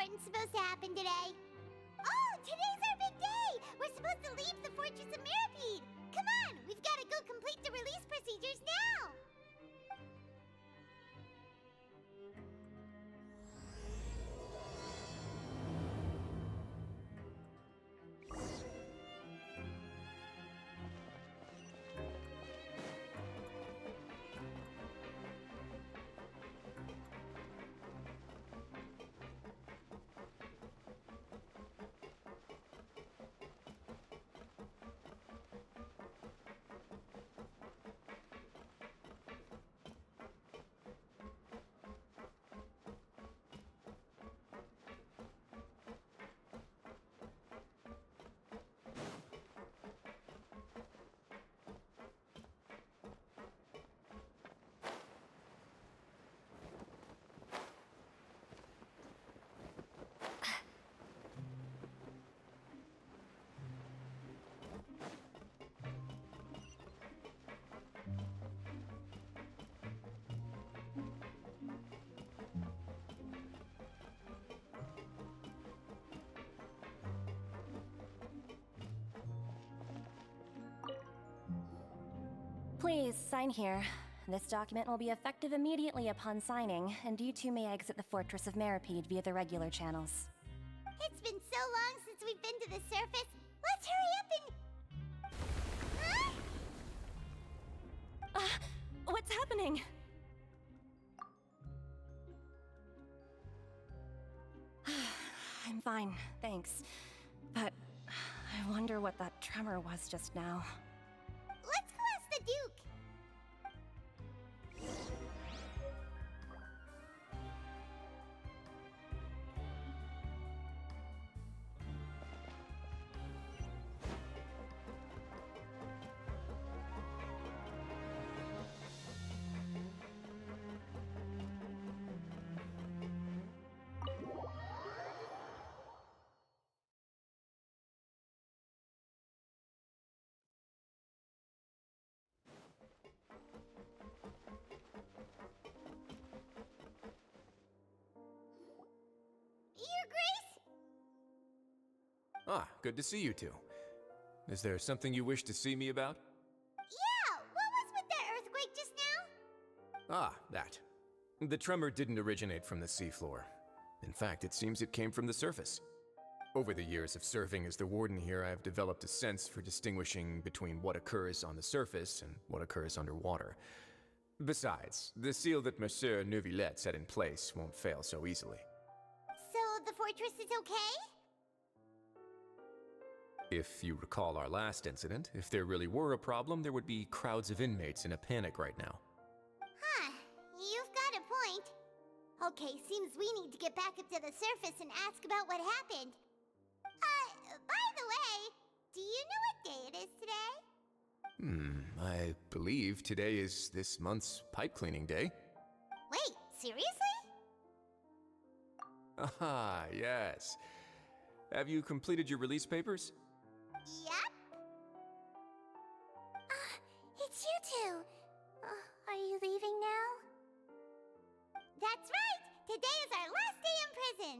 important supposed to happen today? Oh, today's our big day! We're supposed to leave the Fortress of Mirapede! Come on, we've got to go complete the release procedures now! Please, sign here. This document will be effective immediately upon signing, and you two may exit the Fortress of Mirapede via the regular channels. It's been so long since we've been to the surface. Let's hurry up and... What's happening? I'm fine, thanks. But I wonder what that tremor was just now. Let's go ask the Duke! Your Grace? Ah, good to see you two. Is there something you wish to see me about? Yeah, what was with that earthquake just now? Ah, that. The tremor didn't originate from the seafloor. In fact, it seems it came from the surface. Over the years of serving as the warden here, I have developed a sense for distinguishing between what occurs on the surface and what occurs underwater. Besides, the seal that Monsieur Neuvillette set in place won't fail so easily. So the fortress is okay? If you recall our last incident, if there really were a problem, there would be crowds of inmates in a panic right now. Huh, you've got a point. Okay, seems we need to get back up to the surface and ask about what happened. By the way, do you know what day it is today? I believe today is this month's pipe cleaning day. Wait, seriously? Ah, yes. Have you completed your release papers? Yep. It's you two. Are you leaving now? That's right! Today is our last day in prison!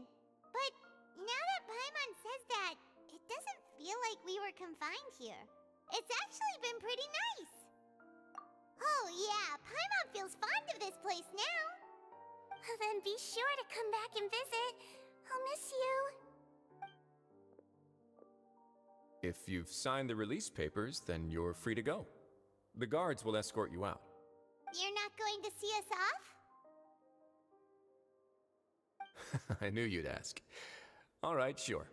But now that Paimon says that, it doesn't feel like we were confined here. It's actually been pretty nice. Oh yeah, Paimon feels fond of this place now. Then be sure to come back and visit. I'll miss you. If you've signed the release papers, then you're free to go. The guards will escort you out. You're not going to see us off? I knew you'd ask. All right, sure.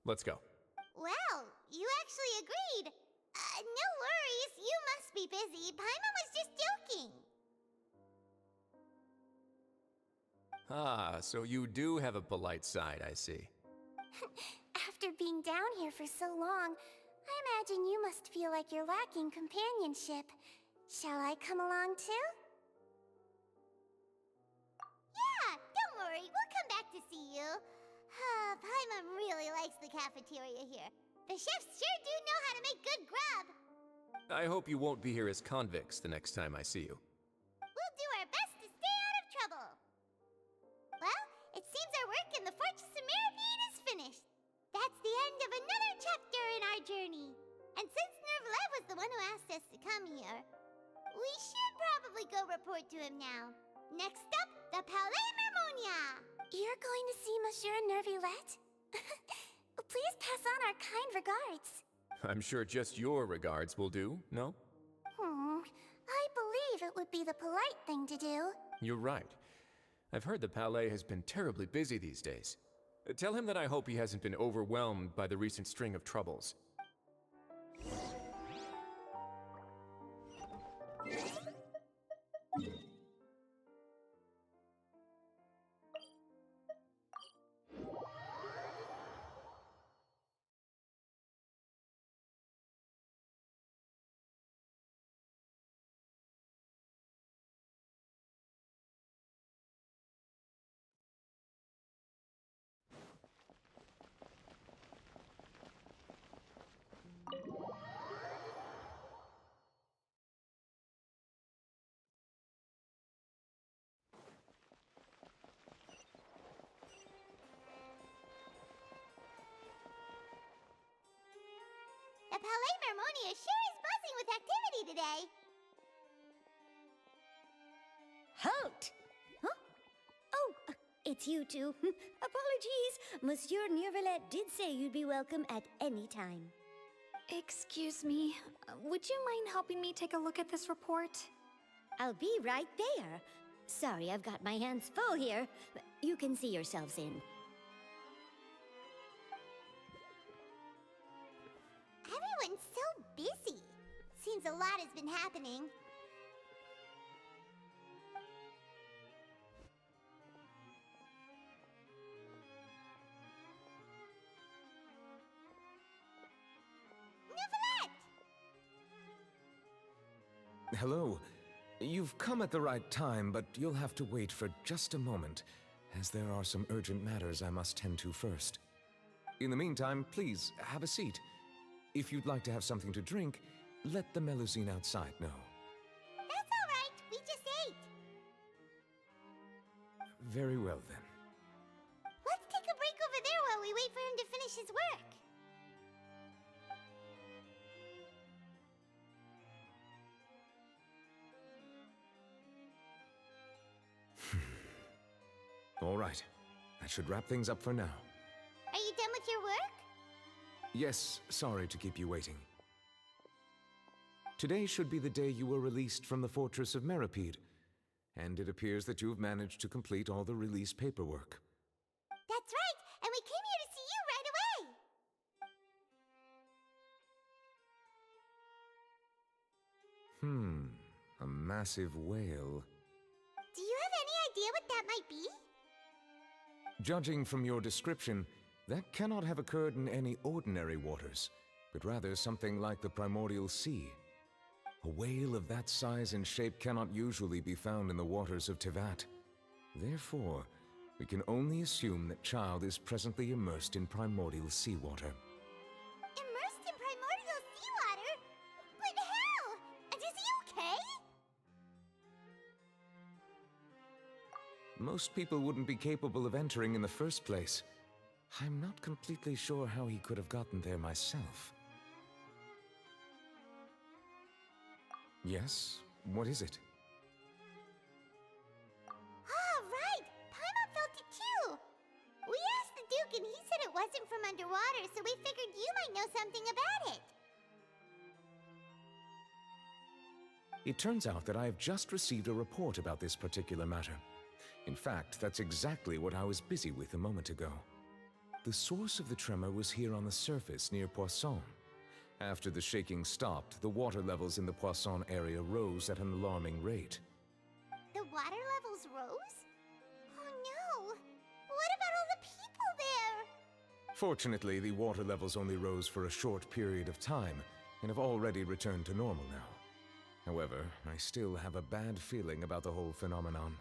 Let's go. Well, you actually agreed. No worries, you must be busy. Paimon was just joking. Ah, so you do have a polite side, I see. After being down here for so long, I imagine you must feel like you're lacking companionship. Shall I come along too? Yeah, don't worry, we'll come back to see you. Paimon really likes the cafeteria here. The chefs sure do know how to make good grub. I hope you won't be here as convicts the next time I see you. We'll do our best to stay out of trouble. Well, it seems our work in the Fortress of And since Nervalet was the one who asked us to come here, we should probably go report to him now. Next up, the Palais Mermonia! You're going to see Monsieur Nervilette? Please pass on our kind regards. I'm sure just your regards will do, no? I believe it would be the polite thing to do. You're right. I've heard the Palais has been terribly busy these days. Tell him that I hope he hasn't been overwhelmed by the recent string of troubles. The Palais Mermonia sure is buzzing with activity today. Halt! Huh? Oh, it's you two. Apologies. Monsieur Nervilette did say you'd be welcome at any time. Excuse me, would you mind helping me take a look at this report? I'll be right there. Sorry, I've got my hands full here. You can see yourselves in. Everyone's so busy. Seems a lot has been happening. Nervilette! Hello. You've come at the right time, but you'll have to wait for just a moment, as there are some urgent matters I must tend to first. In the meantime, please, have a seat. If you'd like to have something to drink, let the Melusine outside know. That's all right. We just ate. Very well, then. Let's take a break over there while we wait for him to finish his work. All right. That should wrap things up for now. Are you done with your work? Yes, sorry to keep you waiting. Today should be the day you were released from the Fortress of Meripede, and it appears that you've managed to complete all the release paperwork. That's right, and we came here to see you right away. A massive whale. Do you have any idea what that might be? Judging from your description, that cannot have occurred in any ordinary waters, but rather something like the primordial sea. A whale of that size and shape cannot usually be found in the waters of Tevat. Therefore, we can only assume that Child is presently immersed in primordial seawater. Immersed in primordial seawater? But how? And is he okay? Most people wouldn't be capable of entering in the first place. I'm not completely sure how he could have gotten there myself. Yes? What is it? Ah, right! Paimon felt it too! We asked the Duke and he said it wasn't from underwater, so we figured you might know something about it. It turns out that I have just received a report about this particular matter. In fact, that's exactly what I was busy with a moment ago. The source of the tremor was here on the surface near Poisson. After the shaking stopped, the water levels in the Poisson area rose at an alarming rate. The water levels rose? Oh no! What about all the people there? Fortunately, the water levels only rose for a short period of time and have already returned to normal now. However, I still have a bad feeling about the whole phenomenon.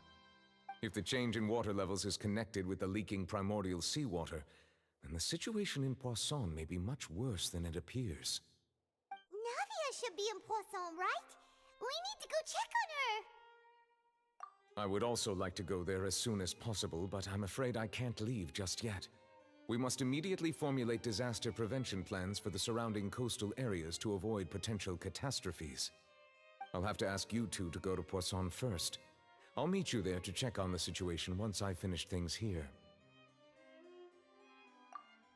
If the change in water levels is connected with the leaking primordial seawater, then the situation in Poisson may be much worse than it appears. Navia should be in Poisson, right? We need to go check on her! I would also like to go there as soon as possible, but I'm afraid I can't leave just yet. We must immediately formulate disaster prevention plans for the surrounding coastal areas to avoid potential catastrophes. I'll have to ask you two to go to Poisson first. I'll meet you there to check on the situation once I finish things here.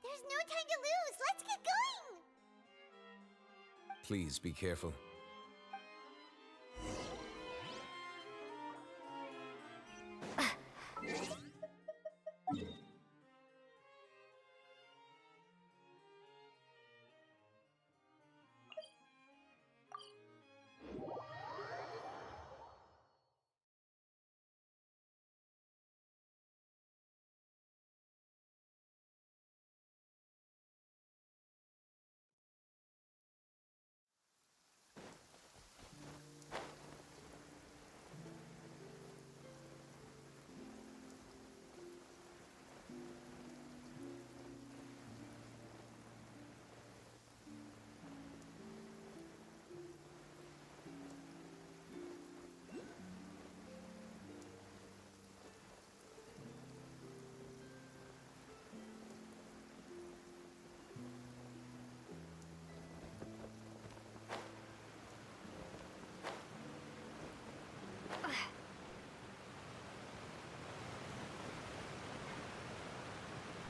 There's no time to lose. Let's get going. Please be careful.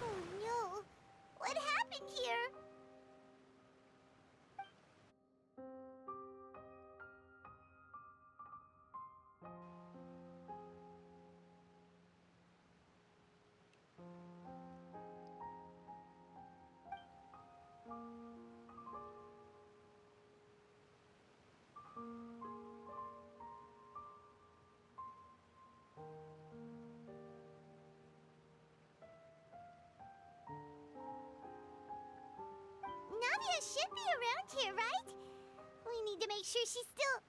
Oh no. What happened here? Navia should be around here, right? We need to make sure she's still...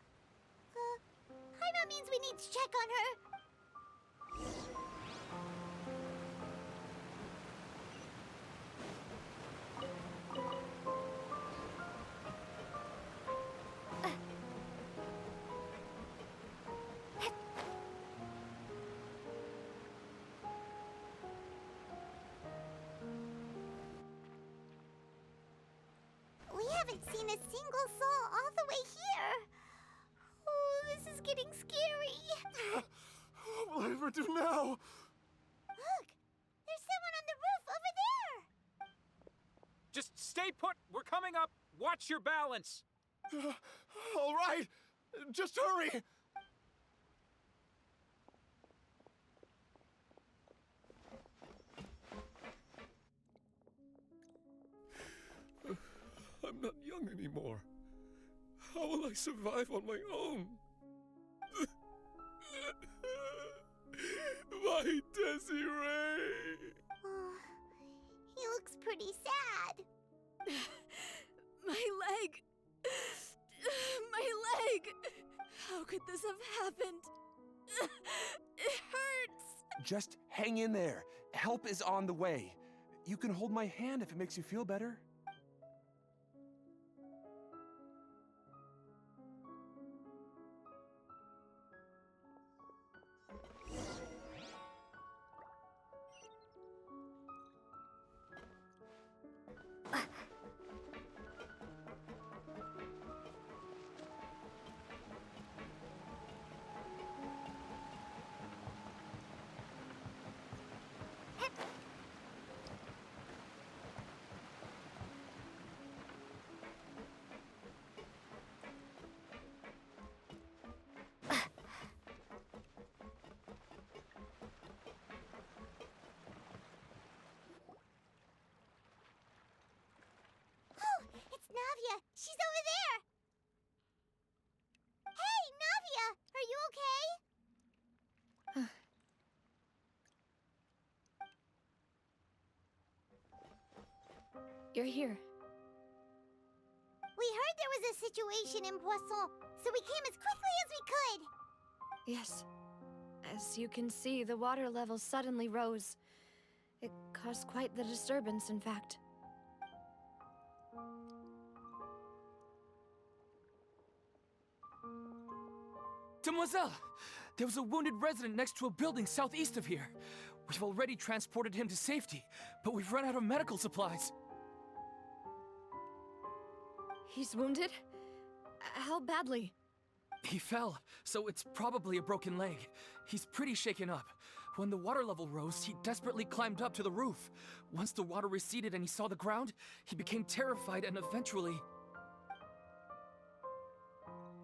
Paimon means we need to check on her. We haven't seen a single soul all the way here. Oh, this is getting scary. What will I ever do now? Look, there's someone on the roof over there. Just stay put. We're coming up. Watch your balance. All right, just hurry. I'm not young anymore. How will I survive on my own? My Desiree! Oh, he looks pretty sad. My leg! My leg! How could this have happened? It hurts! Just hang in there. Help is on the way. You can hold my hand if it makes you feel better. Oh, it's Navia. She's over there. Hey, Navia, are you okay? You're here. We heard there was a situation in Poisson, so we came as quickly as we could. Yes. As you can see, the water level suddenly rose. It caused quite the disturbance, in fact. Demoiselle! There was a wounded resident next to a building southeast of here. We've already transported him to safety, but we've run out of medical supplies. He's wounded? How badly? He fell, so it's probably a broken leg. He's pretty shaken up. When the water level rose, he desperately climbed up to the roof. Once the water receded and he saw the ground, he became terrified and eventually...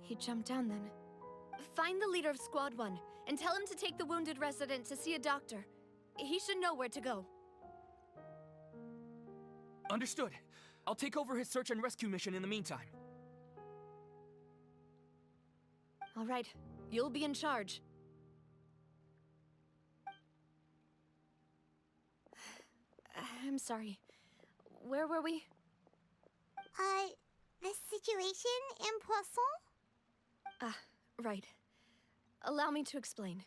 He jumped down then. Find the leader of Squad 1 and tell him to take the wounded resident to see a doctor. He should know where to go. Understood. I'll take over his search and rescue mission in the meantime. All right, you'll be in charge. I'm sorry. Where were we? The situation in Poisson? Ah, right. Allow me to explain.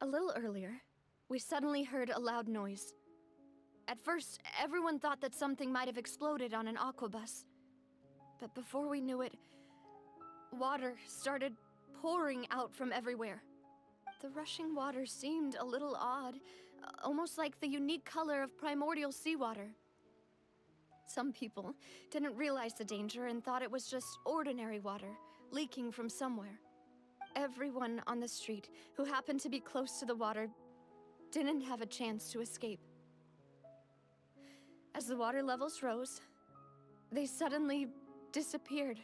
A little earlier, we suddenly heard a loud noise. At first, everyone thought that something might have exploded on an aquabus. But before we knew it, water started pouring out from everywhere. The rushing water seemed a little odd, almost like the unique color of primordial seawater. Some people didn't realize the danger and thought it was just ordinary water, leaking from somewhere. Everyone on the street who happened to be close to the water didn't have a chance to escape. As the water levels rose, they suddenly disappeared.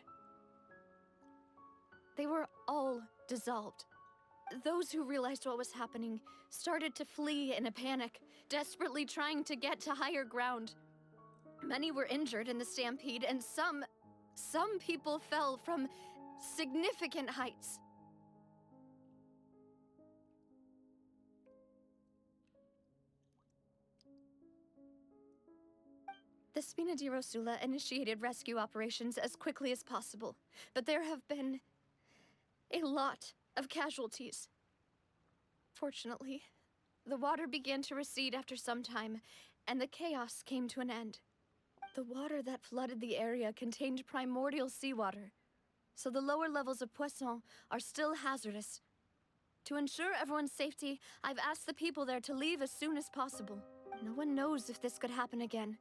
They were all dissolved. Those who realized what was happening started to flee in a panic, desperately trying to get to higher ground. Many were injured in the stampede, and some people fell from significant heights. The Spina di Rosula initiated rescue operations as quickly as possible, but there have been a lot of casualties. Fortunately, the water began to recede after some time, and the chaos came to an end. The water that flooded the area contained primordial seawater, so the lower levels of Poisson are still hazardous. To ensure everyone's safety, I've asked the people there to leave as soon as possible. No one knows if this could happen again.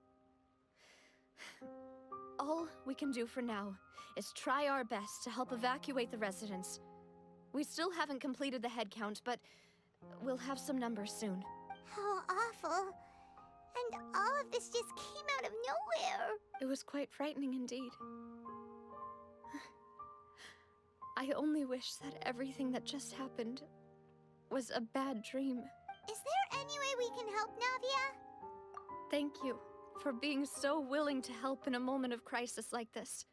All we can do for now is try our best to help evacuate the residents. We still haven't completed the head count, but we'll have some numbers soon. How awful. And all of this just came out of nowhere. It was quite frightening indeed. I only wish that everything that just happened was a bad dream. Is there any way we can help, Navia? Thank you for being so willing to help in a moment of crisis like this.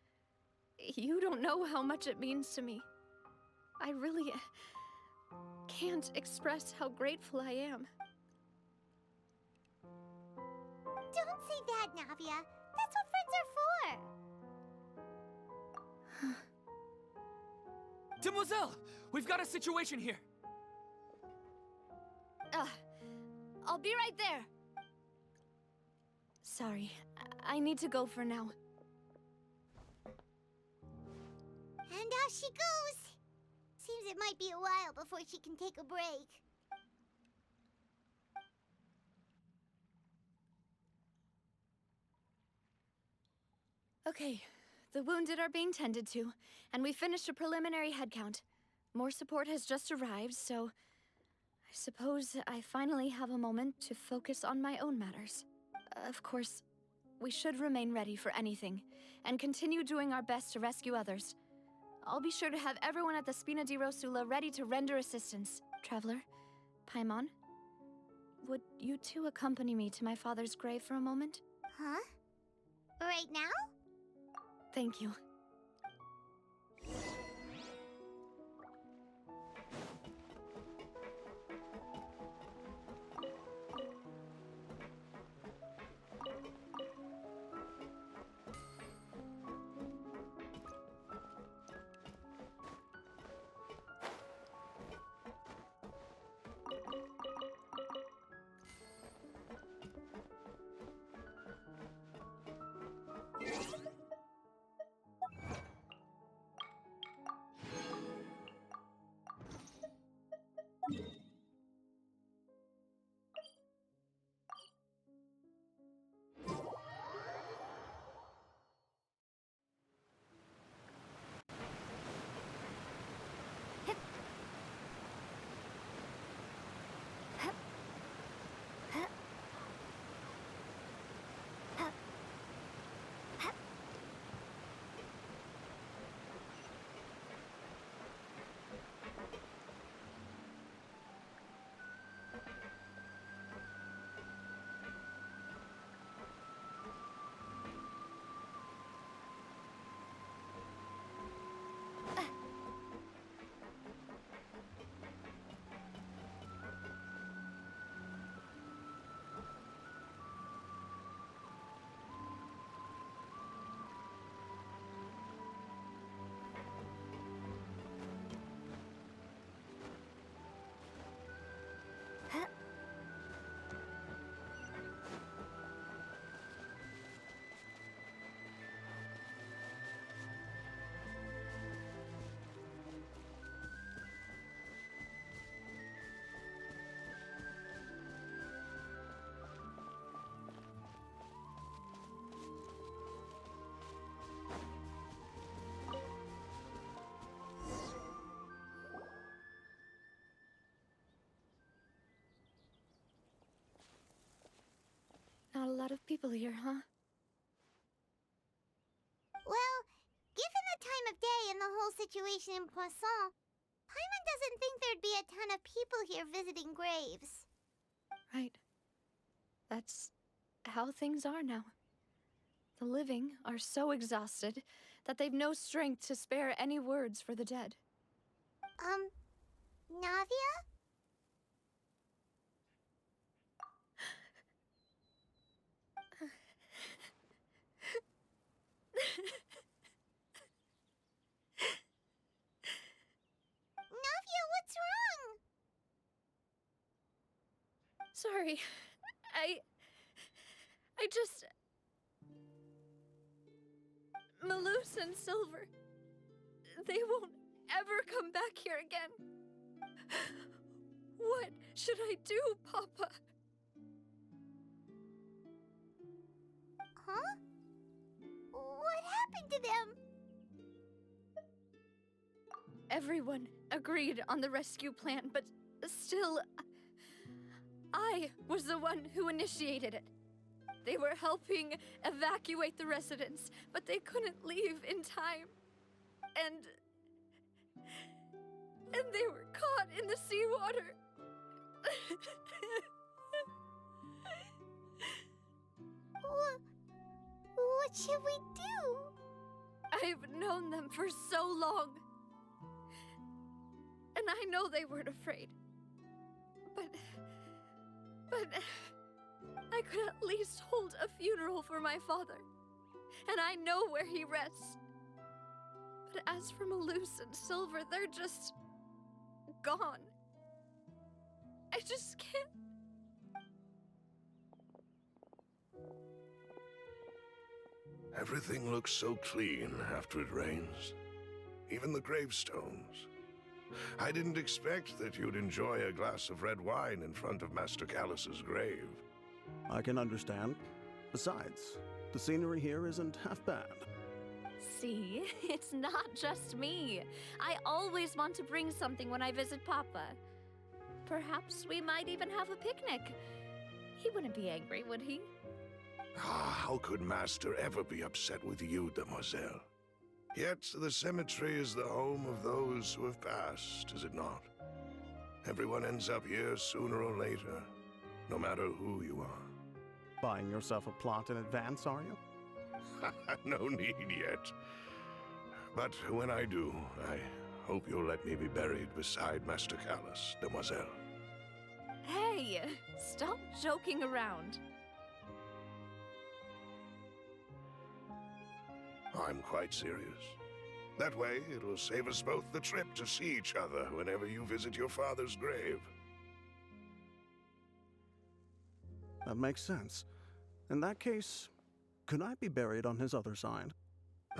You don't know how much it means to me. I really can't express how grateful I am. Don't say that, Navia. That's what friends are for. Demoiselle! We've got a situation here! I'll be right there. Sorry, I need to go for now. And off she goes. Seems it might be a while before she can take a break. Okay, the wounded are being tended to, and we finished a preliminary head count. More support has just arrived, so I suppose I finally have a moment to focus on my own matters. Of course, we should remain ready for anything, and continue doing our best to rescue others. I'll be sure to have everyone at the Spina di Rosula ready to render assistance. Traveler, Paimon, would you two accompany me to my father's grave for a moment? Huh? Right now? Thank you. lot of people here, huh? Well, given the time of day and the whole situation in Poisson, Paimon doesn't think there'd be a ton of people here visiting graves. Right. That's how things are now. The living are so exhausted that they've no strength to spare any words for the dead. Navia? Navia, what's wrong? Sorry. I just... Malus and Silver... They won't ever come back here again. What should I do, Papa? Huh? What happened to them? Everyone agreed on the rescue plan, but still... I was the one who initiated it. They were helping evacuate the residents, but they couldn't leave in time. And they were caught in the seawater. What should we do? I've known them for so long. And I know they weren't afraid. But I could at least hold a funeral for my father. And I know where he rests. But as for Malus and Silver, they're just... gone. I just can't... Everything looks so clean after it rains. Even the gravestones. I didn't expect that you'd enjoy a glass of red wine in front of Master Callus's grave. I can understand. Besides, the scenery here isn't half bad. See, it's not just me. I always want to bring something when I visit Papa. Perhaps we might even have a picnic. He wouldn't be angry, would he? How could Master ever be upset with you, demoiselle? Yet the cemetery is the home of those who have passed, is it not? Everyone ends up here sooner or later, no matter who you are. Buying yourself a plot in advance, are you? No need yet. But when I do, I hope you'll let me be buried beside Master Callus, demoiselle. Hey, stop joking around. I'm quite serious. That way, it'll save us both the trip to see each other whenever you visit your father's grave. That makes sense. In that case, could I be buried on his other side?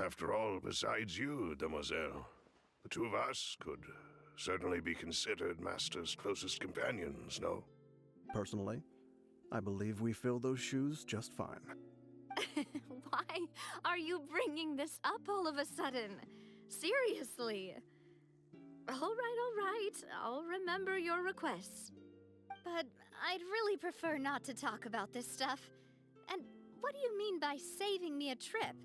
After all, besides you, demoiselle, the two of us could certainly be considered Master's closest companions, no? Personally, I believe we fill those shoes just fine. Why are you bringing this up all of a sudden? Seriously. All right. I'll remember your requests. But I'd really prefer not to talk about this stuff. And what do you mean by saving me a trip?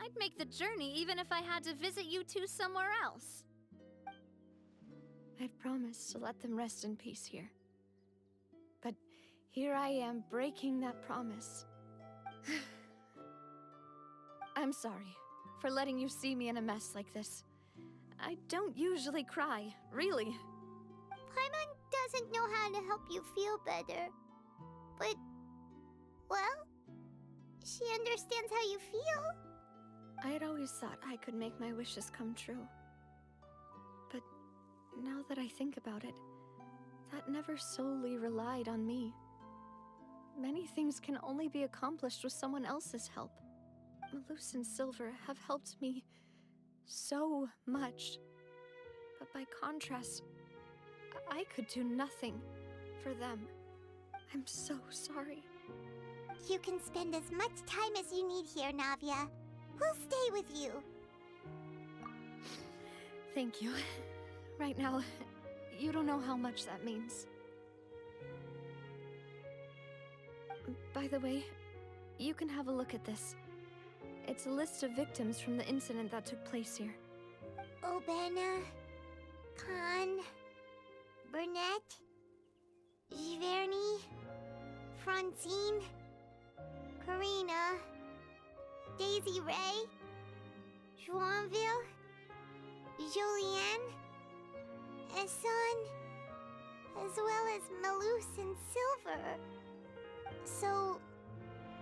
I'd make the journey even if I had to visit you two somewhere else. I'd promised to let them rest in peace here. But here I am breaking that promise. I'm sorry for letting you see me in a mess like this. I don't usually cry, really. Paimon doesn't know how to help you feel better. But, well, she understands how you feel. I had always thought I could make my wishes come true. But now that I think about it, that never solely relied on me. Many things can only be accomplished with someone else's help. Malus and Silver have helped me so much. But by contrast, I could do nothing for them. I'm so sorry. You can spend as much time as you need here, Navia. We'll stay with you. Thank you. Right now, you don't know how much that means. By the way, you can have a look at this. It's a list of victims from the incident that took place here. Obena, Khan, Burnett, Giverny, Francine, Karina, Daisy Ray, Joinville, Julianne, Esson, as well as Malus and Silver. So,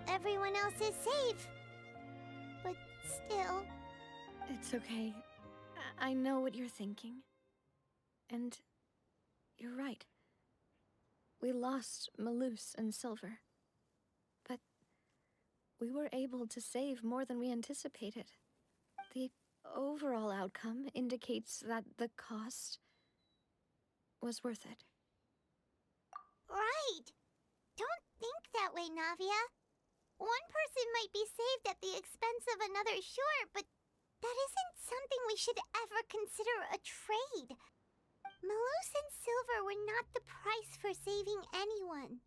everyone else is safe. But still... It's okay. I know what you're thinking. And you're right. We lost Malus and Silver. But we were able to save more than we anticipated. The overall outcome indicates that the cost was worth it. Right! Don't think that way, Navia. One person might be saved at the expense of another, sure, but that isn't something we should ever consider a trade. Malus and Silver were not the price for saving anyone.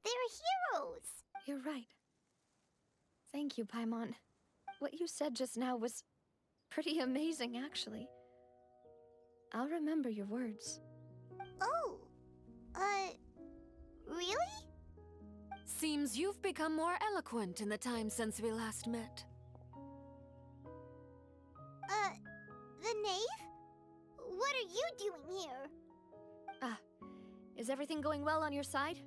They're heroes! You're right. Thank you, Paimon. What you said just now was pretty amazing, actually. I'll remember your words. Oh, really? Seems you've become more eloquent in the time since we last met. The knave? What are you doing here? Is everything going well on your side?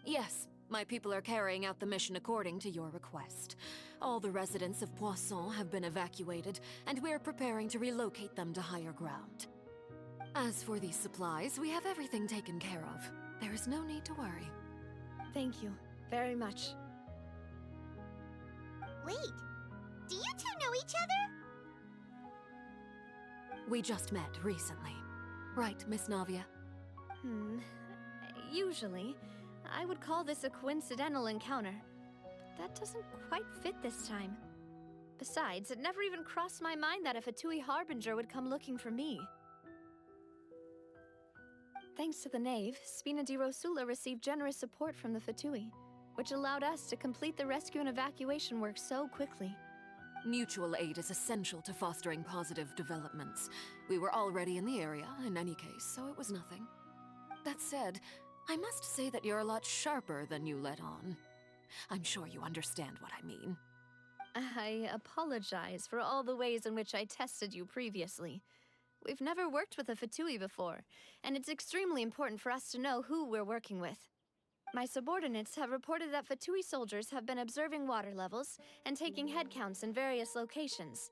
Yes, my people are carrying out the mission according to your request. All the residents of Poisson have been evacuated, and we're preparing to relocate them to higher ground. As for these supplies, we have everything taken care of. There is no need to worry. Thank you very much. Wait, do you two know each other? We just met recently. Right, Miss Navia? Usually, I would call this a coincidental encounter. But that doesn't quite fit this time. Besides, it never even crossed my mind that a Fatui Harbinger would come looking for me. Thanks to the Knave, Spina di Rosula received generous support from the Fatui, which allowed us to complete the rescue and evacuation work so quickly. Mutual aid is essential to fostering positive developments. We were already in the area, in any case, so it was nothing. That said, I must say that you're a lot sharper than you let on. I'm sure you understand what I mean. I apologize for all the ways in which I tested you previously. We've never worked with a Fatui before, and it's extremely important for us to know who we're working with. My subordinates have reported that Fatui soldiers have been observing water levels and taking head counts in various locations.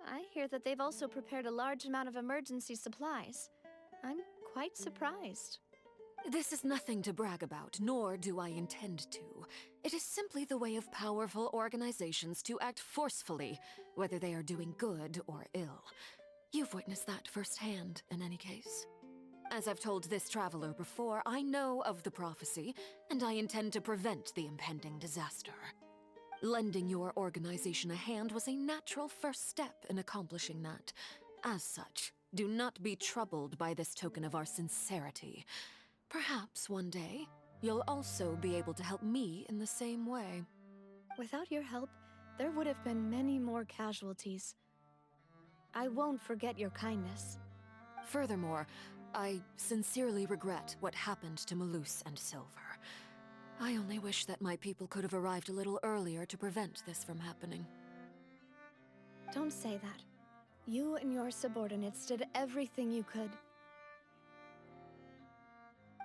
I hear that they've also prepared a large amount of emergency supplies. I'm quite surprised. This is nothing to brag about, nor do I intend to. It is simply the way of powerful organizations to act forcefully, whether they are doing good or ill. You've witnessed that firsthand, in any case. As I've told this traveler before, I know of the prophecy, and I intend to prevent the impending disaster. Lending your organization a hand was a natural first step in accomplishing that. As such, do not be troubled by this token of our sincerity. Perhaps one day, you'll also be able to help me in the same way. Without your help, there would have been many more casualties. I won't forget your kindness. Furthermore, I sincerely regret what happened to Malus and Silver. I only wish that my people could have arrived a little earlier to prevent this from happening. Don't say that. You and your subordinates did everything you could.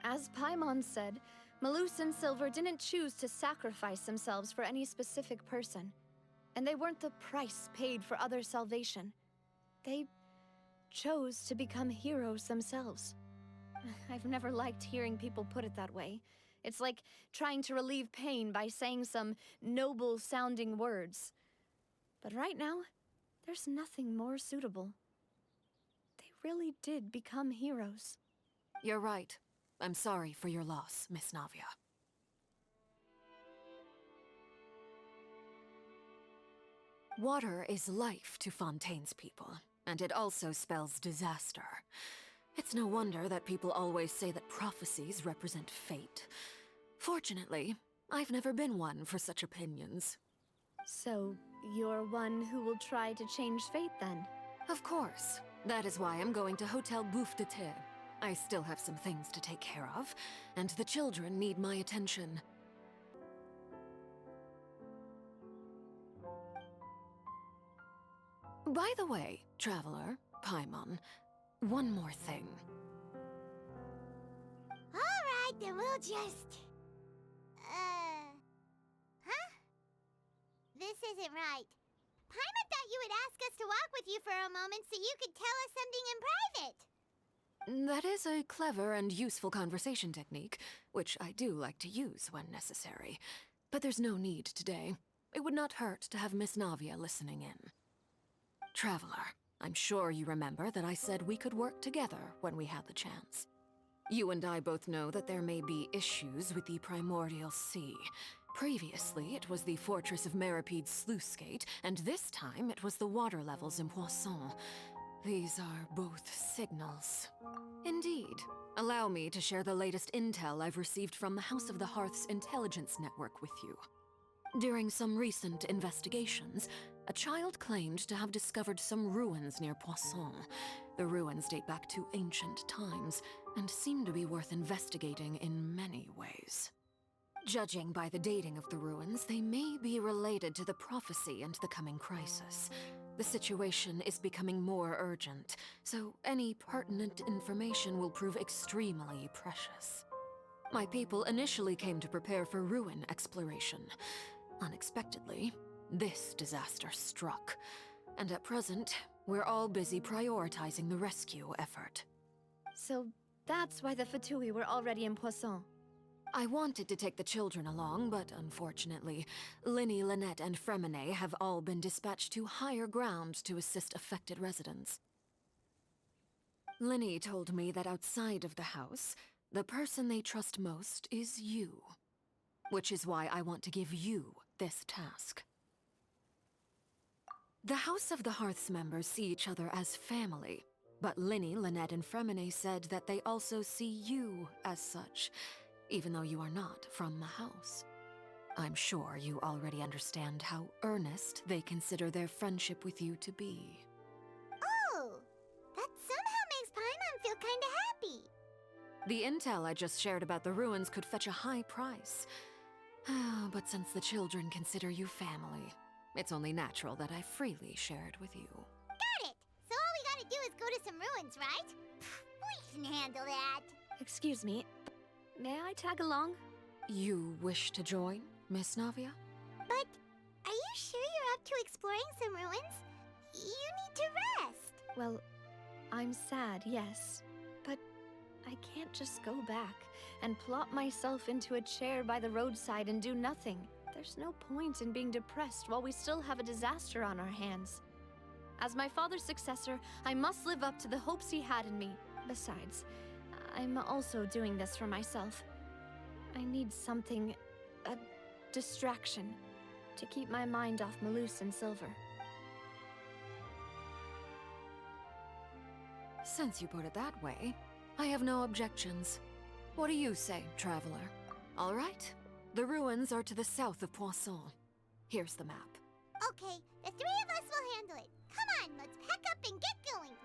As Paimon said, Malus and Silver didn't choose to sacrifice themselves for any specific person. And they weren't the price paid for other salvation. They chose to become heroes themselves. I've never liked hearing people put it that way. It's like trying to relieve pain by saying some noble-sounding words. But right now, there's nothing more suitable. They really did become heroes. You're right. I'm sorry for your loss, Miss Navia. Water is life to Fontaine's people, and it also spells disaster. It's no wonder that people always say that prophecies represent fate. Fortunately, I've never been one for such opinions. So, you're one who will try to change fate then? Of course. That is why I'm going to Hotel Bouffe de Terre. I still have some things to take care of, and the children need my attention. By the way, Traveler, Paimon, one more thing. Alright, then we'll just... Huh? This isn't right. Paimon thought you would ask us to walk with you for a moment so you could tell us something in private. That is a clever and useful conversation technique, which I do like to use when necessary. But there's no need today. It would not hurt to have Miss Navia listening in. Traveler, I'm sure you remember that I said we could work together when we had the chance. You and I both know that there may be issues with the Primordial Sea. Previously, it was the Fortress of Meripede's sluice gate, and this time it was the water levels in Poisson. These are both signals. Indeed. Allow me to share the latest intel I've received from the House of the Hearth's intelligence network with you. During some recent investigations, a child claimed to have discovered some ruins near Poisson. The ruins date back to ancient times, and seem to be worth investigating in many ways. Judging by the dating of the ruins, they may be related to the prophecy and the coming crisis. The situation is becoming more urgent, so any pertinent information will prove extremely precious. My people initially came to prepare for ruin exploration. Unexpectedly, this disaster struck, and at present, we're all busy prioritizing the rescue effort. So that's why the Fatui were already in Poisson. I wanted to take the children along, but unfortunately, Linny, Lynette, and Fremine have all been dispatched to higher ground to assist affected residents. Linny told me that outside of the house, the person they trust most is you. Which is why I want to give you this task. The House of the Hearth's members see each other as family, but Linny, Lynette, and Fremine said that they also see you as such, even though you are not from the house. I'm sure you already understand how earnest they consider their friendship with you to be. Oh, that somehow makes Paimon feel kinda happy. The intel I just shared about the ruins could fetch a high price. But since the children consider you family, it's only natural that I freely share it with you. Got it! So all we gotta do is go to some ruins, right? We can handle that. Excuse me, may I tag along? You wish to join, Miss Navia? But are you sure you're up to exploring some ruins? You need to rest. Well, I'm sad, yes. But I can't just go back and plop myself into a chair by the roadside and do nothing. There's no point in being depressed while we still have a disaster on our hands. As my father's successor, I must live up to the hopes he had in me. Besides, I'm also doing this for myself. I need something, a distraction, to keep my mind off Malus and Silver. Since you put it that way, I have no objections. What do you say, Traveler? All right. The ruins are to the south of Poisson. Here's the map. Okay, the three of us will handle it. Come on, let's pack up and get going.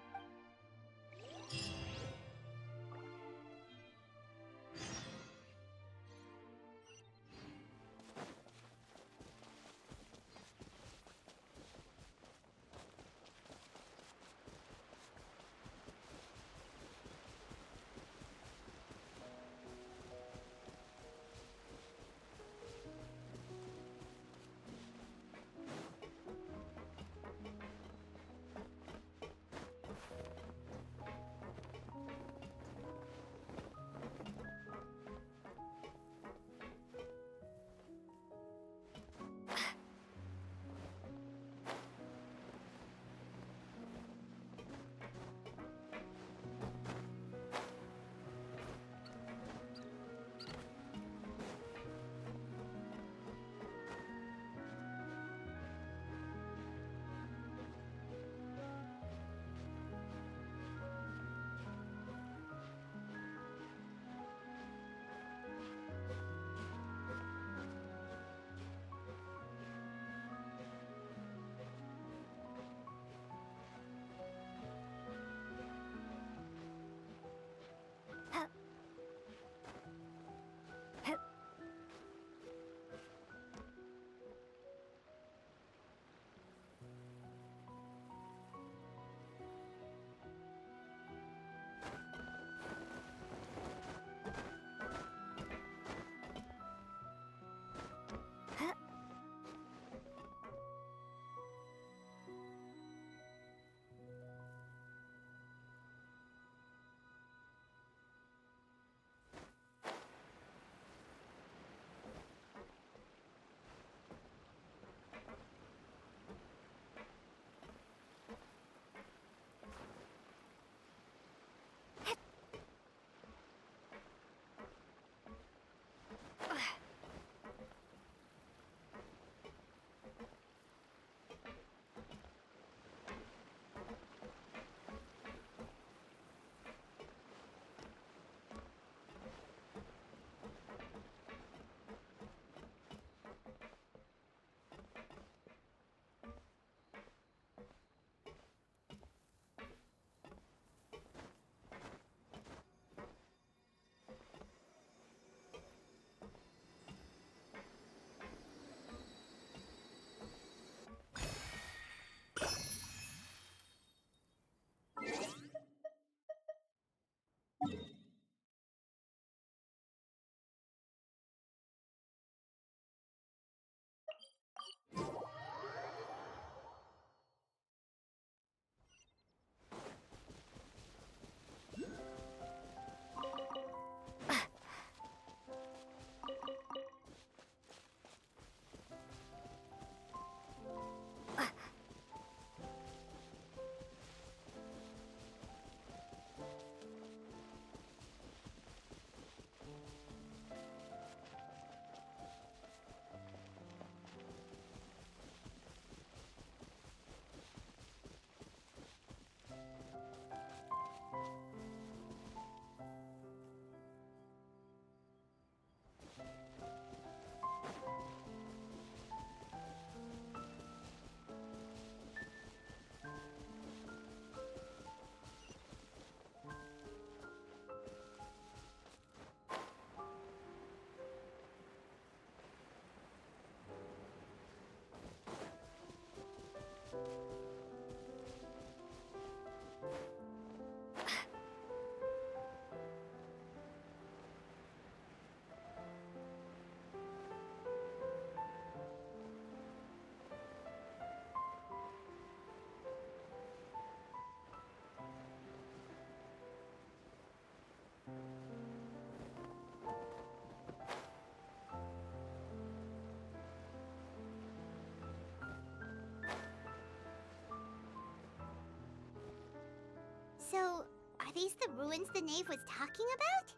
So, are these the ruins the knave was talking about?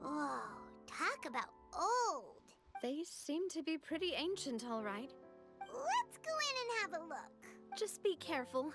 Whoa, talk about old. They seem to be pretty ancient, all right. Let's go in and have a look. Just be careful.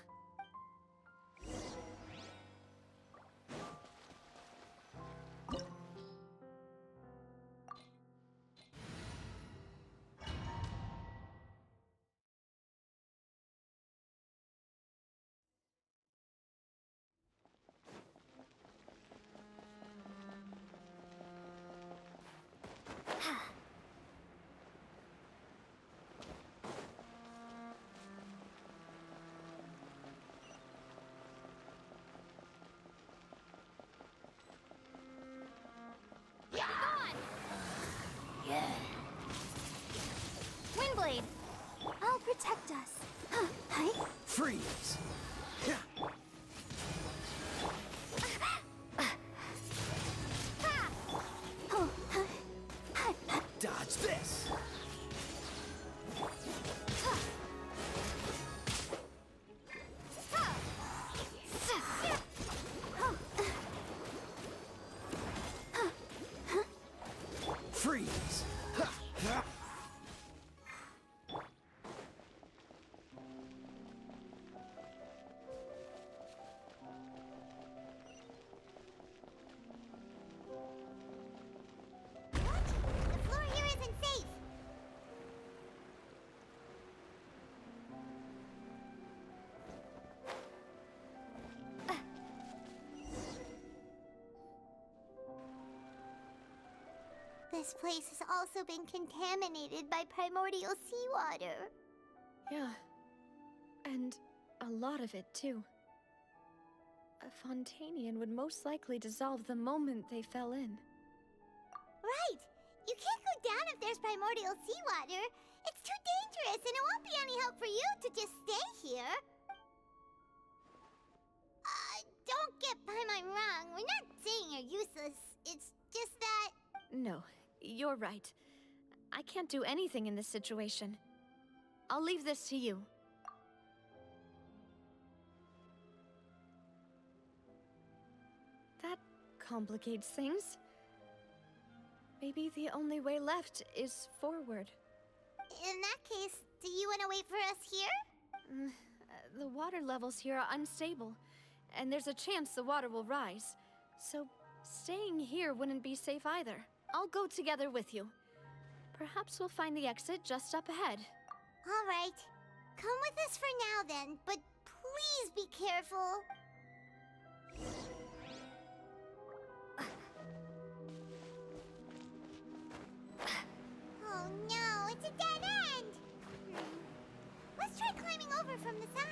Windblade! I'll protect us. Hi. Freeze! Dodge this! Freeze! The floor here isn't safe. This place has also been contaminated by primordial seawater. Yeah. And a lot of it, too. A Fontainian would most likely dissolve the moment they fell in. Right! You can't go down if there's primordial seawater. It's too dangerous, and it won't be any help for you to just stay here. Don't get Paimon wrong. We're not saying you're useless. It's just that... No, you're right. I can't do anything in this situation. I'll leave this to you. That complicates things. Maybe the only way left is forward. In that case, do you want to wait for us here? The water levels here are unstable, and there's a chance the water will rise. So staying here wouldn't be safe either. I'll go together with you. Perhaps we'll find the exit just up ahead. All right. Come with us for now then, but please be careful. Oh no, it's a dead end! Let's try climbing over from the side.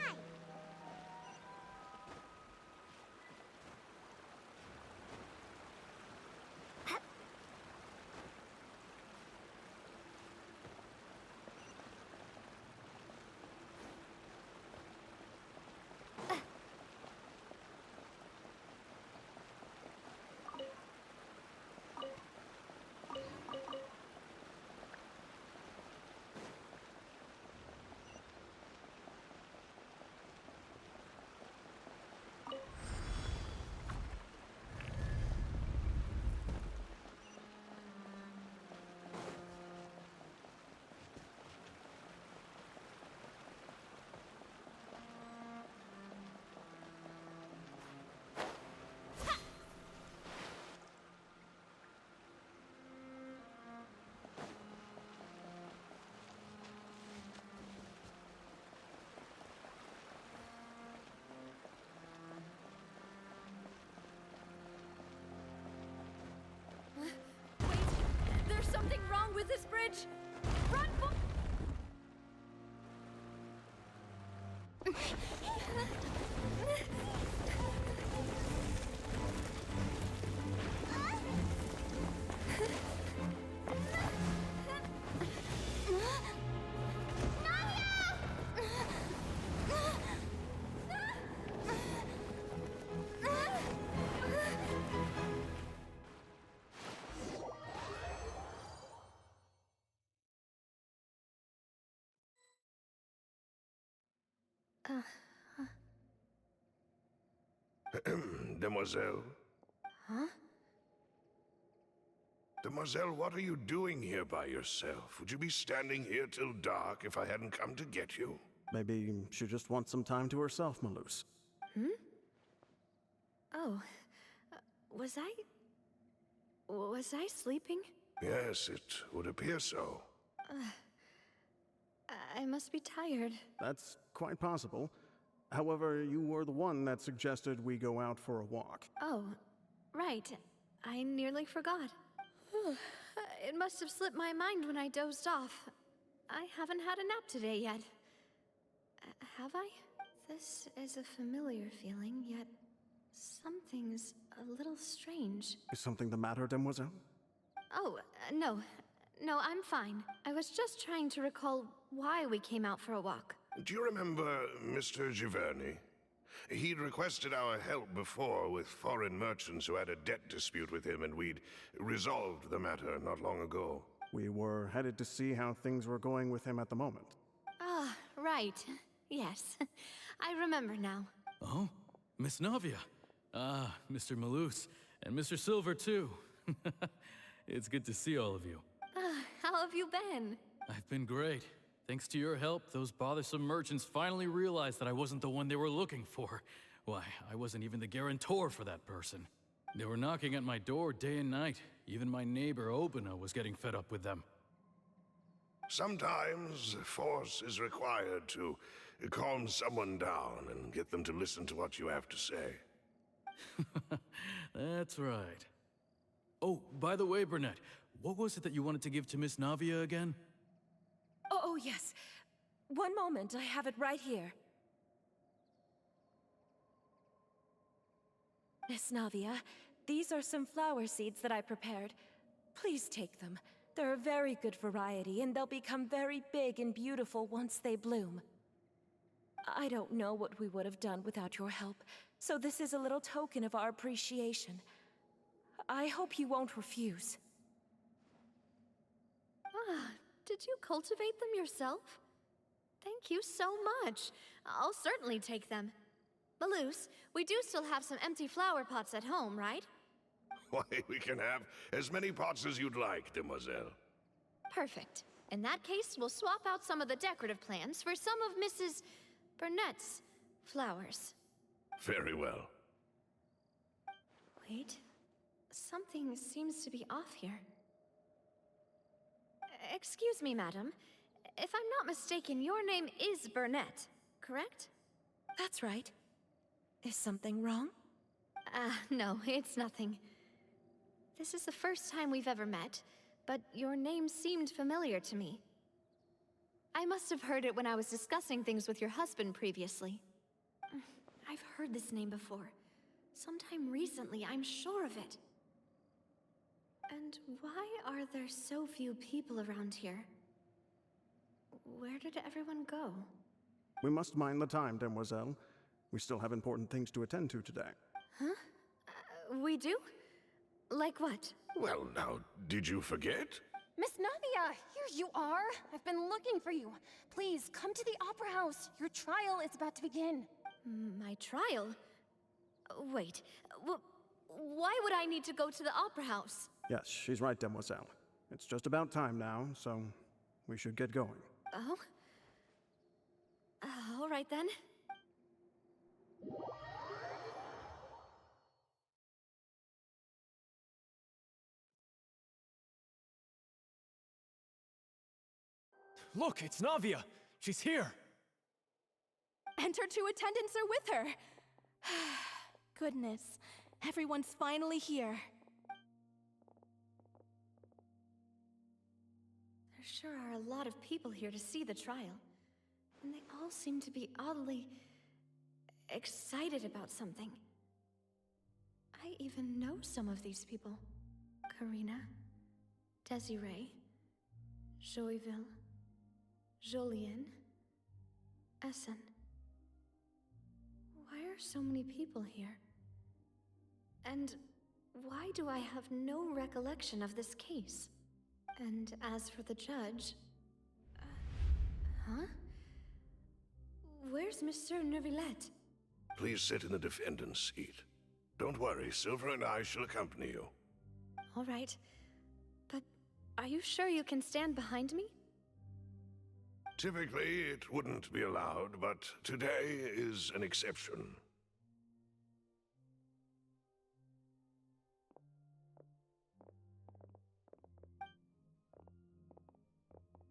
There's something wrong with this bridge! Run for— Demoiselle? Huh? Demoiselle, what are you doing here by yourself? Would you be standing here till dark if I hadn't come to get you? Maybe she just wants some time to herself, Malus. Hmm? Oh, was I sleeping? Yes, it would appear so. I must be tired. That's quite possible. However, you were the one that suggested we go out for a walk. Oh, right. I nearly forgot. It must have slipped my mind when I dozed off. I haven't had a nap today yet. Have I? This is a familiar feeling, yet something's a little strange. Is something the matter, Demoiselle? Oh, no. No, I'm fine. I was just trying to recall why we came out for a walk. Do you remember Mr. Giverny? He'd requested our help before with foreign merchants who had a debt dispute with him, and we'd resolved the matter not long ago. We were headed to see how things were going with him at the moment. Ah, right. Yes. I remember now. Oh, Miss Navia. Ah, Mr. Malus. And Mr. Silver, too. It's good to see all of you. How have you been? I've been great. Thanks to your help, those bothersome merchants finally realized that I wasn't the one they were looking for. Why, I wasn't even the guarantor for that person. They were knocking at my door day and night. Even my neighbor, Obina, was getting fed up with them. Sometimes force is required to calm someone down and get them to listen to what you have to say. That's right. Oh, by the way, Burnett, what was it that you wanted to give to Miss Navia again? Oh, yes. One moment, I have it right here. Miss Navia, these are some flower seeds that I prepared. Please take them. They're a very good variety, and they'll become very big and beautiful once they bloom. I don't know what we would have done without your help, so this is a little token of our appreciation. I hope you won't refuse. Ah, did you cultivate them yourself? Thank you so much. I'll certainly take them. Malus, we do still have some empty flower pots at home, right? Why, we can have as many pots as you'd like, Demoiselle. Perfect. In that case, we'll swap out some of the decorative plants for some of Mrs. Burnett's flowers. Very well. Wait. Something seems to be off here. Excuse me, madam. If I'm not mistaken, your name is Burnett, correct? That's right. Is something wrong? No, it's nothing. This is the first time we've ever met, but your name seemed familiar to me. I must have heard it when I was discussing things with your husband previously. I've heard this name before. Sometime recently, I'm sure of it. And why are there so few people around here? Where did everyone go? We must mind the time, Demoiselle. We still have important things to attend to today. Huh? We do? Like what? Well, now, did you forget? Miss Navia, here you are. I've been looking for you. Please, come to the Opera House. Your trial is about to begin. My trial? Wait, why would I need to go to the Opera House? Yes, she's right, Demoiselle. It's just about time now, so we should get going. Oh? All right then. Look, it's Navia! She's here! And her two attendants are with her. Goodness, everyone's finally here. There sure are a lot of people here to see the trial. And they all seem to be oddly excited about something. I even know some of these people. Karina, Desiree, Joyville, Jolien, Essen. Why are so many people here? And why do I have no recollection of this case? And as for the judge... huh? Where's Monsieur Neuvillette? Please sit in the defendant's seat. Don't worry, Silver and I shall accompany you. All right. But are you sure you can stand behind me? Typically, it wouldn't be allowed, but today is an exception.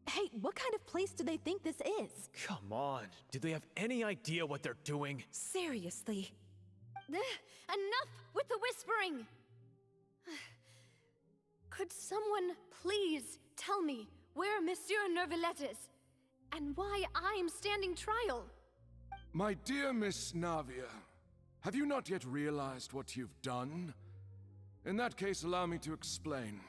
Hey, what kind of place do they think this is? Come on, do they have any idea what they're doing? Seriously. Enough with the whispering! Could someone please tell me where Monsieur Nervalette is, and why I'm standing trial? My dear Miss Navia, have you not yet realized what you've done? In that case, allow me to explain.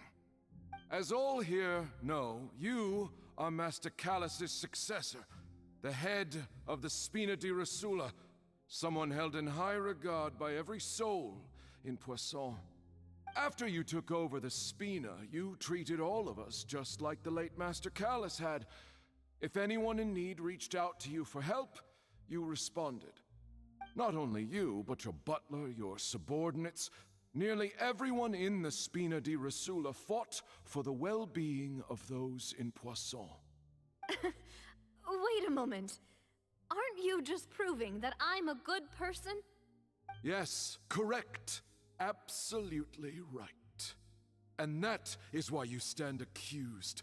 As all here know, you are Master Callus's successor, the head of the Spina di Rosula, someone held in high regard by every soul in Poisson. After you took over the Spina, you treated all of us just like the late Master Callus had. If anyone in need reached out to you for help, you responded. Not only you, but your butler, your subordinates, nearly everyone in the Spina di Rosula fought for the well-being of those in Poisson. Wait a moment. Aren't you just proving that I'm a good person? Yes, correct. Absolutely right. And that is why you stand accused.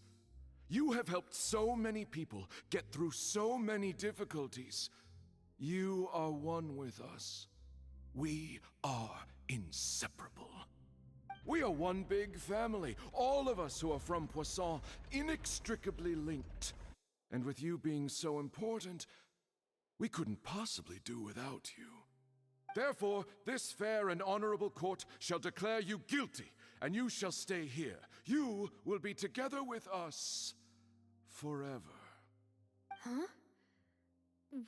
You have helped so many people get through so many difficulties. You are one with us. We are inseparable. We are one big family, all of us who are from Poisson, inextricably linked. And with you being so important, we couldn't possibly do without you. Therefore, this fair and honorable court shall declare you guilty, and you shall stay here. You will be together with us forever. Huh?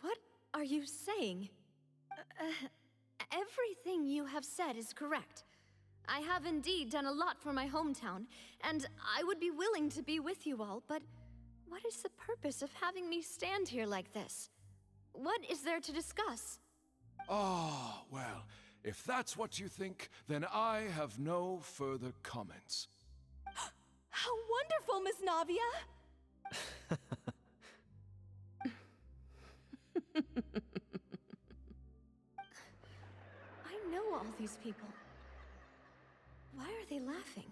What are you saying? Everything you have said is correct. I have indeed done a lot for my hometown, and I would be willing to be with you all, but what is the purpose of having me stand here like this? What is there to discuss? Ah, well, if that's what you think, then I have no further comments. How wonderful, Miss Navia! I know all these people. Why are they laughing?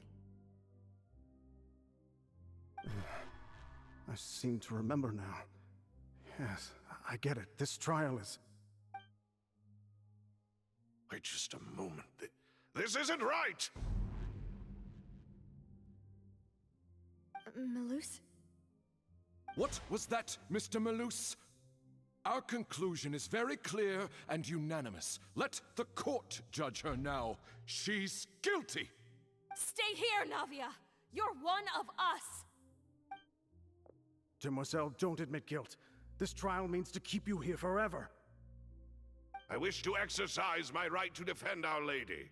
I seem to remember now. Yes, I get it. This trial is... Wait just a moment. This isn't right! Malus? What was that, Mr. Malus? Our conclusion is very clear and unanimous. Let the court judge her now. She's guilty! Stay here, Navia! You're one of us! Demoiselle, don't admit guilt. This trial means to keep you here forever. I wish to exercise my right to defend Our Lady.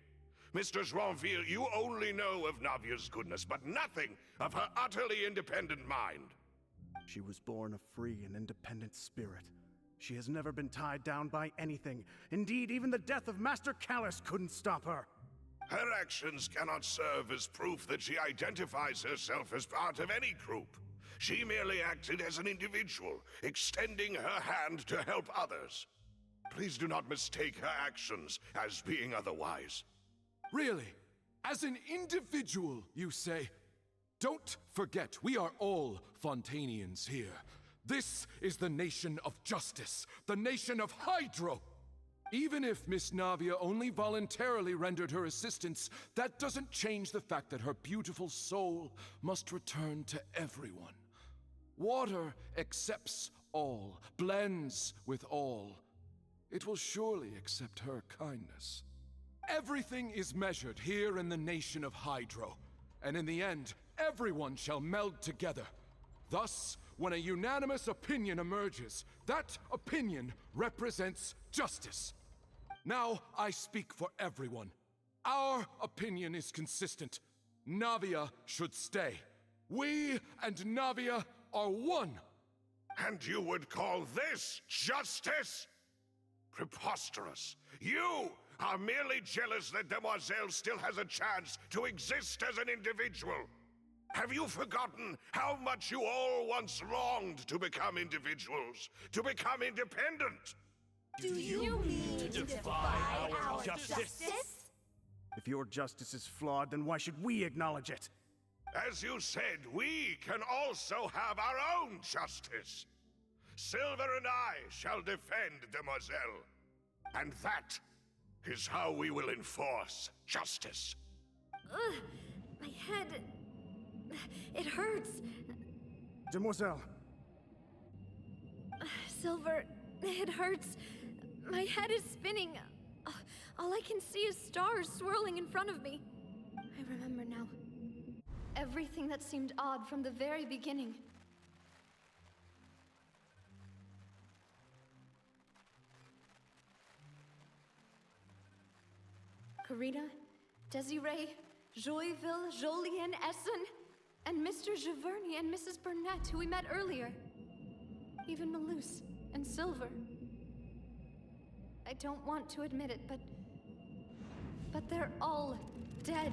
Mr. Joinville, you only know of Navia's goodness, but nothing of her utterly independent mind. She was born a free and independent spirit. She has never been tied down by anything. Indeed, even the death of Master Callus couldn't stop her. Her actions cannot serve as proof that she identifies herself as part of any group. She merely acted as an individual, extending her hand to help others. Please do not mistake her actions as being otherwise. Really? As an individual, you say? Don't forget, we are all Fontainians here. This is the nation of justice, the nation of Hydro. Even if Miss Navia only voluntarily rendered her assistance, that doesn't change the fact that her beautiful soul must return to everyone. Water accepts all, blends with all. It will surely accept her kindness. Everything is measured here in the nation of Hydro, and in the end, everyone shall meld together. Thus, when a unanimous opinion emerges, that opinion represents justice. Now I speak for everyone. Our opinion is consistent. Navia should stay. We and Navia are one. And you would call this justice? Preposterous. You, are merely jealous that Demoiselle still has a chance to exist as an individual. Have you forgotten how much you all once longed to become individuals, to become independent? Do you mean to defy our justice? If your justice is flawed, then why should we acknowledge it? As you said, we can also have our own justice. Silver and I shall defend Demoiselle. And that is how we will enforce justice. Ugh, my head... It hurts. Demoiselle. Silver, it hurts. My head is spinning. All I can see is stars swirling in front of me. I remember now. Everything that seemed odd from the very beginning. Karina, Desiree, Joyville, Jolien, Essen, and Mr. Giverny and Mrs. Burnett, who we met earlier. Even Malus and Silver. I don't want to admit it, but they're all dead.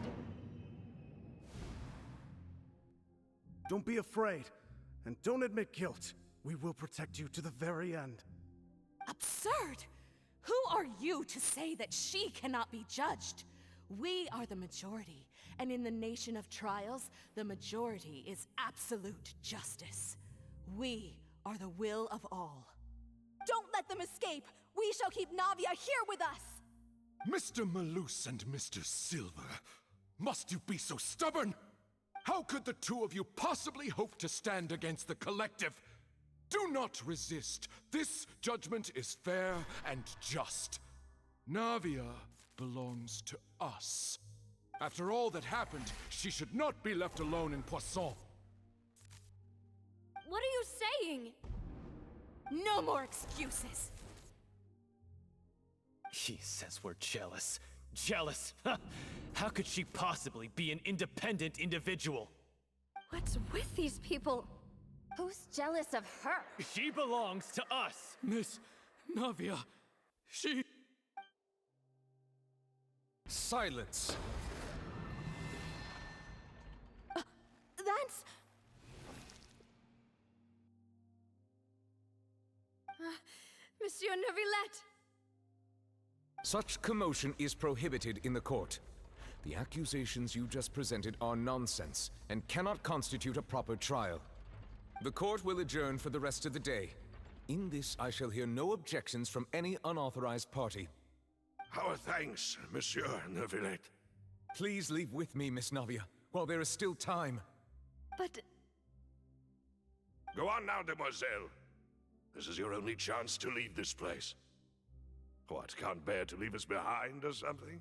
Don't be afraid, and don't admit guilt. We will protect you to the very end. Absurd! Who are you to say that she cannot be judged? We are the majority, and in the nation of trials, the majority is absolute justice. We are the will of all. Don't let them escape! We shall keep Navia here with us! Mr. Malus and Mr. Silver, must you be so stubborn? How could the two of you possibly hope to stand against the collective? Do not resist. This judgment is fair and just. Navia belongs to us. After all that happened, she should not be left alone in Poisson. What are you saying? No more excuses! He says we're jealous. Jealous? How could she possibly be an independent individual? What's with these people? Who's jealous of her? She belongs to us! Miss Navia, she... Silence! That's... Monsieur Neuvillette! Such commotion is prohibited in the court. The accusations you just presented are nonsense and cannot constitute a proper trial. The court will adjourn for the rest of the day. In this, I shall hear no objections from any unauthorized party. Our thanks, Monsieur Neuvillette. Please leave with me, Miss Navia, while there is still time. But... Go on now, Demoiselle. This is your only chance to leave this place. What, can't bear to leave us behind or something?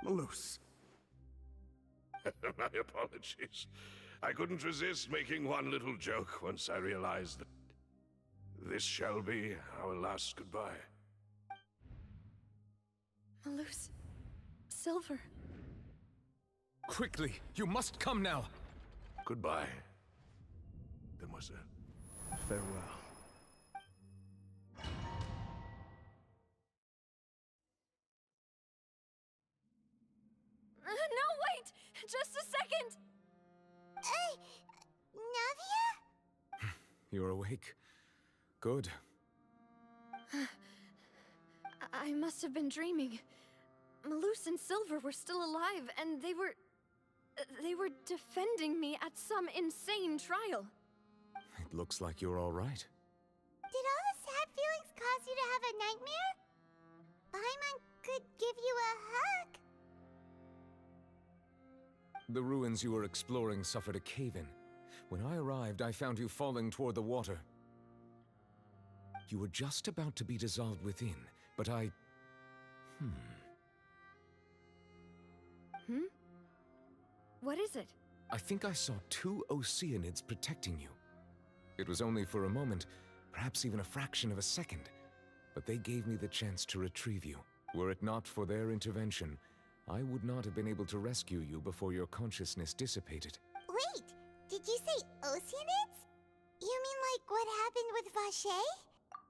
Malus. My apologies. I couldn't resist making one little joke once I realized that this shall be our last goodbye. Malus... Silver... Quickly, you must come now! Goodbye, Demoiselle. Farewell. No, wait! Just a second! Navia? You're awake. Good. I must have been dreaming. Malus and Silver were still alive, and they were defending me at some insane trial. It looks like you're all right. Did all the sad feelings cause you to have a nightmare? Paimon could give you a hug. The ruins you were exploring suffered a cave-in. When I arrived, I found you falling toward the water. You were just about to be dissolved within, but I... What is it? I think I saw 2 Oceanids protecting you. It was only for a moment, perhaps even a fraction of a second, but they gave me the chance to retrieve you. Were it not for their intervention, I would not have been able to rescue you before your consciousness dissipated. Wait, did you say Oceanids? You mean like what happened with Vache?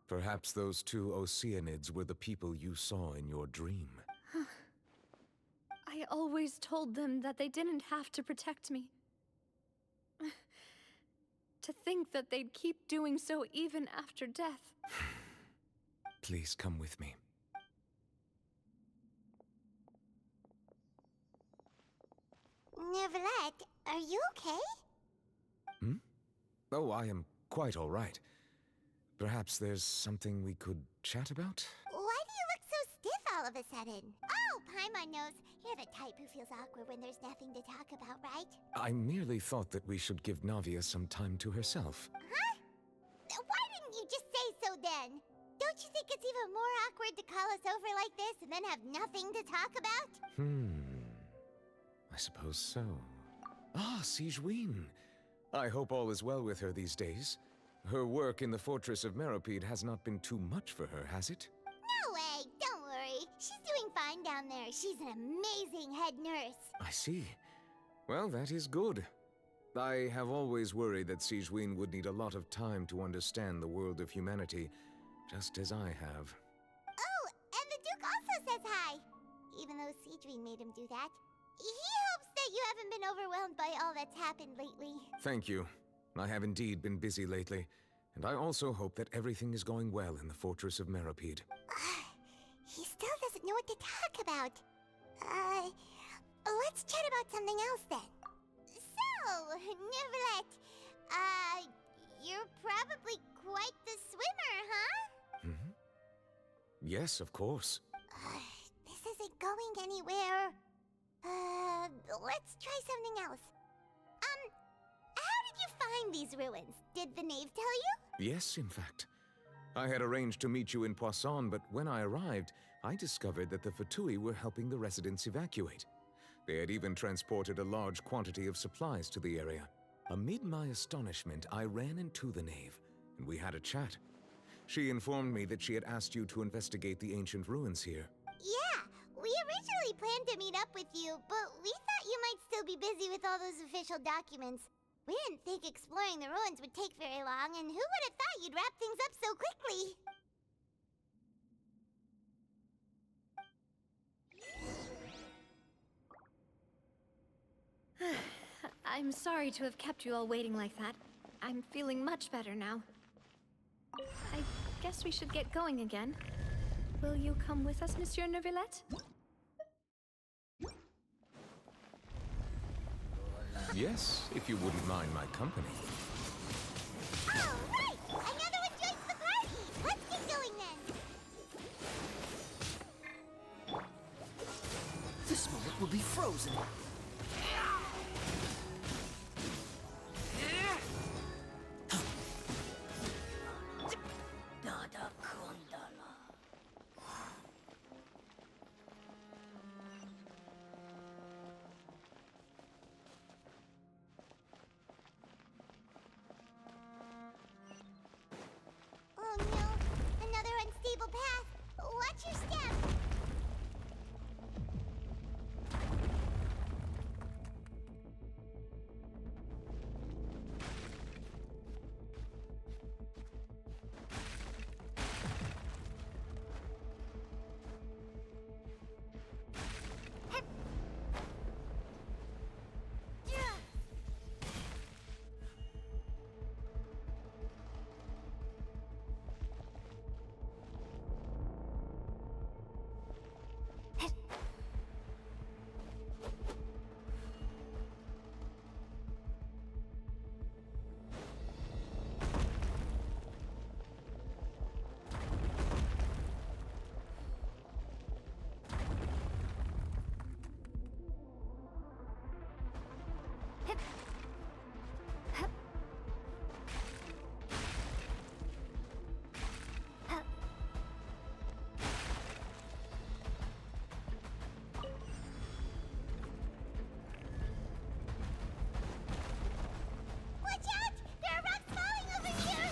Perhaps those 2 Oceanids were the people you saw in your dream. I always told them that they didn't have to protect me. To think that they'd keep doing so even after death. Please come with me. Neverlet, are you okay? Hmm? Oh, I am quite all right. Perhaps there's something we could chat about? Why do you look so stiff all of a sudden? Oh, Paimon knows. You're the type who feels awkward when there's nothing to talk about, right? I merely thought that we should give Navia some time to herself. Huh? Why didn't you just say so then? Don't you think it's even more awkward to call us over like this and then have nothing to talk about? I suppose so. Ah, Sigewinne. I hope all is well with her these days. Her work in the Fortress of Meropide has not been too much for her, has it? No way, don't worry. She's doing fine down there. She's an amazing head nurse. I see. Well, that is good. I have always worried that Sigewinne would need a lot of time to understand the world of humanity, just as I have. Oh, and the Duke also says hi. Even though Sigewinne made him do that. He hopes that you haven't been overwhelmed by all that's happened lately. Thank you. I have indeed been busy lately, and I also hope that everything is going well in the Fortress of Meropide. He still doesn't know what to talk about. Let's chat about something else then. So, Neverlet, you're probably quite the swimmer, huh? Mm-hmm. Yes, of course. This isn't going anywhere. Let's try something else. How did you find these ruins? Did the knave tell you? Yes, in fact. I had arranged to meet you in Poisson, but when I arrived, I discovered that the Fatui were helping the residents evacuate. They had even transported a large quantity of supplies to the area. Amid my astonishment, I ran into the knave, and we had a chat. She informed me that she had asked you to investigate the ancient ruins here. Yeah, we originally planned to meet up with you, but we thought you might still be busy with all those official documents. We didn't think exploring the ruins would take very long, and who would have thought you'd wrap things up so quickly? I'm sorry to have kept you all waiting like that. I'm feeling much better now. I guess we should get going again. Will you come with us, Monsieur Neuvillette? Yes, if you wouldn't mind my company. All right! Another one joins the party! Let's get going then! This moment will be frozen. Oh no! Another unstable path! Watch your step! Watch out! There are rocks falling over here!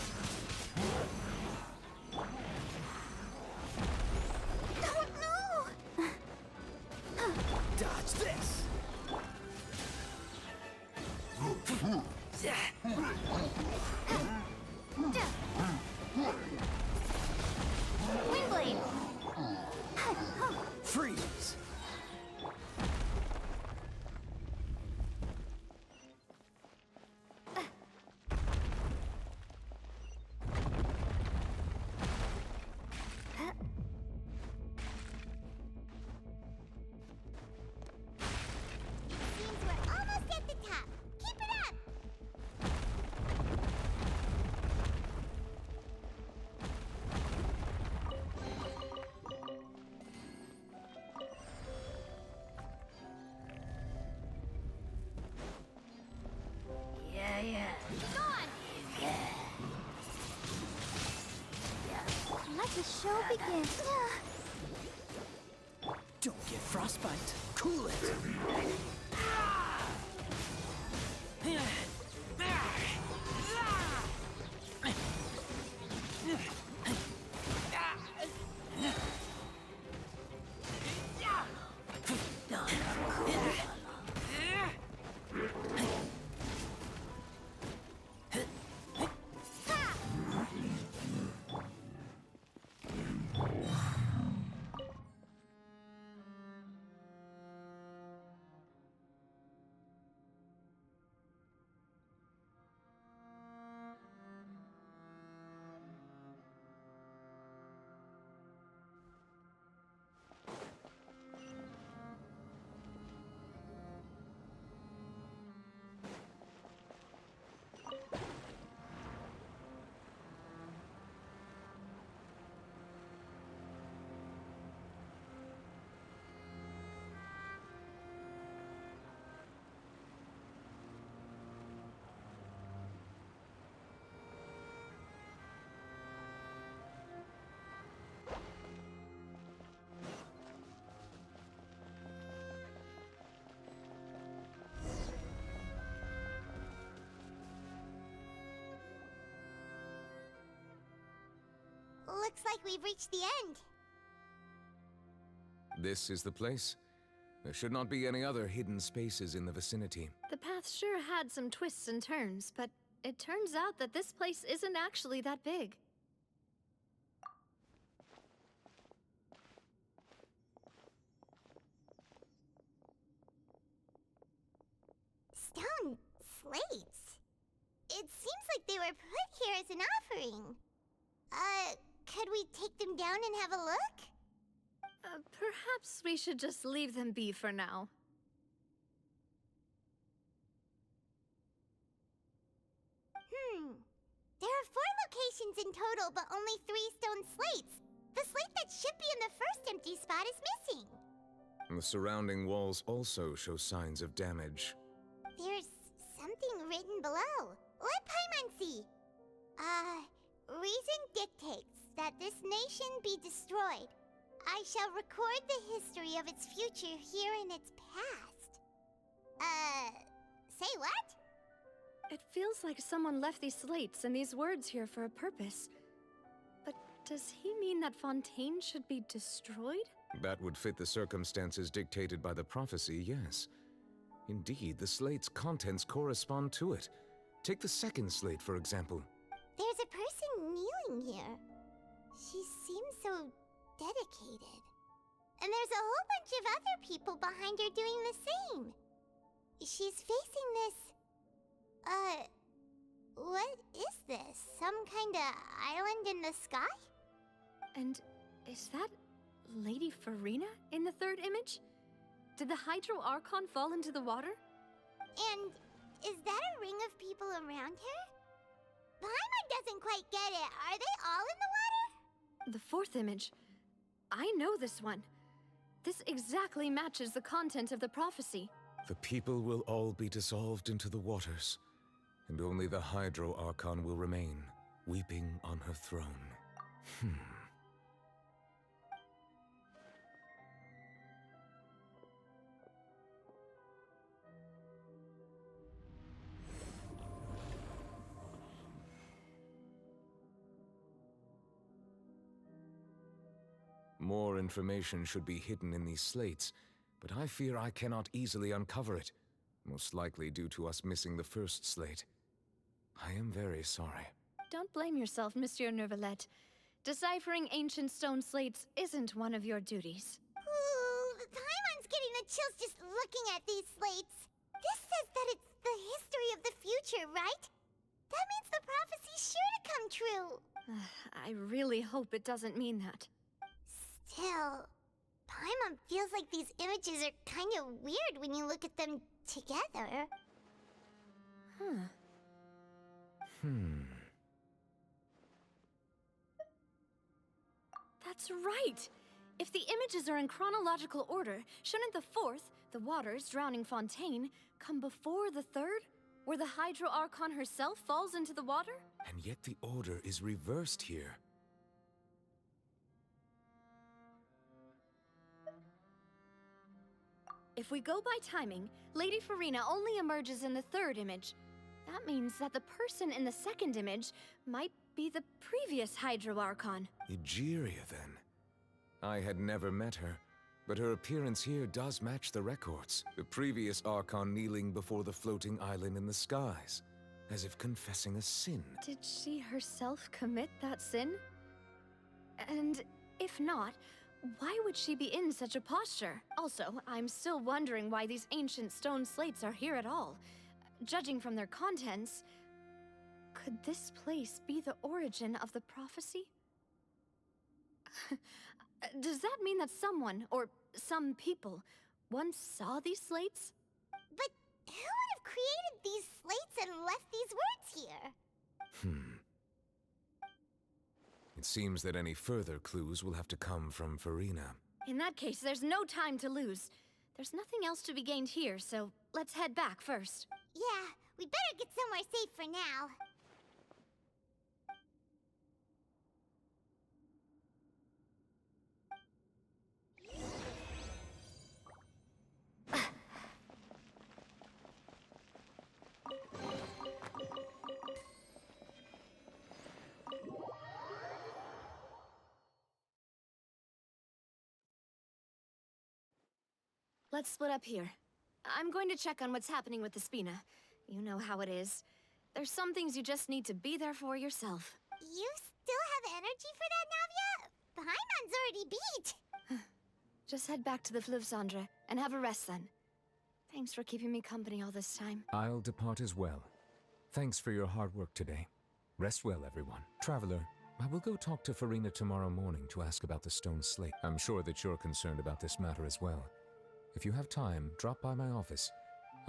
Oh no! Dodge this! Windblade! Freeze! let the show begin. Don't get frostbite. Cool it. Looks like we've reached the end. This is the place? There should not be any other hidden spaces in the vicinity. The path sure had some twists and turns, but it turns out that this place isn't actually that big. Stone slates. It seems like they were put here as an offering. Could we take them down and have a look? Perhaps we should just leave them be for now. There are 4 locations in total, but only 3 stone slates. The slate that should be in the first empty spot is missing. The surrounding walls also show signs of damage. There's something written below. Let Paimon see. Reason dictates that this nation be destroyed. I shall record the history of its future here in its past. Say what? It feels like someone left these slates and these words here for a purpose. But does he mean that Fontaine should be destroyed? That would fit the circumstances dictated by the prophecy, yes. Indeed, the slate's contents correspond to it. Take the second slate, for example. There's a person kneeling here. She seems so dedicated. And there's a whole bunch of other people behind her doing the same. She's facing this... what is this? Some kind of island in the sky? And is that Lady Farina in the third image? Did the Hydro Archon fall into the water? And is that a ring of people around her? Paimon doesn't quite get it. Are they all in the water? The fourth image. I know this one. This exactly matches the content of the prophecy. The people will all be dissolved into the waters, and only the Hydro Archon will remain, weeping on her throne. More information should be hidden in these slates, but I fear I cannot easily uncover it, most likely due to us missing the first slate. I am very sorry. Don't blame yourself, Monsieur Neuvillette. Deciphering ancient stone slates isn't one of your duties. Ooh, Paimon's getting the chills just looking at these slates. This says that it's the history of the future, right? That means the prophecy's sure to come true. I really hope it doesn't mean that. Still, Paimon feels like these images are kind of weird when you look at them together. That's right! If the images are in chronological order, shouldn't the fourth, the waters drowning Fontaine, come before the third, where the Hydro Archon herself falls into the water? And yet the order is reversed here. if we go by timing, Lady Farina only emerges in the third image. That means that the person in the second image might be the previous Hydro Archon. Egeria, then. I had never met her, but her appearance here does match the records. The previous Archon kneeling before the floating island in the skies, as if confessing a sin. Did she herself commit that sin? And if not, why would she be in such a posture? Also, I'm still wondering why these ancient stone slates are here at all. Judging from their contents, could this place be the origin of the prophecy? Does that mean that someone, or some people, once saw these slates? But who would have created these slates and left these words here? It seems that any further clues will have to come from Farina. In that case, there's no time to lose. There's nothing else to be gained here, so let's head back first. Yeah, we better get somewhere safe for now. Let's split up here. I'm going to check on what's happening with the Spina. You know how it is. There's some things you just need to be there for yourself. You still have energy for that, Navia? Paimon's already beat. Just head back to the Fluvsandra and have a rest then. Thanks for keeping me company all this time. I'll depart as well. Thanks for your hard work today. Rest well, everyone. Traveler, I will go talk to Farina tomorrow morning to ask about the stone slate. I'm sure that you're concerned about this matter as well. If you have time, drop by my office.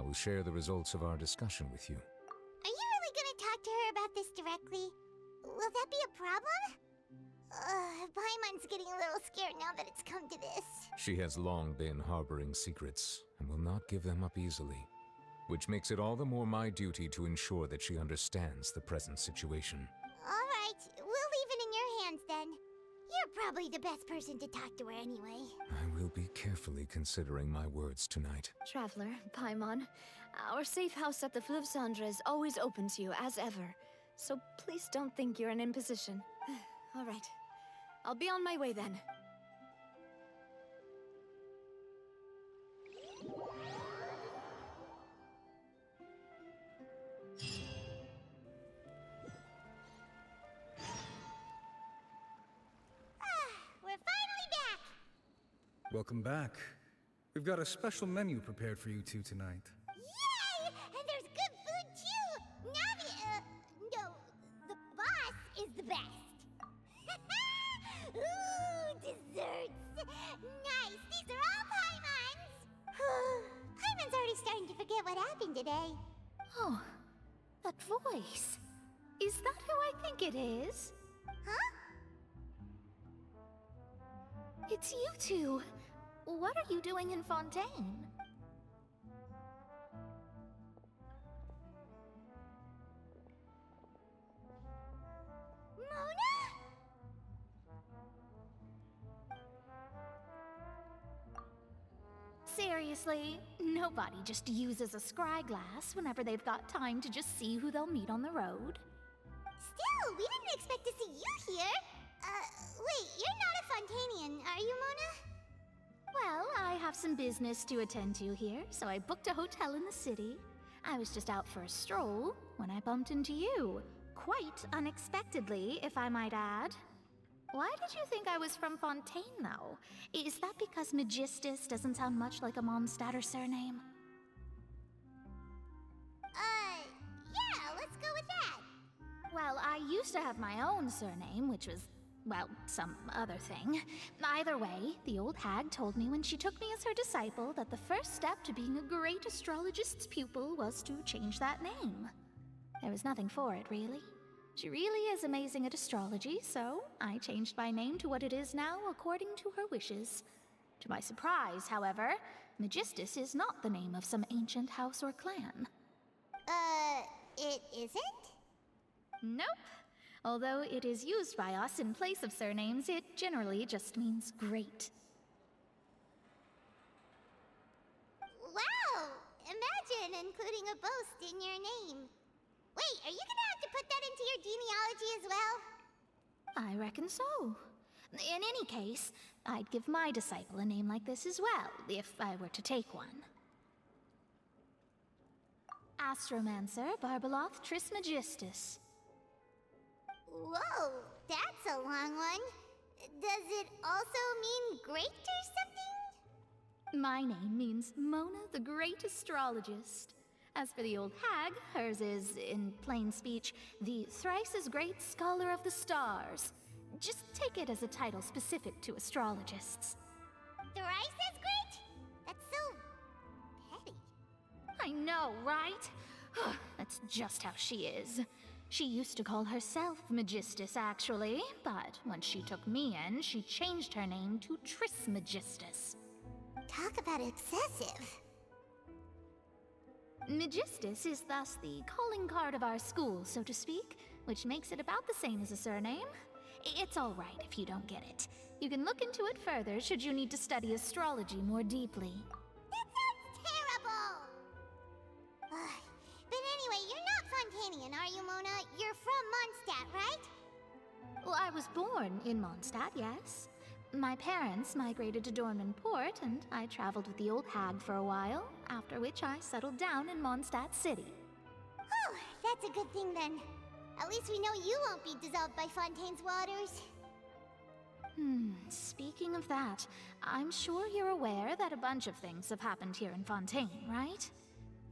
I will share the results of our discussion with you. Are you really gonna talk to her about this directly? Will that be a problem? Paimon's getting a little scared now that it's come to this. She has long been harboring secrets, and will not give them up easily. Which makes it all the more my duty to ensure that she understands the present situation. Alright, we'll leave it in your hands then. You're probably the best person to talk to her anyway. I will be carefully considering my words tonight. Traveler, Paimon, our safe house at the Fluvsandra is always open to you, as ever. So please don't think you're an imposition. All right. I'll be on my way then. We're finally back! Welcome back. We've got a special menu prepared for you two tonight. Yay! And there's good food too! Navi, no, the boss is the best. Ooh, desserts! Nice, these are all Paimon's! Paimon's already starting to forget what happened today. Oh, that voice. Is that who I think it is? Huh? It's you two. What are you doing in Fontaine? Mona? Seriously, nobody just uses a scry glass whenever they've got time to just see who they'll meet on the road. Still, we didn't expect to see you here. Wait, you're not a Fontainian, are you, Mona? Well, I have some business to attend to here, so I booked a hotel in the city. I was just out for a stroll when I bumped into you. Quite unexpectedly, if I might add. Why did you think I was from Fontaine, though? Is that because Magistus doesn't sound much like a Mondstatter surname? Yeah, let's go with that. Well, I used to have my own surname, which was, well, some other thing. Either way, the old hag told me when she took me as her disciple that the first step to being a great astrologist's pupil was to change that name. There was nothing for it, really. She really is amazing at astrology, so I changed my name to what it is now according to her wishes. To my surprise, however, Magistus is not the name of some ancient house or clan. It isn't? Nope. Although it is used by us in place of surnames, it generally just means great. including a boast in your name. Wait, are you gonna have to put that into your genealogy as well? I reckon so. In any case, I'd give my disciple a name like this as well, if I were to take one. Astromancer Barbeloth Trismegistus. Whoa, that's a long one. Does it also mean great or something? My name means Mona the Great Astrologist. As for the old hag, hers is, in plain speech, the thrice as great Scholar of the Stars. Just take it as a title specific to astrologists. Thrice as great? That's so petty. I know, right? That's just how she is. She used to call herself Magistus, actually, but when she took me in, she changed her name to Trismegistus. Talk about excessive. Magistus is thus the calling card of our school, so to speak, which makes it about the same as a surname. It's all right if you don't get it. You can look into it further should you need to study astrology more deeply. That sounds terrible! Ugh. But anyway, you're not Fontainian, are you, Mona? You're from Mondstadt, right? Well, I was born in Mondstadt, yes. My parents migrated to Dornman Port, and I traveled with the old hag for a while, after which I settled down in Mondstadt City. Oh, that's a good thing then. At least we know you won't be dissolved by Fontaine's waters. Speaking of that, I'm sure you're aware that a bunch of things have happened here in Fontaine, right?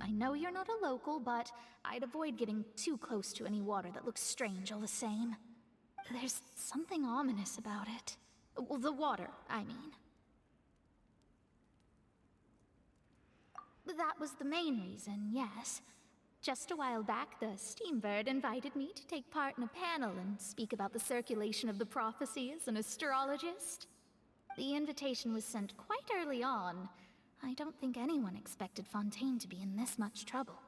I know you're not a local, but I'd avoid getting too close to any water that looks strange all the same. There's something ominous about it. Well, the water, I mean. That was the main reason, yes. Just a while back, the Steambird invited me to take part in a panel and speak about the circulation of the prophecy as an astrologist. The invitation was sent quite early on. I don't think anyone expected Fontaine to be in this much trouble.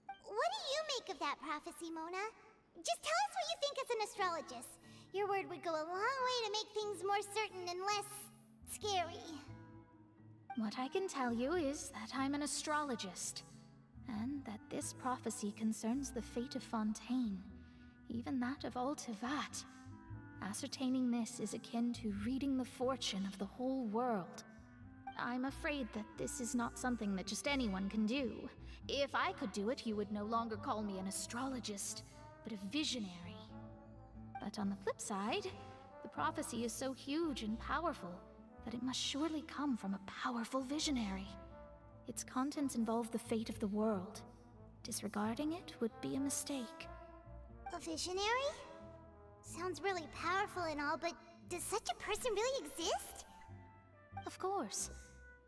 What do you make of that prophecy, Mona? Just tell us what you think as an astrologist. Your word would go a long way to make things more certain and less scary. What I can tell you is that I'm an astrologist, and that this prophecy concerns the fate of Fontaine, even that of Altivat. Ascertaining this is akin to reading the fortune of the whole world. I'm afraid that this is not something that just anyone can do. If I could do it, you would no longer call me an astrologist, but a visionary. But on the flip side, the prophecy is so huge and powerful that it must surely come from a powerful visionary. Its contents involve the fate of the world. Disregarding it would be a mistake. A visionary? Sounds really powerful and all, but does such a person really exist? Of course.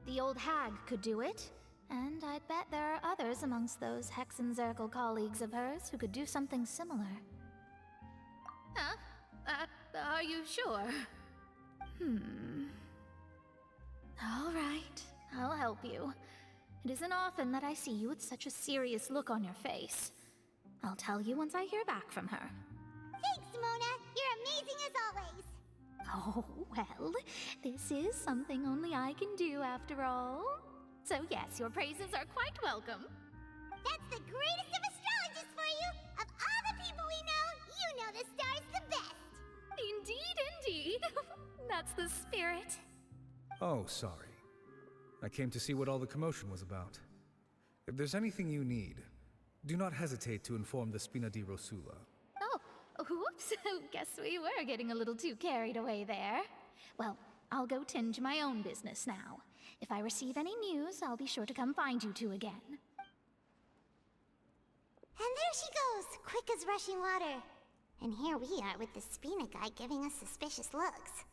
The old hag could do it, and I'd bet there are others amongst those Hexenzirkel colleagues of hers who could do something similar. Huh? Are you sure? All right, I'll help you. It isn't often that I see you with such a serious look on your face. I'll tell you once I hear back from her. Thanks, Mona! You're amazing as always! Oh, well, this is something only I can do after all. So yes, your praises are quite welcome. That's the greatest of astrologists for you! Of all the people we know, you know the star's the best! Indeed. That's the spirit. Oh, sorry. I came to see what all the commotion was about. If there's anything you need, do not hesitate to inform the Spina di Rosula. Oh, whoops. Guess we were getting a little too carried away there. Well, I'll go tend to my own business now. If I receive any news, I'll be sure to come find you two again. And there she goes, quick as rushing water. And here we are with the Spina guy giving us suspicious looks.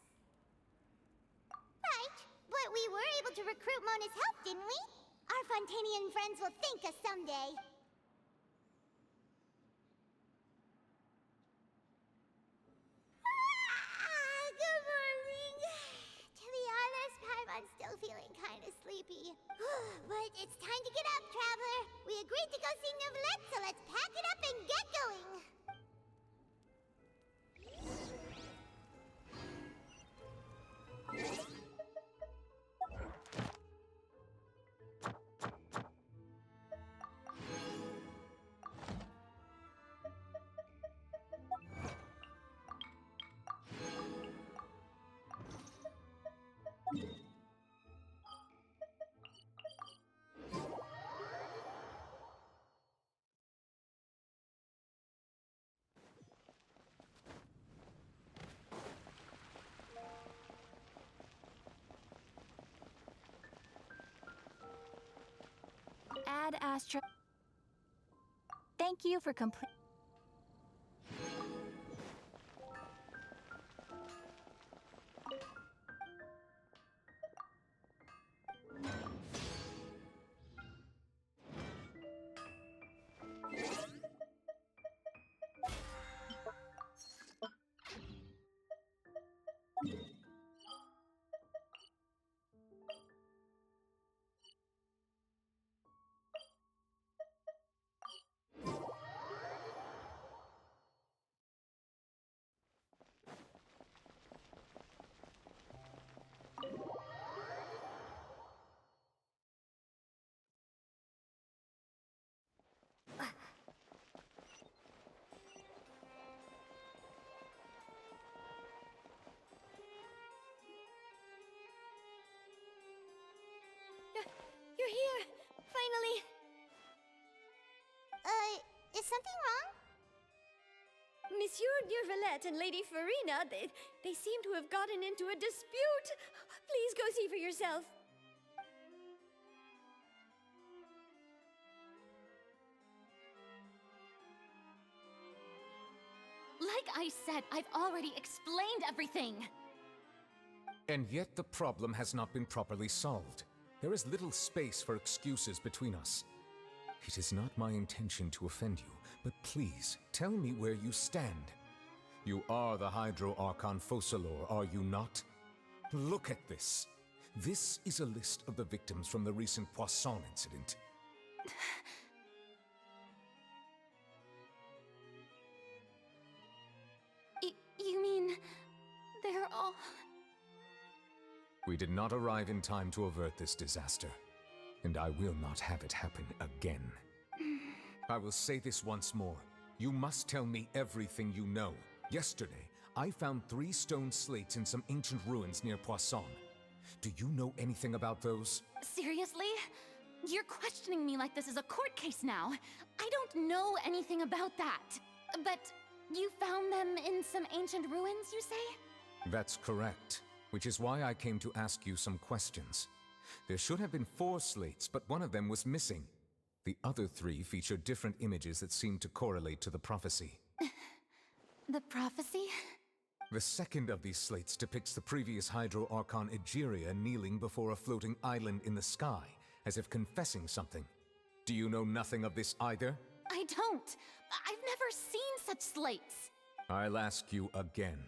Right, but we were able to recruit Mona's help, didn't we? Our Fontainian friends will thank us someday. Good morning. To be honest, Paimon's still feeling kind of sleepy. But it's time to get up, traveler. We agreed to go see Neuvillette, so let's pack it up and get going. Astro. Thank you for complete. You're here! Finally! Is something wrong? Monsieur Durvalette and Lady Farina, they seem to have gotten into a dispute. Please go see for yourself. Like I said, I've already explained everything. And yet the problem has not been properly solved. There is little space for excuses between us. It is not my intention to offend you, but please, tell me where you stand. You are the Hydro Archon Focalor, are you not? Look at this. This is a list of the victims from the recent Poisson incident. You mean... they're all... We did not arrive in time to avert this disaster, and I will not have it happen again. I will say this once more. You must tell me everything you know. Yesterday, I found 3 stone slates in some ancient ruins near Poisson. Do you know anything about those? Seriously? You're questioning me like this is a court case now. I don't know anything about that. But you found them in some ancient ruins, you say? That's correct, which is why I came to ask you some questions. There should have been 4 slates, but one of them was missing. The other 3 feature different images that seem to correlate to the prophecy. The prophecy? The second of these slates depicts the previous Hydro Archon Egeria kneeling before a floating island in the sky, as if confessing something. Do you know nothing of this either? I don't. I've never seen such slates. I'll ask you again.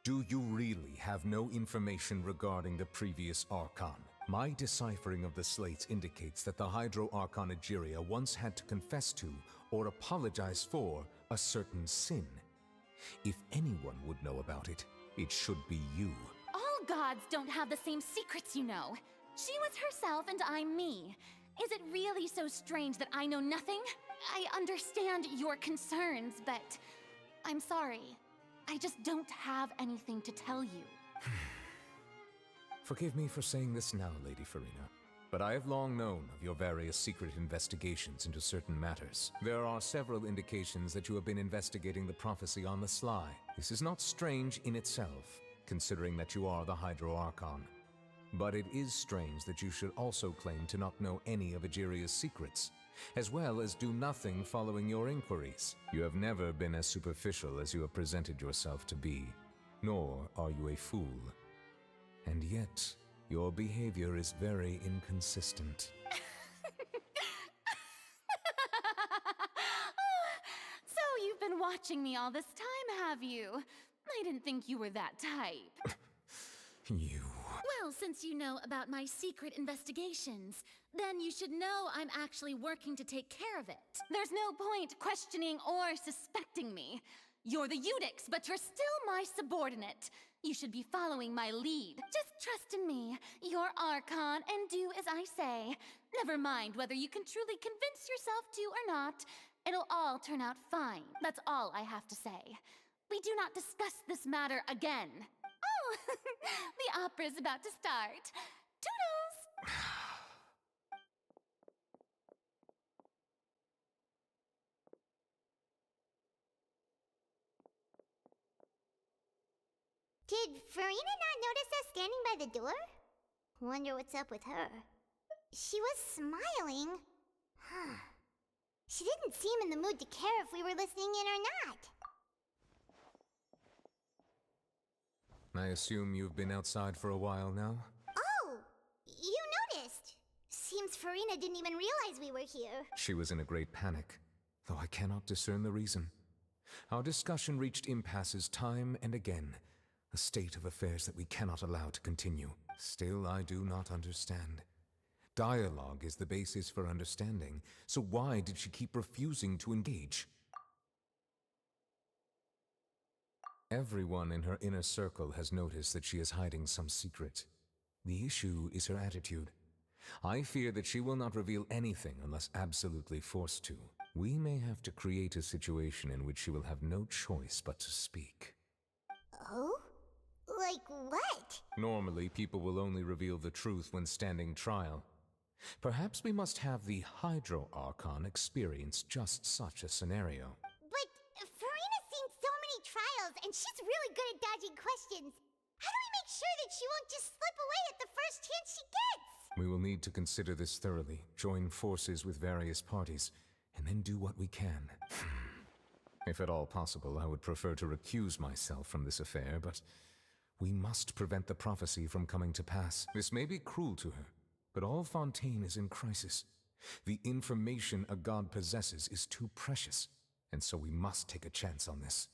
Do you really have no information regarding the previous Archon? My deciphering of the slates indicates that the Hydro Archon Egeria once had to confess to, or apologize for, a certain sin. If anyone would know about it, it should be you. All gods don't have the same secrets, you know. She was herself and I'm me. Is it really so strange that I know nothing? I understand your concerns, but I'm sorry. I just don't have anything to tell you. Forgive me for saying this now, Lady Farina, but I have long known of your various secret investigations into certain matters. There are several indications that you have been investigating the prophecy on the sly. This is not strange in itself, considering that you are the Hydro Archon. But it is strange that you should also claim to not know any of Egeria's secrets, as well as do nothing following your inquiries. You have never been as superficial as you have presented yourself to be, nor are you a fool. And yet, your behavior is very inconsistent. So you've been watching me all this time, have you? I didn't think you were that type. You... Well, since you know about my secret investigations, then you should know I'm actually working to take care of it. There's no point questioning or suspecting me. You're the Eudix, but you're still my subordinate. You should be following my lead. Just trust in me, your Archon, and do as I say. Never mind whether you can truly convince yourself to or not. It'll all turn out fine. That's all I have to say. We do not discuss this matter again. Oh, the opera's about to start. Toodles! Did Farina not notice us standing by the door? Wonder what's up with her. She was smiling. Huh. She didn't seem in the mood to care if we were listening in or not. I assume you've been outside for a while now? Oh! You noticed! Seems Farina didn't even realize we were here. She was in a great panic, though I cannot discern the reason. Our discussion reached impasses time and again, a state of affairs that we cannot allow to continue. Still, I do not understand. Dialogue is the basis for understanding, so why did she keep refusing to engage? Everyone in her inner circle has noticed that she is hiding some secret. The issue is her attitude. I fear that she will not reveal anything unless absolutely forced to. We may have to create a situation in which she will have no choice but to speak. Oh? Like what? Normally, people will only reveal the truth when standing trial. Perhaps we must have the Hydro Archon experience just such a scenario. But Farina's seen so many trials, and she's really good at dodging questions. How do we make sure that she won't just slip away at the first chance she gets? We will need to consider this thoroughly, join forces with various parties, and then do what we can. If at all possible, I would prefer to recuse myself from this affair, but we must prevent the prophecy from coming to pass. This may be cruel to her, but all Fontaine is in crisis. The information a god possesses is too precious, and so we must take a chance on this.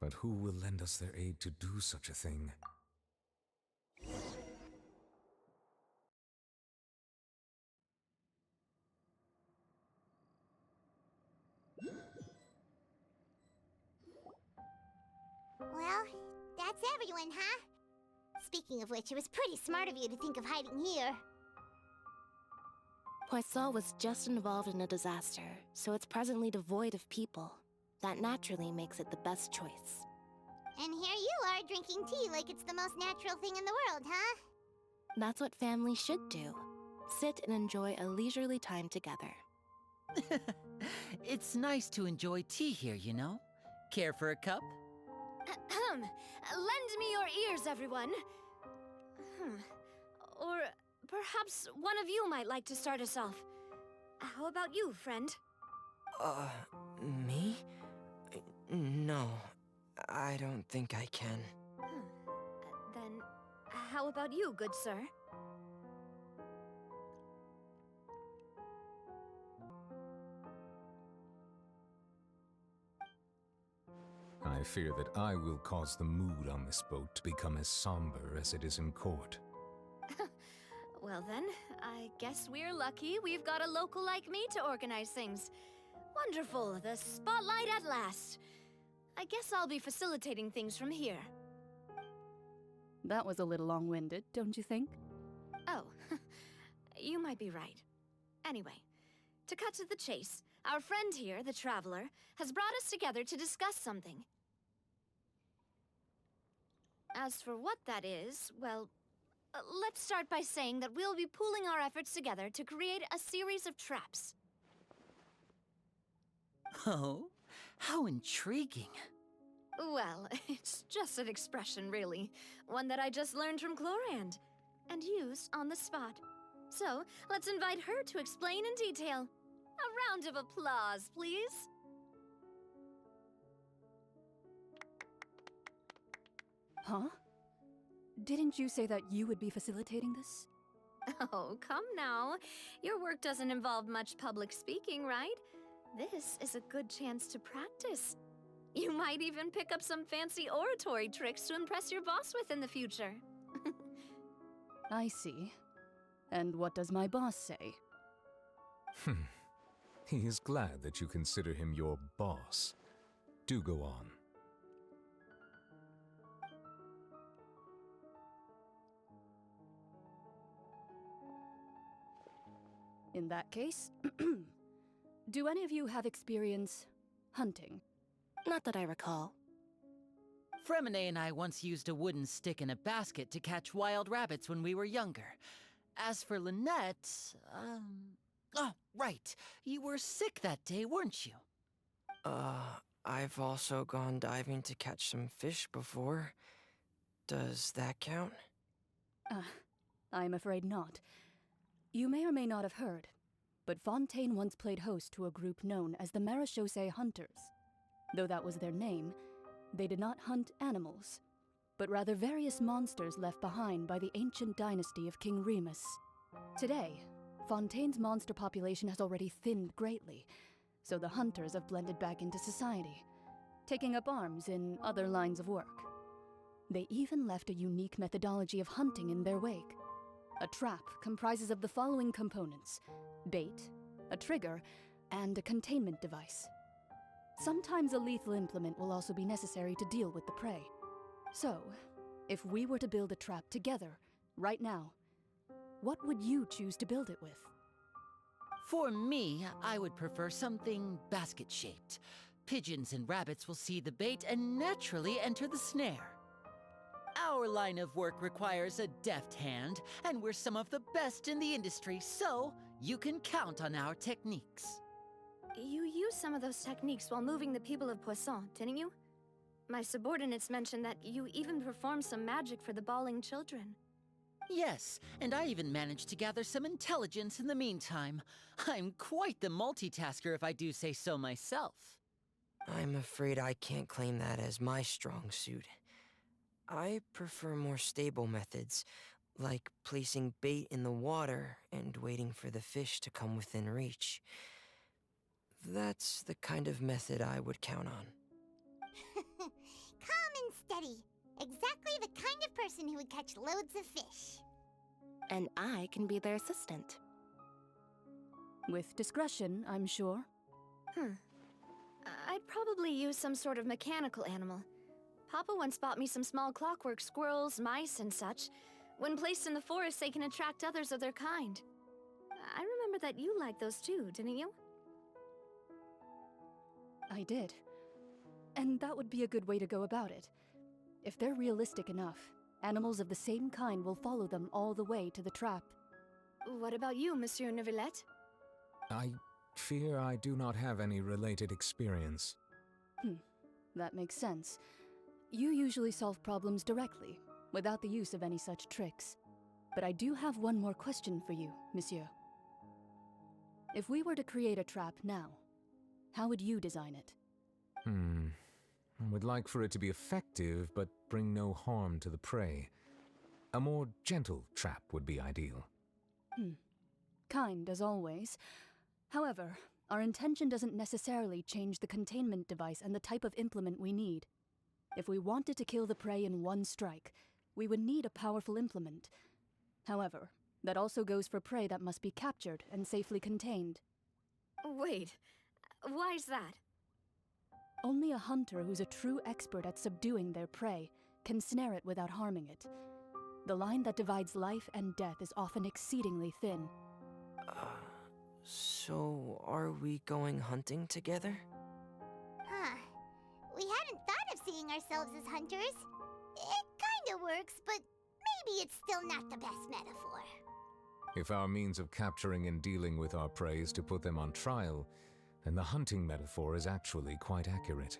But who will lend us their aid to do such a thing? Well, that's everyone, huh? Speaking of which, it was pretty smart of you to think of hiding here. Poisson was just involved in a disaster, so it's presently devoid of people. That naturally makes it the best choice. And here you are drinking tea like it's the most natural thing in the world, huh? That's what families should do. Sit and enjoy a leisurely time together. It's nice to enjoy tea here, you know? Care for a cup? Lend me your ears, everyone. Or perhaps one of you might like to start us off. How about you, friend? Me? No, I don't think I can. Then, how about you, good sir? I fear that I will cause the mood on this boat to become as somber as it is in court. Well then, I guess we're lucky we've got a local like me to organize things. Wonderful, the spotlight at last. I guess I'll be facilitating things from here. That was a little long-winded, don't you think? Oh, you might be right. Anyway, to cut to the chase, our friend here, the Traveler, has brought us together to discuss something. As for what that is, well, let's start by saying that we'll be pooling our efforts together to create a series of traps. Oh, how intriguing. Well, it's just an expression, really. One that I just learned from Chlorand, and used on the spot. So, let's invite her to explain in detail. A round of applause, please. Huh? Didn't you say that you would be facilitating this? Oh, come now. Your work doesn't involve much public speaking, right? This is a good chance to practice. You might even pick up some fancy oratory tricks to impress your boss with in the future. I see. And what does my boss say? He is glad that you consider him your boss. Do go on. In that case, do any of you have experience hunting? Not that I recall. Fremine and I once used a wooden stick in a basket to catch wild rabbits when we were younger. As for Lynette, oh, right. You were sick that day, weren't you? I've also gone diving to catch some fish before. Does that count? I'm afraid not. You may or may not have heard. but Fontaine once played host to a group known as the Marechaussee Hunters. Though that was their name, they did not hunt animals, but rather various monsters left behind by the ancient dynasty of King Remus. Today, Fontaine's monster population has already thinned greatly, so the hunters have blended back into society, taking up arms in other lines of work. They even left a unique methodology of hunting in their wake. A trap comprises of the following components: bait, a trigger, and a containment device. Sometimes a lethal implement will also be necessary to deal with the prey. So, if we were to build a trap together, right now, what would you choose to build it with? For me, I would prefer something basket-shaped. Pigeons and rabbits will see the bait and naturally enter the snare. Our line of work requires a deft hand, and we're some of the best in the industry, so you can count on our techniques. You used some of those techniques while moving the people of Poisson, didn't you? My subordinates mentioned that you even performed some magic for the bawling children. Yes, and I even managed to gather some intelligence in the meantime. I'm quite the multitasker if I do say so myself. I'm afraid I can't claim that as my strong suit. I prefer more stable methods, like placing bait in the water and waiting for the fish to come within reach. That's the kind of method I would count on. Calm and steady. Exactly the kind of person who would catch loads of fish. And I can be their assistant. With discretion, I'm sure. I'd probably use some sort of mechanical animal. Papa once bought me some small clockwork squirrels, mice, and such. When placed in the forest, they can attract others of their kind. I remember that you liked those too, didn't you? I did. And that would be a good way to go about it. If they're realistic enough, animals of the same kind will follow them all the way to the trap. What about you, Monsieur Neuvillette? I fear I do not have any related experience. That makes sense. You usually solve problems directly, without the use of any such tricks. But I do have one more question for you, Monsieur. If we were to create a trap now, how would you design it? I would like for it to be effective, but bring no harm to the prey. A more gentle trap would be ideal. Kind, as always. However, our intention doesn't necessarily change the containment device and the type of implement we need. If we wanted to kill the prey in one strike, we would need a powerful implement. However, that also goes for prey that must be captured and safely contained. Wait, why's that? Only a hunter who's a true expert at subduing their prey can snare it without harming it. The line that divides life and death is often exceedingly thin. So are we going hunting together? We hadn't thought of seeing ourselves as hunters. It kinda works, but maybe it's still not the best metaphor. If our means of capturing and dealing with our prey is to put them on trial, then the hunting metaphor is actually quite accurate.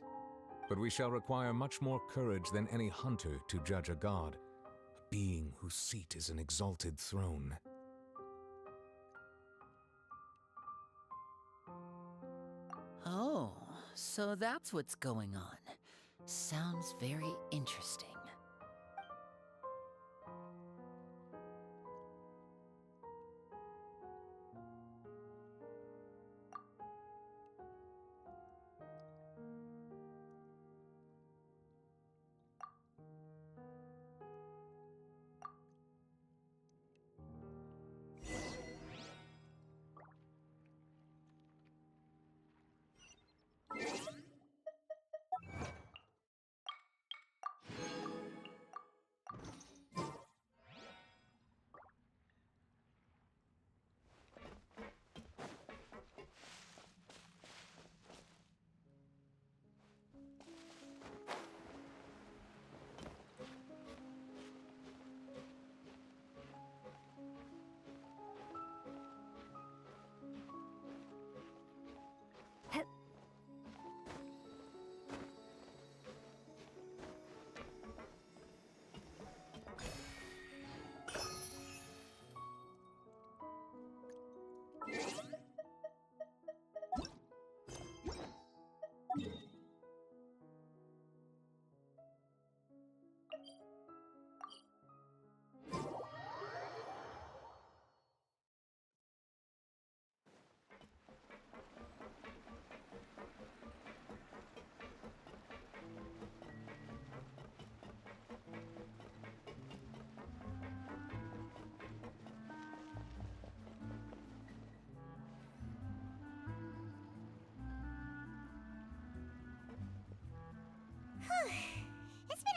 But we shall require much more courage than any hunter to judge a god, a being whose seat is an exalted throne. Oh, so that's what's going on. Sounds very interesting.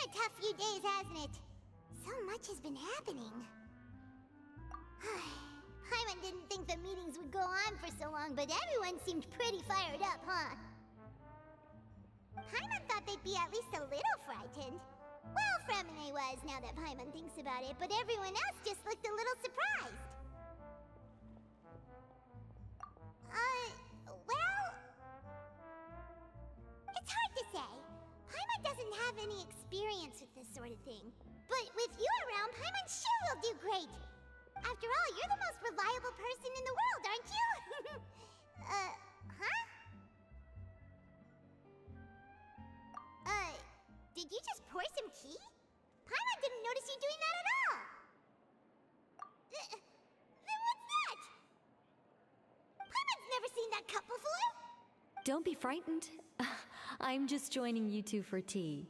a tough few days, hasn't it? So much has been happening. Paimon didn't think the meetings would go on for so long, but everyone seemed pretty fired up, huh? Paimon thought they'd be at least a little frightened. Well, Fremine was, now that Paimon thinks about it, but everyone else just looked a little surprised. Well... It's hard to say. Paimon doesn't have any experience with this sort of thing. But with you around, Paimon sure will do great. After all, you're the most reliable person in the world, aren't you? Huh? Did you just pour some tea? Paimon didn't notice you doing that at all. Then what's that? Paimon's never seen that cup before. Don't be frightened. I'm just joining you two for tea.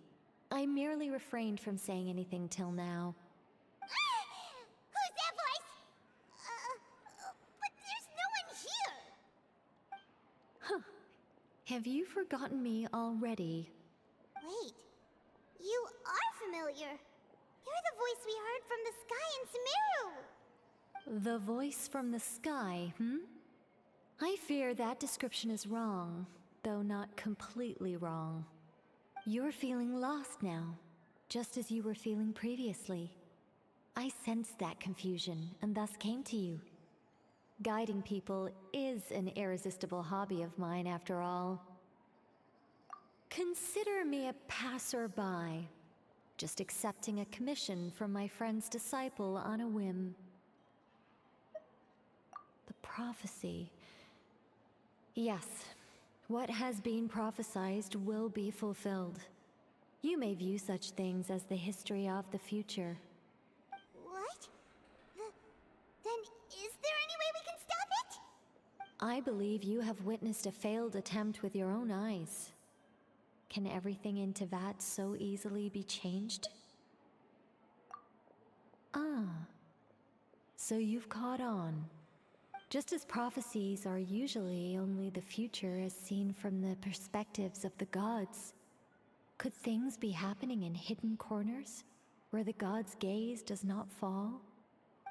I merely refrained from saying anything till now. Who's that voice? But there's no one here. Huh. Have you forgotten me already? Wait, you are familiar. You're the voice we heard from the sky in Sumeru. The voice from the sky, I fear that description is wrong, though not completely wrong. You're feeling lost now, just as you were feeling previously. I sensed that confusion, and thus came to you. Guiding people is an irresistible hobby of mine, after all. Consider me a passerby, just accepting a commission from my friend's disciple on a whim. The prophecy. Yes, what has been prophesied will be fulfilled. You may view such things as the history of the future. What? Then is there any way we can stop it? I believe you have witnessed a failed attempt with your own eyes. Can everything in Teyvat so easily be changed? Ah, so you've caught on. Just as prophecies are usually only the future as seen from the perspectives of the gods, could things be happening in hidden corners, where the gods' gaze does not fall?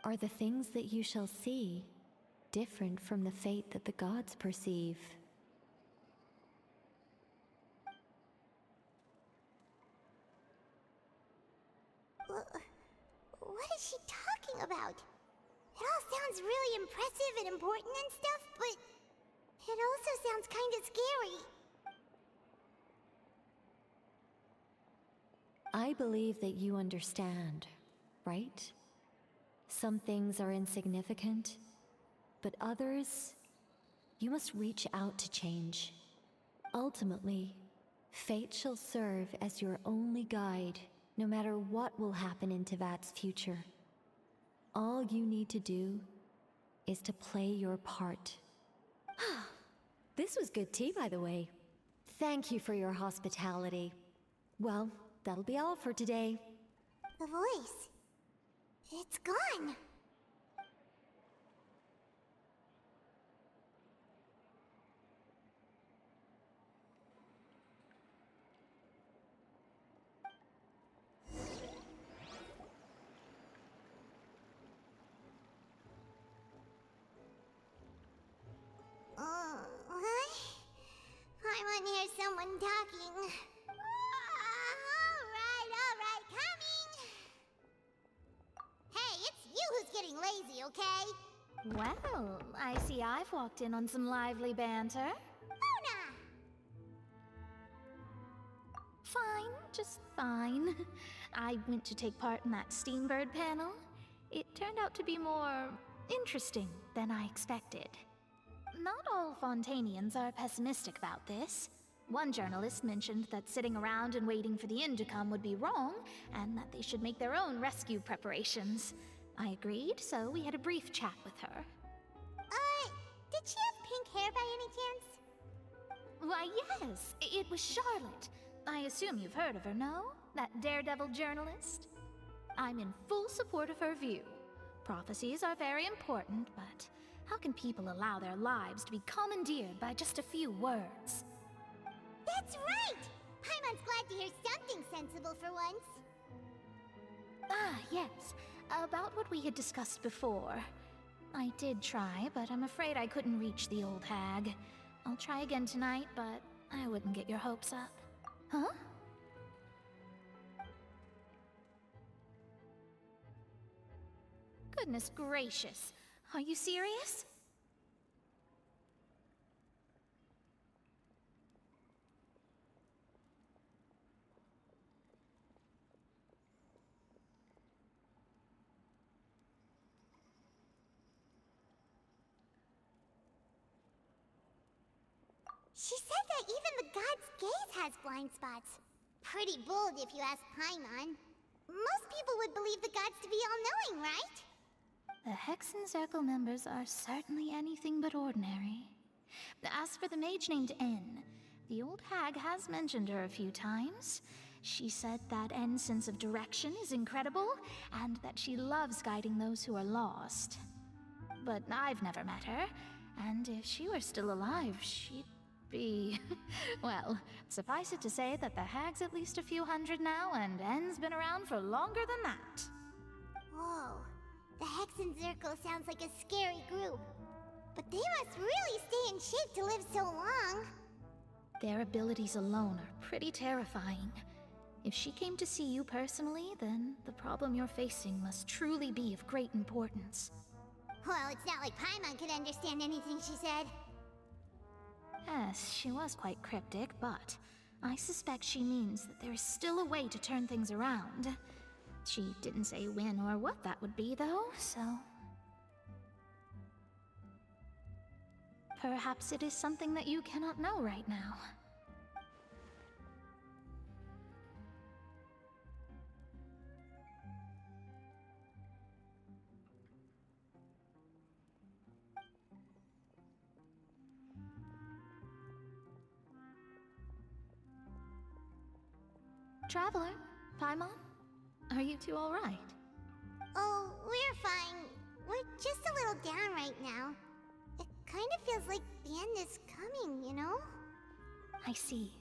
Are the things that you shall see different from the fate that the gods perceive? What is she talking about? It all sounds really impressive and important and stuff, but it also sounds kind of scary. I believe that you understand, right? Some things are insignificant, but others, you must reach out to change. Ultimately, fate shall serve as your only guide, no matter what will happen in Teyvat's future. All you need to do is to play your part. This was good tea, by the way. Thank you for your hospitality. Well, that'll be all for today. The voice. It's gone. What? I want to hear someone talking. Alright, coming! Hey, it's you who's getting lazy, okay? Well, I see I've walked in on some lively banter. Luna! Fine, just fine. I went to take part in that Steambird panel. It turned out to be more interesting than I expected. Not all Fontainians are pessimistic about this. One journalist mentioned that sitting around and waiting for the end to come would be wrong, and that they should make their own rescue preparations. I agreed, so we had a brief chat with her. Did she have pink hair by any chance? Why, yes, it was Charlotte. I assume you've heard of her, no? That daredevil journalist? I'm in full support of her view. Prophecies are very important, but how can people allow their lives to be commandeered by just a few words? That's right! Paimon's glad to hear something sensible for once. Ah, yes. About what we had discussed before. I did try, but I'm afraid I couldn't reach the old hag. I'll try again tonight, but I wouldn't get your hopes up. Huh? Goodness gracious. Are you serious? She said that even the god's gaze has blind spots. Pretty bold if you ask Paimon. Most people would believe the gods to be all-knowing, right? The Hexen Circle members are certainly anything but ordinary. As for the mage named N, the old hag has mentioned her a few times. She said that N's sense of direction is incredible, and that she loves guiding those who are lost. But I've never met her, and if she were still alive, she'd be... well, suffice it to say that the hag's at least a few hundred now, and N's been around for longer than that. Whoa. The Hexen Circle sounds like a scary group. But they must really stay in shape to live so long. Their abilities alone are pretty terrifying. If she came to see you personally, then the problem you're facing must truly be of great importance. Well, it's not like Paimon could understand anything she said. Yes, she was quite cryptic, but I suspect she means that there is still a way to turn things around. She didn't say when or what that would be, though, so... perhaps it is something that you cannot know right now. Traveler, Paimon, are you two all right? Oh, we're fine. We're just a little down right now. It kind of feels like the end is coming, you know? I see.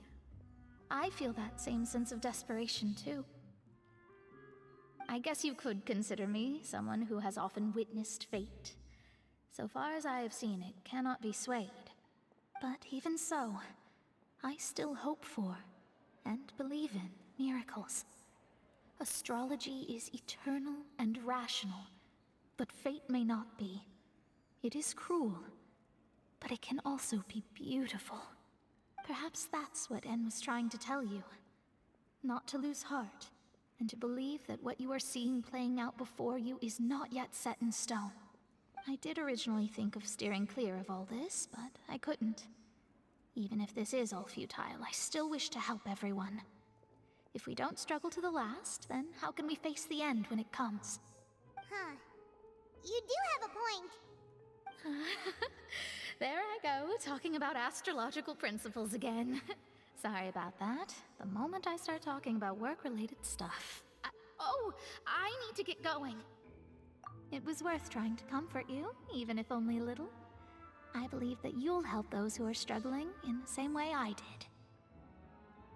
I feel that same sense of desperation, too. I guess you could consider me someone who has often witnessed fate. So far as I have seen, it cannot be swayed. But even so, I still hope for, and believe in, miracles. Astrology is eternal and rational, but fate may not be. It is cruel, but it can also be beautiful. Perhaps that's what En was trying to tell you. Not to lose heart, and to believe that what you are seeing playing out before you is not yet set in stone. I did originally think of steering clear of all this, but I couldn't. Even if this is all futile, I still wish to help everyone. If we don't struggle to the last, then how can we face the end when it comes? Huh. You do have a point. There I go, talking about astrological principles again. Sorry about that. The moment I start talking about work-related stuff... I need to get going. It was worth trying to comfort you, even if only a little. I believe that you'll help those who are struggling in the same way I did.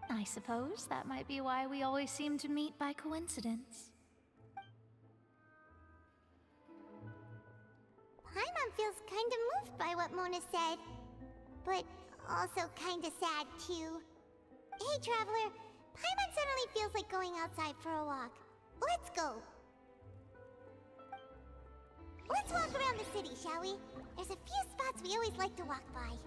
I suppose that might be why we always seem to meet by coincidence. Paimon feels kinda moved by what Mona said, but also kinda sad too. Hey, Traveler, Paimon suddenly feels like going outside for a walk. Let's go. Let's walk around the city, shall we? There's a few spots we always like to walk by.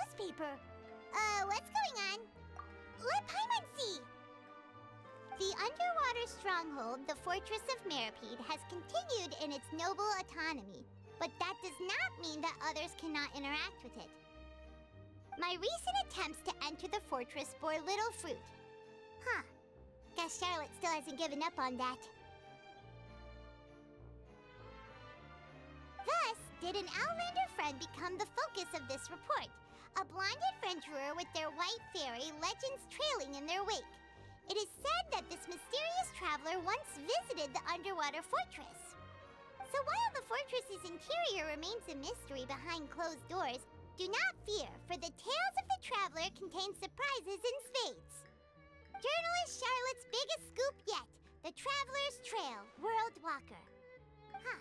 newspaper. What's going on? Let Paimon see! The underwater stronghold, the Fortress of Meripede, has continued in its noble autonomy, but that does not mean that others cannot interact with it. My recent attempts to enter the fortress bore little fruit. Huh. Guess Charlotte still hasn't given up on that. Thus, did an Outlander friend become the focus of this report? A blonde adventurer with their white fairy, legends trailing in their wake. It is said that this mysterious traveler once visited the underwater fortress. So while the fortress's interior remains a mystery behind closed doors, do not fear, for the tales of the traveler contain surprises in spades. Journalist Charlotte's biggest scoop yet, the Traveler's Trail, World Walker. Huh.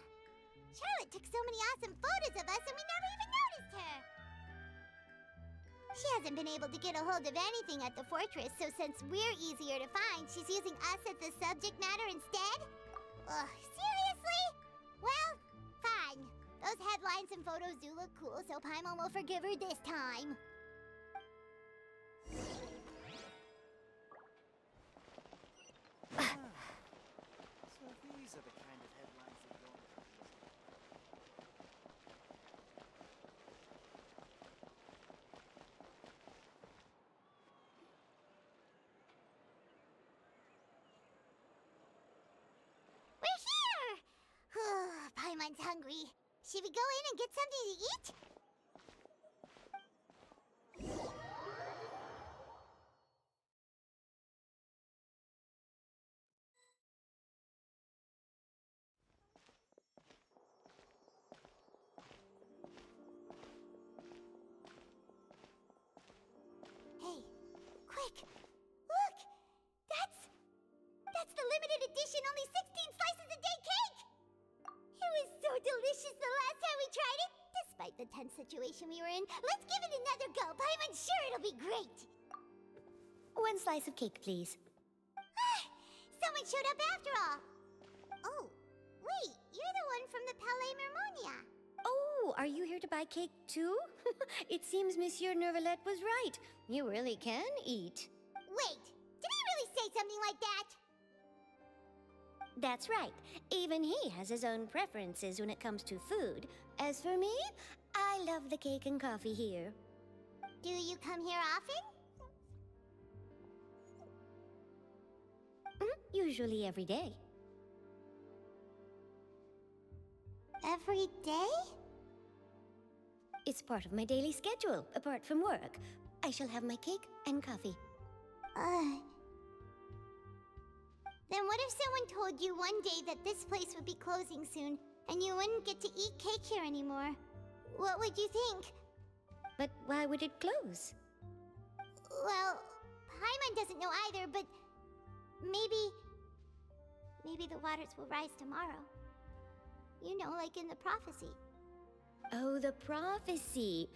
Charlotte took so many awesome photos of us and we never even noticed her. She hasn't been able to get a hold of anything at the fortress, so since we're easier to find, she's using us as the subject matter instead? Ugh, seriously? Well, fine. Those headlines and photos do look cool, so Paimon will forgive her this time. So these are the kind of headlines that go. We're here! Paimon's hungry. Should we go in and get something to eat? Hey, quick! Look! That's the limited edition only 16 slices a day cake! It was so delicious the last time we tried it! Despite the tense situation we were in, let's give it another go! I'm sure it'll be great! 1 slice of cake, please. Someone showed up after all! Oh, wait, you're the one from the Palais Mermonia. Oh, are you here to buy cake too? It seems Monsieur Nervalette was right. You really can eat. Wait, did he really say something like that? That's right. Even he has his own preferences when it comes to food. As for me, I love the cake and coffee here. Do you come here often? Usually every day. Every day? It's part of my daily schedule, apart from work. I shall have my cake and coffee. Then what if someone told you one day that this place would be closing soon, and you wouldn't get to eat cake here anymore? What would you think? But why would it close? Well, Paimon doesn't know either, but maybe the waters will rise tomorrow. You know, like in the prophecy. Oh, the prophecy.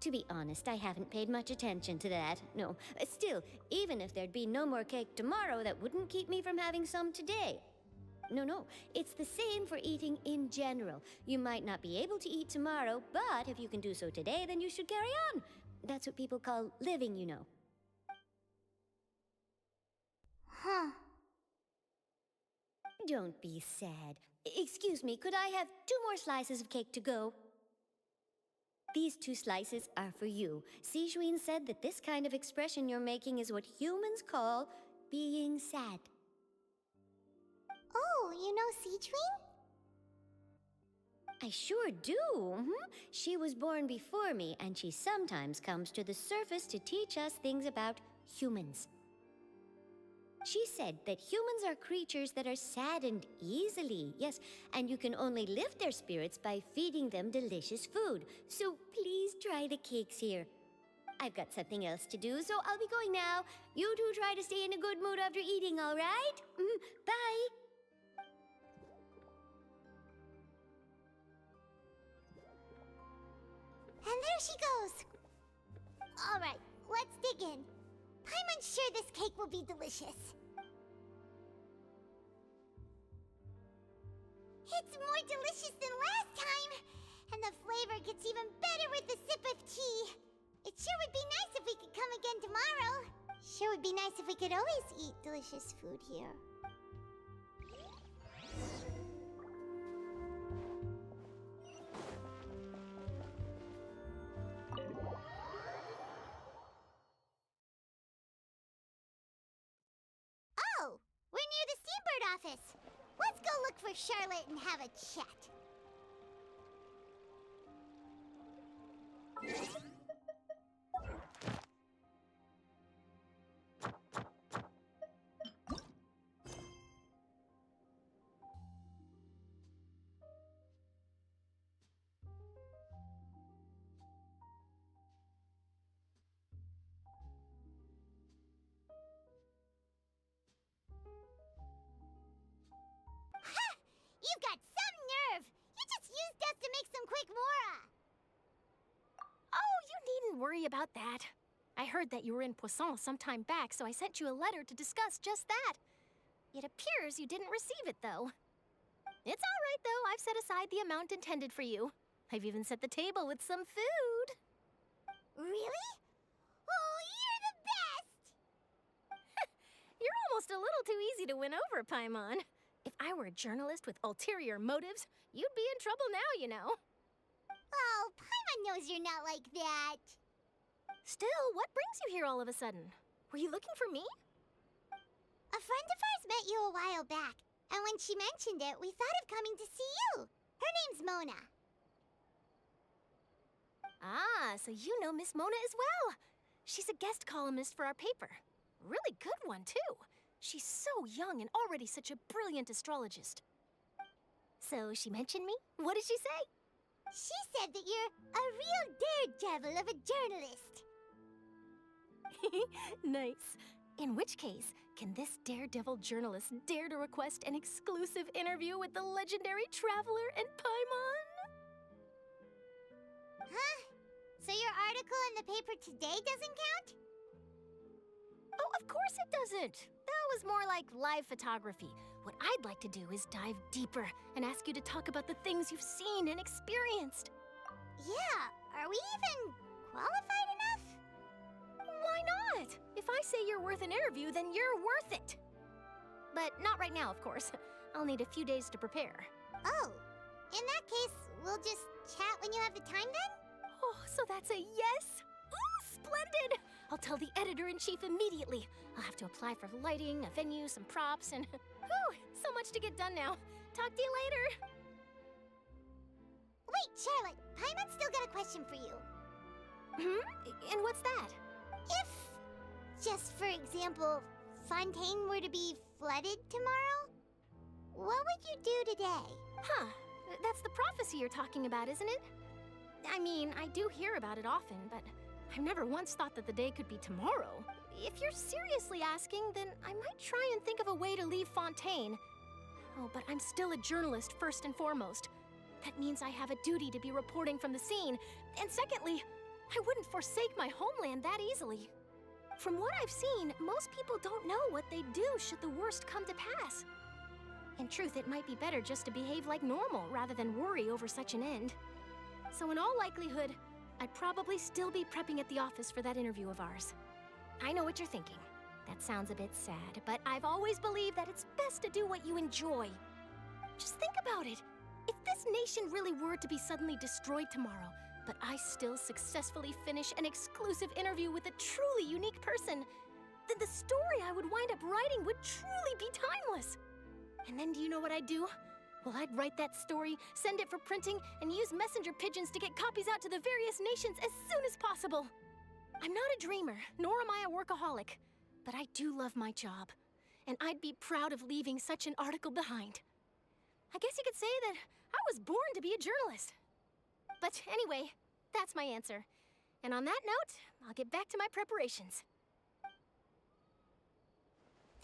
To be honest, I haven't paid much attention to that. No, still, even if there'd be no more cake tomorrow, that wouldn't keep me from having some today. No, it's the same for eating in general. You might not be able to eat tomorrow, but if you can do so today, then you should carry on. That's what people call living, you know. Huh. Don't be sad. Excuse me, could I have 2 more slices of cake to go? These 2 slices are for you. Sijuin said that this kind of expression you're making is what humans call being sad. Oh, you know Sijuin? I sure do. She was born before me, and she sometimes comes to the surface to teach us things about humans. She said that humans are creatures that are saddened easily, yes, and you can only lift their spirits by feeding them delicious food. So please try the cakes here. I've got something else to do, so I'll be going now. You two try to stay in a good mood after eating, all right? Bye. And there she goes. All right, let's dig in. Paimon's sure this cake will be delicious. It's more delicious than last time, and the flavor gets even better with a sip of tea. It sure would be nice if we could come again tomorrow. Sure would be nice if we could always eat delicious food here. Oh, we're near the Seabird office. Let's go look for Charlotte and have a chat. You've got some nerve! You just used us to make some quick mora! Oh, you needn't worry about that. I heard that you were in Poisson some time back, so I sent you a letter to discuss just that. It appears you didn't receive it, though. It's all right, though. I've set aside the amount intended for you. I've even set the table with some food. Really? Oh, you're the best! You're almost a little too easy to win over, Paimon. If I were a journalist with ulterior motives, you'd be in trouble now, you know. Oh, Paimon knows you're not like that. Still, what brings you here all of a sudden? Were you looking for me? A friend of ours met you a while back, and when she mentioned it, we thought of coming to see you. Her name's Mona. Ah, so you know Miss Mona as well. She's a guest columnist for our paper. Really good one, too. She's so young and already such a brilliant astrologist. So she mentioned me? What did she say? She said that you're a real daredevil of a journalist. Nice. In which case, can this daredevil journalist dare to request an exclusive interview with the legendary traveler and Paimon? Huh? So your article in the paper today doesn't count? Oh, of course it doesn't. That was more like live photography. What I'd like to do is dive deeper and ask you to talk about the things you've seen and experienced. Yeah, are we even qualified enough? Why not? If I say you're worth an interview, then you're worth it. But not right now, of course. I'll need a few days to prepare. Oh, in that case, we'll just chat when you have the time then? Oh, so that's a yes? Ooh, splendid! I'll tell the editor-in-chief immediately. I'll have to apply for lighting, a venue, some props, and... Whew, so much to get done now. Talk to you later. Wait, Charlotte, Paimon's still got a question for you. And what's that? If, just for example, Fontaine were to be flooded tomorrow, what would you do today? Huh, that's the prophecy you're talking about, isn't it? I mean, I do hear about it often, but I've never once thought that the day could be tomorrow. If you're seriously asking, then I might try and think of a way to leave Fontaine. Oh, but I'm still a journalist first and foremost. That means I have a duty to be reporting from the scene. And secondly, I wouldn't forsake my homeland that easily. From what I've seen, most people don't know what they'd do should the worst come to pass. In truth, it might be better just to behave like normal rather than worry over such an end. So in all likelihood, I'd probably still be prepping at the office for that interview of ours. I know what you're thinking. That sounds a bit sad, but I've always believed that it's best to do what you enjoy. Just think about it. If this nation really were to be suddenly destroyed tomorrow, but I still successfully finish an exclusive interview with a truly unique person, then the story I would wind up writing would truly be timeless. And then do you know what I'd do? Well, I'd write that story, send it for printing, and use messenger pigeons to get copies out to the various nations as soon as possible. I'm not a dreamer, nor am I a workaholic, but I do love my job, and I'd be proud of leaving such an article behind. I guess you could say that I was born to be a journalist. But anyway, that's my answer. And on that note, I'll get back to my preparations.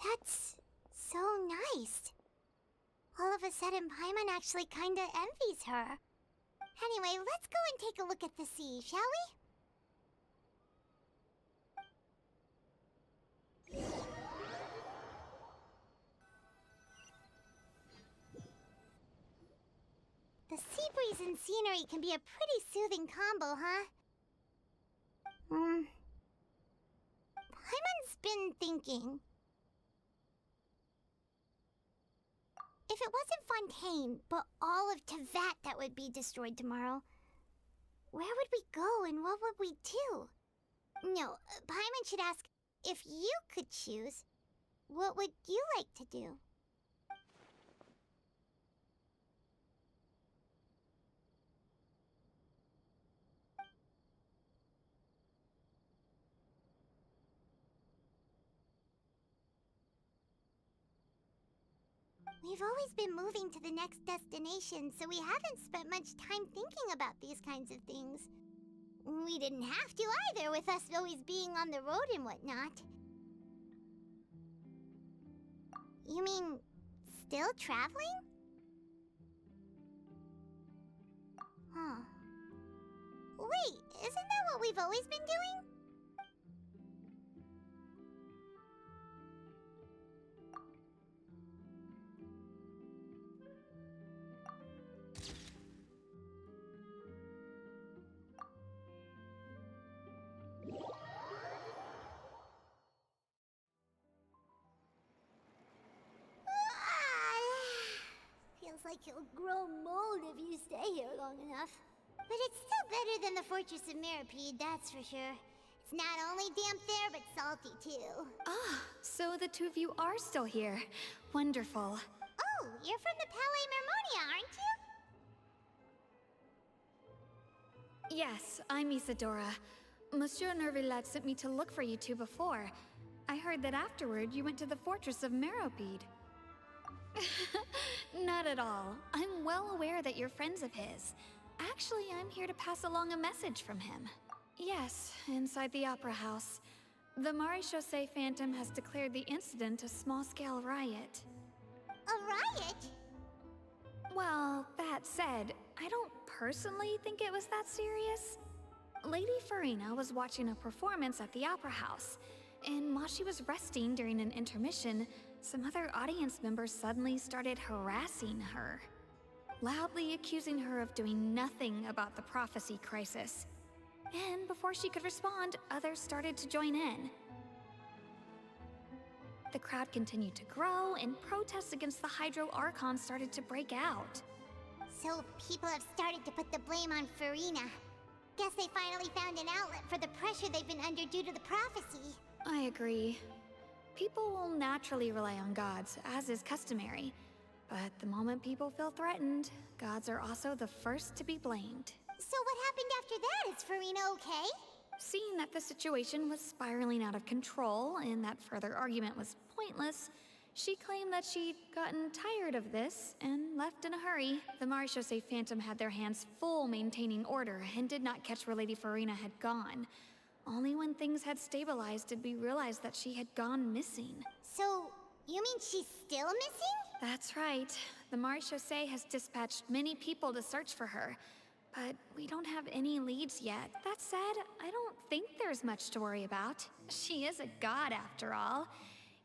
That's so nice. All of a sudden, Paimon actually kinda envies her. Anyway, let's go and take a look at the sea, shall we? The sea breeze and scenery can be a pretty soothing combo, huh? Paimon's been thinking. If it wasn't Fontaine, but all of Tevat that would be destroyed tomorrow, where would we go and what would we do? No, Paimon should ask, if you could choose, what would you like to do? We've always been moving to the next destination, so we haven't spent much time thinking about these kinds of things. We didn't have to either, with us always being on the road and whatnot. You mean, still traveling? Huh. Wait, isn't that what we've always been doing? Feels like you'll grow mold if you stay here long enough. But it's still better than the Fortress of Masquerade, that's for sure. It's not only damp there, but salty too. Ah, so the two of you are still here. Wonderful. Oh, you're from the Palais Mermonia, aren't you? Yes, I'm Isadora. Monsieur Nervillet sent me to look for you two before. I heard that afterward you went to the Fortress of Masquerade. Not at all. I'm well aware that you're friends of his. Actually, I'm here to pass along a message from him. Yes, inside the Opera House. The Maréchaussée Phantom has declared the incident a small-scale riot. A riot? Well, that said, I don't personally think it was that serious. Lady Farina was watching a performance at the Opera House, and while she was resting during an intermission, some other audience members suddenly started harassing her, loudly accusing her of doing nothing about the prophecy crisis. And before she could respond, others started to join in. The crowd continued to grow, and protests against the Hydro Archon started to break out. So people have started to put the blame on Farina. Guess they finally found an outlet for the pressure they've been under due to the prophecy. I agree. People will naturally rely on gods, as is customary. But the moment people feel threatened, gods are also the first to be blamed. So what happened after that? Is Farina okay? Seeing that the situation was spiraling out of control and that further argument was pointless, she claimed that she'd gotten tired of this and left in a hurry. The Maréchaussée Phantom had their hands full maintaining order and did not catch where Lady Farina had gone. Only when things had stabilized did we realize that she had gone missing. So, you mean she's still missing? That's right. The Maréchaussée has dispatched many people to search for her, but we don't have any leads yet. That said, I don't think there's much to worry about. She is a god after all.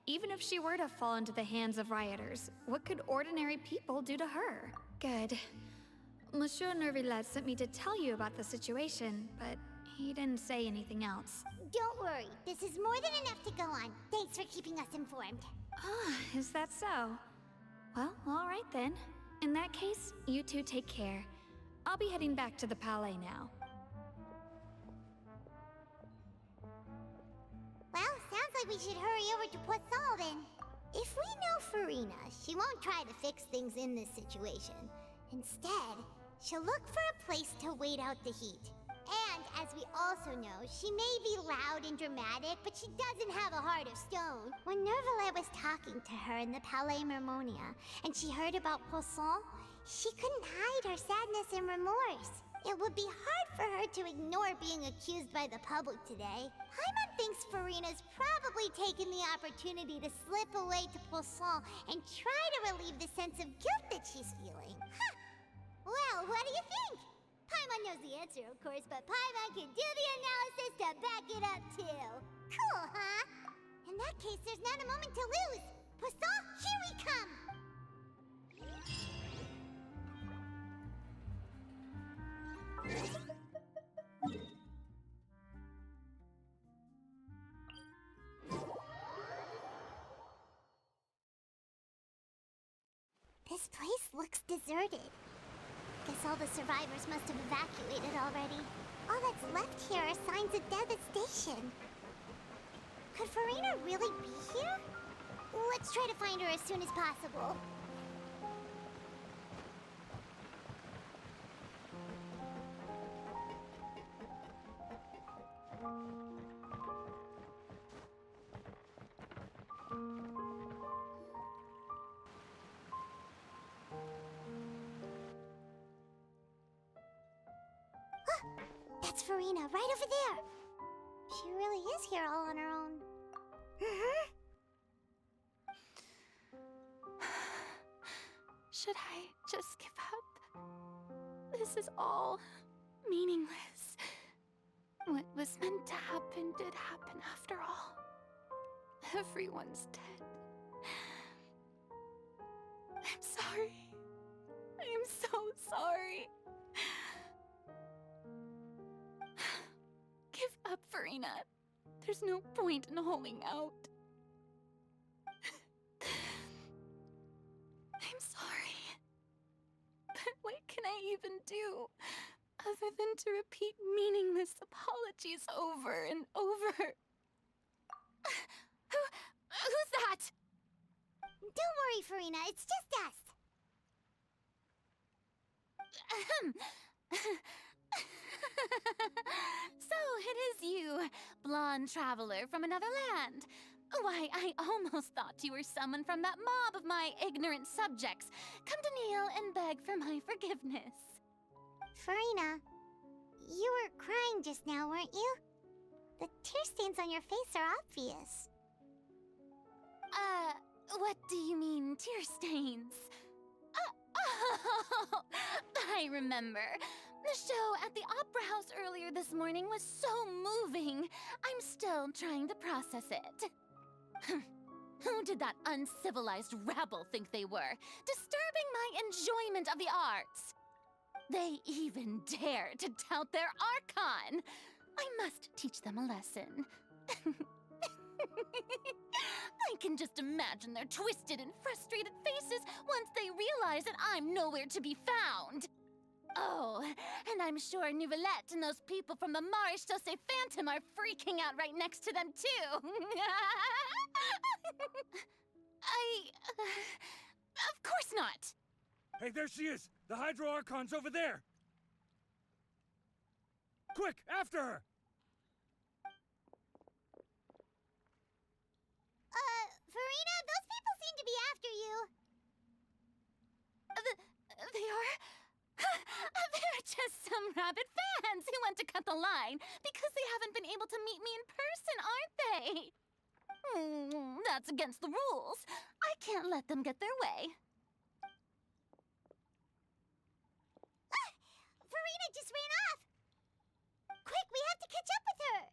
Even if she were to fall into the hands of rioters, what could ordinary people do to her? Good. Monsieur Nervillet sent me to tell you about the situation, but he didn't say anything else. Don't worry, this is more than enough to go on. Thanks for keeping us informed. Ah, is that so? Well, all right then. In that case, you two take care. I'll be heading back to the Palais now. Well, sounds like we should hurry over to Poisson then. If we know Farina, she won't try to fix things in this situation. Instead, she'll look for a place to wait out the heat. And, as we also know, she may be loud and dramatic, but she doesn't have a heart of stone. When Nervillet was talking to her in the Palais Mermonia, and she heard about Poisson, she couldn't hide her sadness and remorse. It would be hard for her to ignore being accused by the public today. Paimon thinks Farina's probably taken the opportunity to slip away to Poisson and try to relieve the sense of guilt that she's feeling. Huh. Well, what do you think? Paimon knows the answer, of course, but Paimon can do the analysis to back it up, too. Cool, huh? In that case, there's not a moment to lose. Poisson, here we come! This place looks deserted. Guess all the survivors must have evacuated already. All that's left here are signs of devastation. Could Farina really be here? Let's try to find her as soon as possible. That's Farina, right over there. She really is here all on her own. Should I just give up? This is all meaningless. What was meant to happen did happen after all. Everyone's dead. I'm sorry. I'm so sorry. Give up, Farina. There's no point in holding out. I'm sorry. But what can I even do other than to repeat meaningless apologies over and over? Who's that? Don't worry, Farina. It's just us. So it is you, blonde traveler from another land. Why, I almost thought you were someone from that mob of my ignorant subjects, come to kneel and beg for my forgiveness. Farina, you were crying just now, weren't you? The tear stains on your face are obvious. What do you mean, tear stains? Oh, I remember. The show at the Opera House earlier this morning was so moving. I'm still trying to process it. Who did that uncivilized rabble think they were, disturbing my enjoyment of the arts? They even dare to tout their archon. I must teach them a lesson. I can just imagine their twisted and frustrated faces once they realize that I'm nowhere to be found. Oh, and I'm sure Nouvellette and those people from the Marish Chaussee Phantom are freaking out right next to them, too. Of course not. Hey, there she is! The Hydro Archon's over there! Quick, after her! Farina, those people seem to be after you. They are? They're just some rabid fans who want to cut the line because they haven't been able to meet me in person, aren't they? That's against the rules. I can't let them get their way. Farina just ran off! Quick, we have to catch up with her!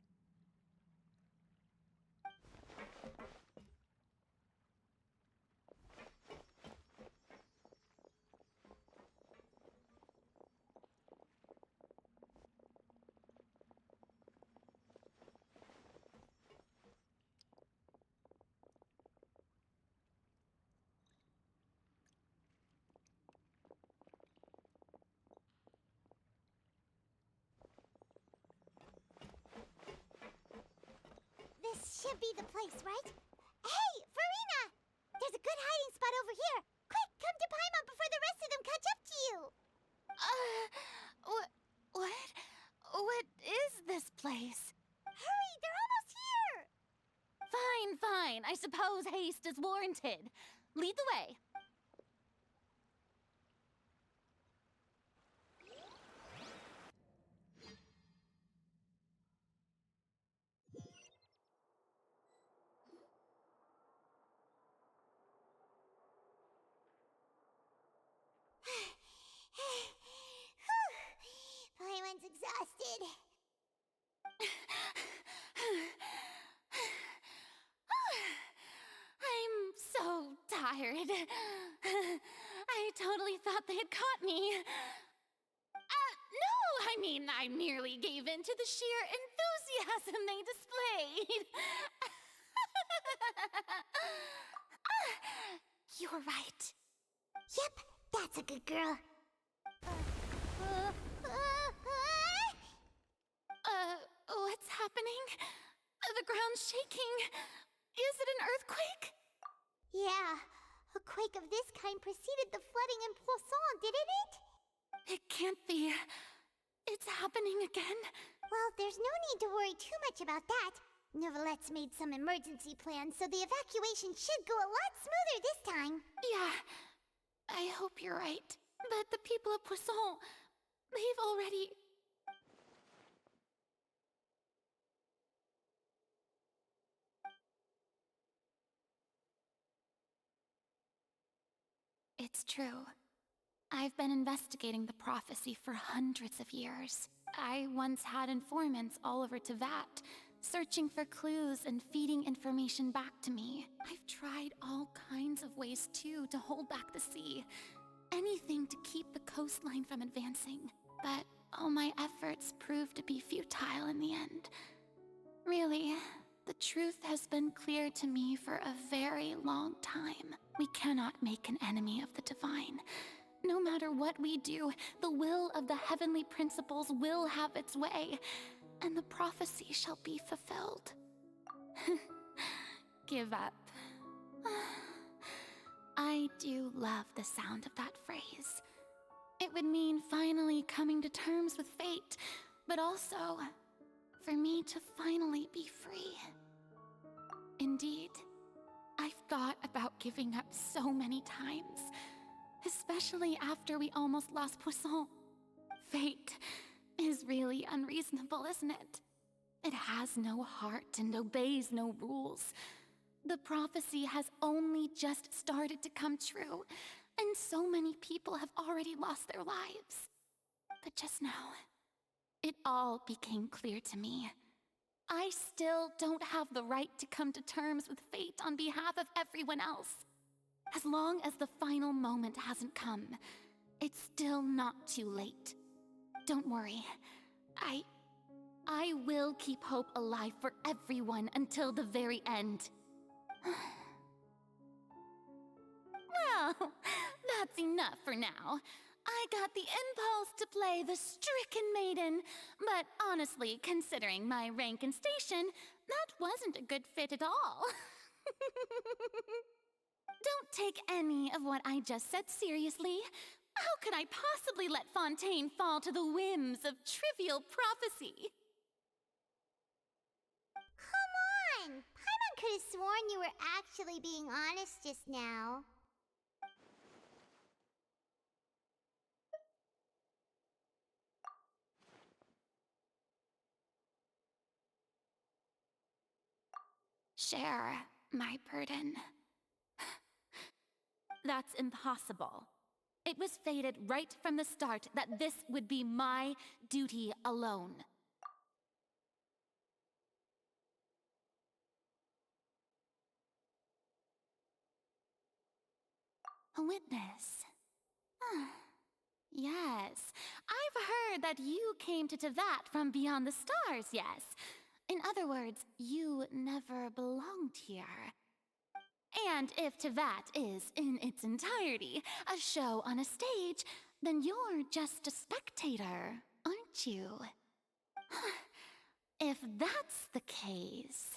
This should be the place, right? Hey, Farina! There's a good hiding spot over here. Quick, come to Paimon before the rest of them catch up to you. What? What is this place? Hurry, they're almost here! Fine. I suppose haste is warranted. Lead the way. Paimon's exhausted. I'm so tired. I totally thought they had caught me. No, I mean, I merely gave in to the sheer enthusiasm they displayed. You're right. Yep, that's a good girl. What's happening? The ground's shaking. Is it an earthquake? Yeah, a quake of this kind preceded the flooding in Poisson, didn't it? It can't be. It's happening again. Well, there's no need to worry too much about that. Novelette's made some emergency plans, so the evacuation should go a lot smoother this time. Yeah, I hope you're right. But the people of Poisson, they've already... It's true. I've been investigating the prophecy for hundreds of years. I once had informants all over Tevat, searching for clues and feeding information back to me. I've tried all kinds of ways, too, to hold back the sea. Anything to keep the coastline from advancing. But all my efforts proved to be futile in the end. Really, the truth has been clear to me for a very long time. We cannot make an enemy of the divine. No matter what we do, the will of the heavenly principles will have its way, and the prophecy shall be fulfilled. Give up. I do love the sound of that phrase. It would mean finally coming to terms with fate, but also for me to finally be free. Indeed, I've thought about giving up so many times, especially after we almost lost Poisson. Fate is really unreasonable, isn't it? It has no heart and obeys no rules. The prophecy has only just started to come true, and so many people have already lost their lives. But just now, it all became clear to me. I still don't have the right to come to terms with fate on behalf of everyone else. As long as the final moment hasn't come, it's still not too late. Don't worry. I will keep hope alive for everyone until the very end. Well, that's enough for now. I got the impulse to play the stricken maiden, but honestly, considering my rank and station, that wasn't a good fit at all. Don't take any of what I just said seriously. How could I possibly let Fontaine fall to the whims of trivial prophecy? Come on! Paimon could have sworn you were actually being honest just now. Share my burden. That's impossible. It was fated right from the start that this would be my duty alone. A witness. Yes, I've heard that you came to Tevat from beyond the stars, yes. In other words, you never belonged here. And if Tevat is, in its entirety, a show on a stage, then you're just a spectator, aren't you? If that's the case...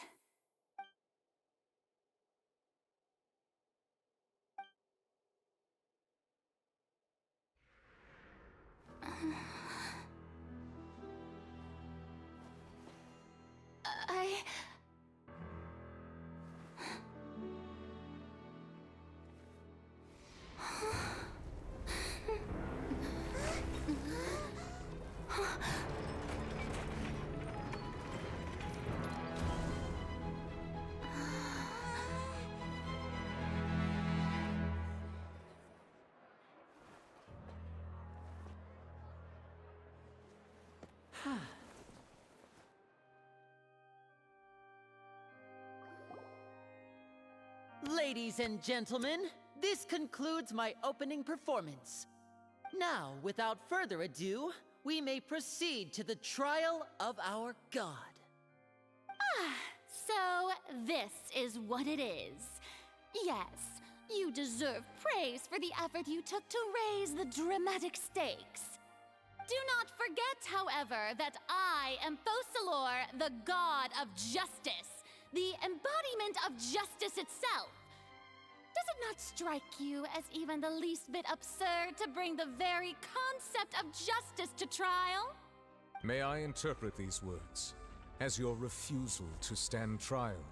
Ladies and gentlemen, this concludes my opening performance. Now, without further ado, we may proceed to the trial of our god. So this is what it is. Yes, You deserve praise for the effort you took to raise the dramatic stakes. Do not forget, however, that I am Fosalor, the god of justice, the embodiment of justice itself. Does it not strike you as even the least bit absurd to bring the very concept of justice to trial? May I interpret these words as your refusal to stand trial?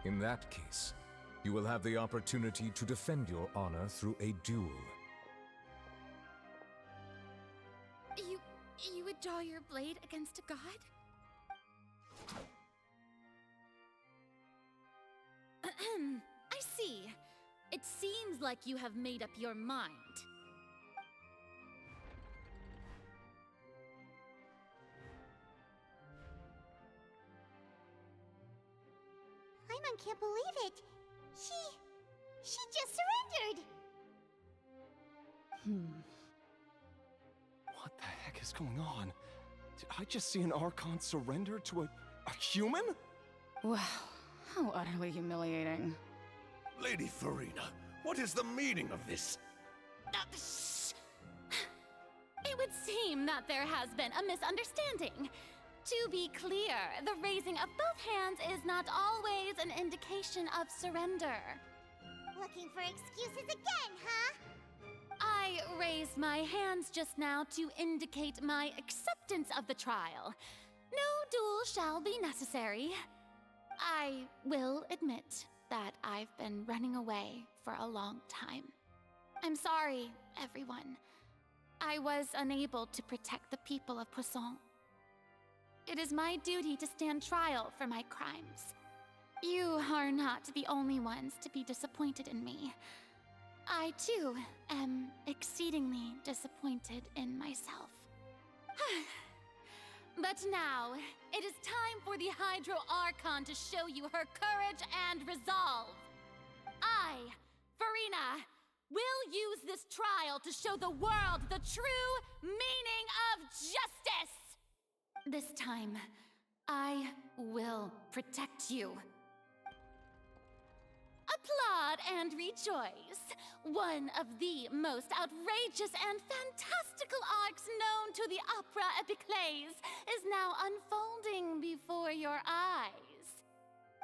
In that case, you will have the opportunity to defend your honor through a duel. You would draw your blade against a god? I see. It seems like you have made up your mind. Paimon can't believe it. She just surrendered. What the heck is going on? Did I just see an Archon surrender to a human? Wow, how utterly humiliating. Lady Farina, what is the meaning of this? Shh. It would seem that there has been a misunderstanding. To be clear, the raising of both hands is not always an indication of surrender. Looking for excuses again, huh? I raised my hands just now to indicate my acceptance of the trial. No duel shall be necessary. I will admit that I've been running away for a long time. I'm sorry, everyone. I was unable to protect the people of Poisson. It is my duty to stand trial for my crimes. You are not the only ones to be disappointed in me. I, too, am exceedingly disappointed in myself. But now, it is time for the Hydro Archon to show you her courage and resolve. I, Farina, will use this trial to show the world the true meaning of justice! This time, I will protect you. Applaud and rejoice! One of the most outrageous and fantastical arcs known to the opera epiclese is now unfolding before your eyes.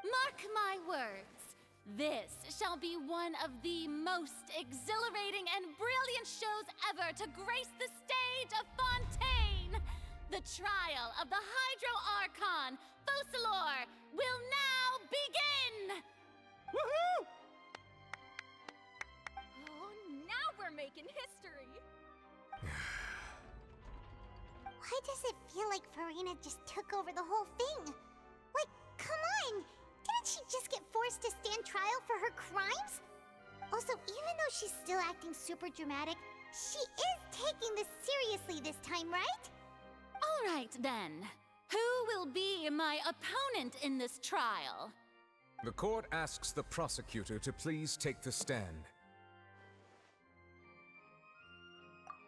Mark my words, this shall be one of the most exhilarating and brilliant shows ever to grace the stage of Fontaine! The trial of the Hydro Archon, Fosalor, will now begin! Woohoo! Oh, now we're making history! Why does it feel like Farina just took over the whole thing? Like, come on! Didn't she just get forced to stand trial for her crimes? Also, even though she's still acting super dramatic, she is taking this seriously this time, right? All right, then. Who will be my opponent in this trial? The court asks the prosecutor to please take the stand.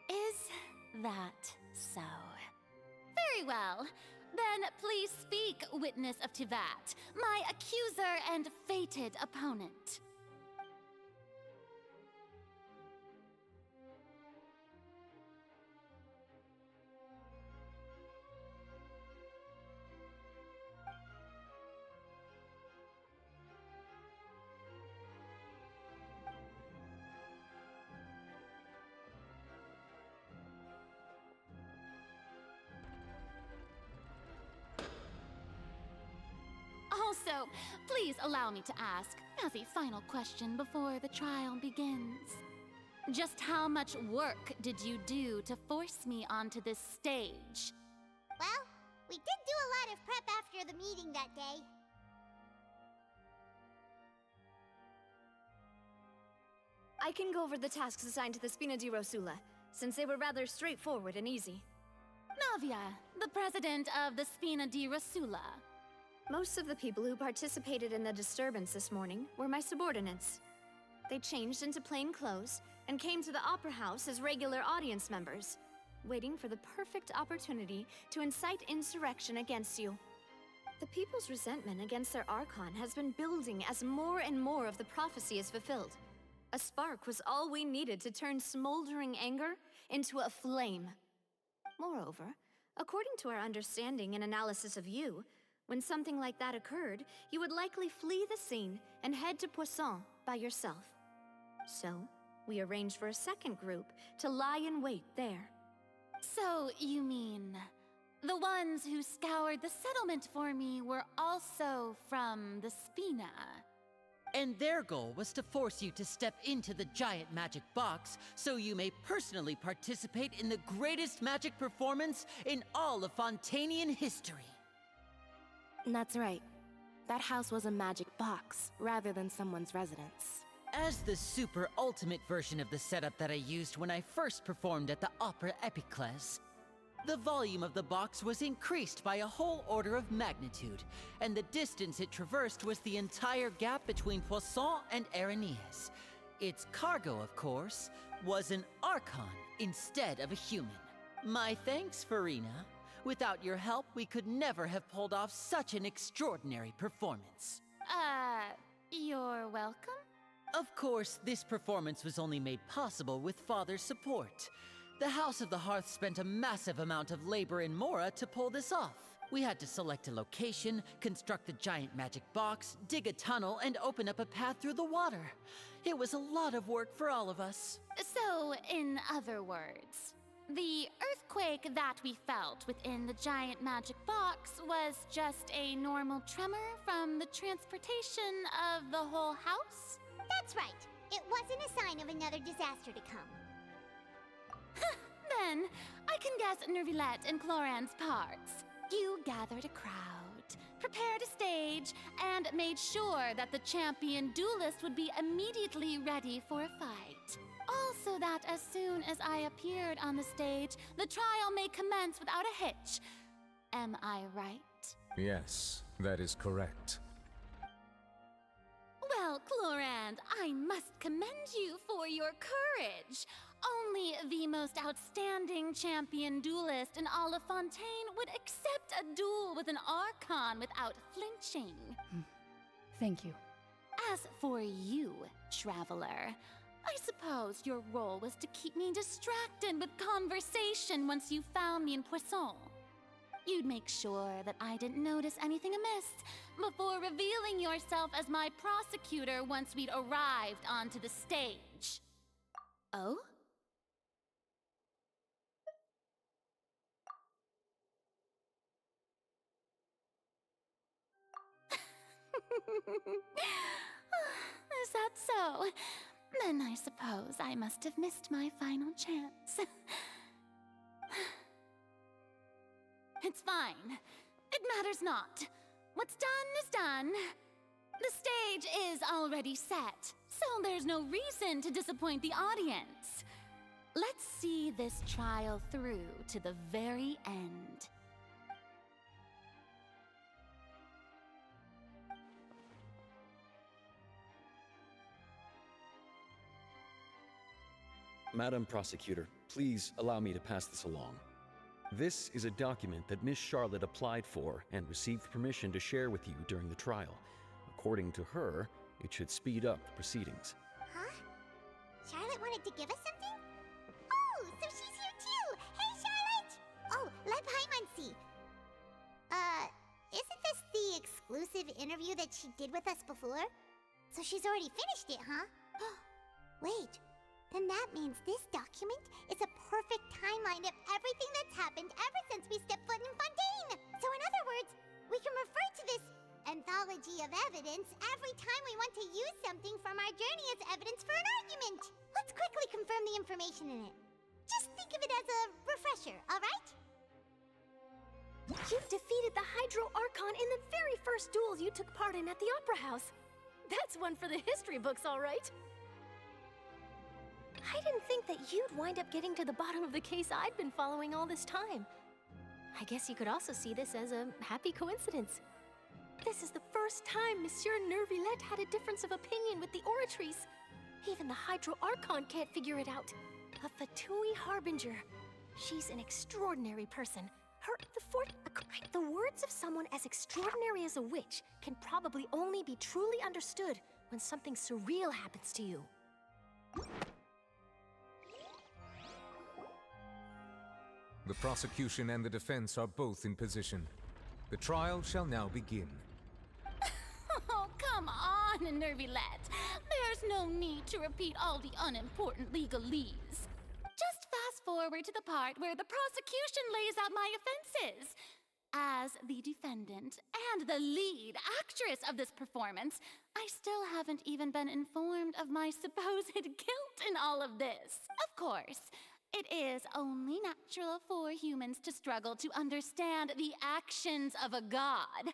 Is that so? Very well. Then please speak, witness of Tivat, my accuser and fated opponent. Also, please allow me to ask, as a final question before the trial begins. Just how much work did you do to force me onto this stage? Well, we did do a lot of prep after the meeting that day. I can go over the tasks assigned to the Spina di Rosula, since they were rather straightforward and easy. Navia, the president of the Spina di Rosula. Most of the people who participated in the disturbance this morning were my subordinates. They changed into plain clothes and came to the Opera House as regular audience members, waiting for the perfect opportunity to incite insurrection against you. The people's resentment against their Archon has been building as more and more of the prophecy is fulfilled. A spark was all we needed to turn smoldering anger into a flame. Moreover, according to our understanding and analysis of you, when something like that occurred, you would likely flee the scene and head to Poisson by yourself. So, we arranged for a second group to lie in wait there. So, you mean the ones who scoured the settlement for me were also from the Spina? And their goal was to force you to step into the giant magic box so you may personally participate in the greatest magic performance in all of Fontainian history. That's right. That house was a magic box, rather than someone's residence. As the super ultimate version of the setup that I used when I first performed at the Opera Epiclese, the volume of the box was increased by a whole order of magnitude, and the distance it traversed was the entire gap between Poisson and Areneas. Its cargo, of course, was an Archon instead of a human. My thanks, Farina. Without your help, we could never have pulled off such an extraordinary performance. You're welcome? Of course, this performance was only made possible with Father's support. The House of the Hearth spent a massive amount of labor in Mora to pull this off. We had to select a location, construct the giant magic box, dig a tunnel, and open up a path through the water. It was a lot of work for all of us. So, in other words, the earthquake that we felt within the giant magic box was just a normal tremor from the transportation of the whole house? That's right. It wasn't a sign of another disaster to come. Then, I can guess Nervilette and Cloran's parts. You gathered a crowd, prepared a stage, and made sure that the champion duelist would be immediately ready for a fight. Also that as soon as I appeared on the stage, the trial may commence without a hitch. Am I right? Yes, that is correct. Well, Clorand, I must commend you for your courage. Only the most outstanding champion duelist in all of Fontaine would accept a duel with an Archon without flinching. Thank you. As for you, Traveler, I suppose your role was to keep me distracted with conversation once you found me in Poisson. You'd make sure that I didn't notice anything amiss before revealing yourself as my prosecutor once we'd arrived onto the stage. Oh? Is that so? Then I suppose I must have missed my final chance. It's fine. It matters not. What's done is done. The stage is already set, so there's no reason to disappoint the audience. Let's see this trial through to the very end. Madam Prosecutor, please allow me to pass this along. This is a document that Miss Charlotte applied for and received permission to share with you during the trial. According to her, it should speed up the proceedings. Huh? Charlotte wanted to give us something? Oh, so she's here too! Hey, Charlotte! Oh, let Paimon see. Isn't this the exclusive interview that she did with us before? So she's already finished it, huh? Wait. Then that means this document is a perfect timeline of everything that's happened ever since we stepped foot in Fontaine! So in other words, we can refer to this anthology of evidence every time we want to use something from our journey as evidence for an argument! Let's quickly confirm the information in it. Just think of it as a refresher, alright? You've defeated the Hydro Archon in the very first duels you took part in at the Opera House. That's one for the history books, all right. I didn't think that you'd wind up getting to the bottom of the case I'd been following all this time. I guess you could also see this as a happy coincidence. This is the first time Monsieur Nervilette had a difference of opinion with the Oratrice. Even the Hydro Archon can't figure it out. A Fatui Harbinger. She's an extraordinary person. The words of someone as extraordinary as a witch can probably only be truly understood when something surreal happens to you. The prosecution and the defense are both in position. The trial shall now begin. Oh, come on, Nervylette. There's no need to repeat all the unimportant legalese. Just fast forward to the part where the prosecution lays out my offenses. As the defendant and the lead actress of this performance, I still haven't even been informed of my supposed guilt in all of this. Of course, it is only natural for humans to struggle to understand the actions of a god.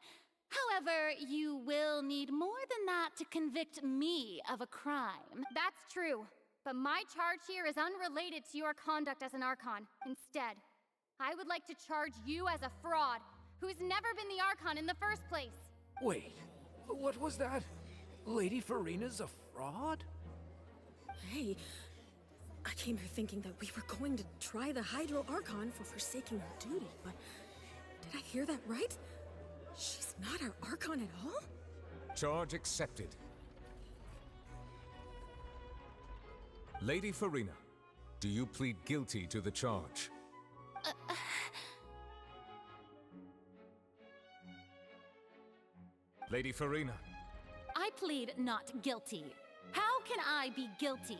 However, you will need more than that to convict me of a crime. That's true, but my charge here is unrelated to your conduct as an Archon. Instead, I would like to charge you as a fraud, who's never been the Archon in the first place. Wait, what was that? Lady Farina's a fraud? Hey, I came here thinking that we were going to try the Hydro Archon for forsaking her duty, but did I hear that right? She's not our Archon at all? Charge accepted. Lady Farina, do you plead guilty to the charge? Lady Farina. I plead not guilty. How can I be guilty?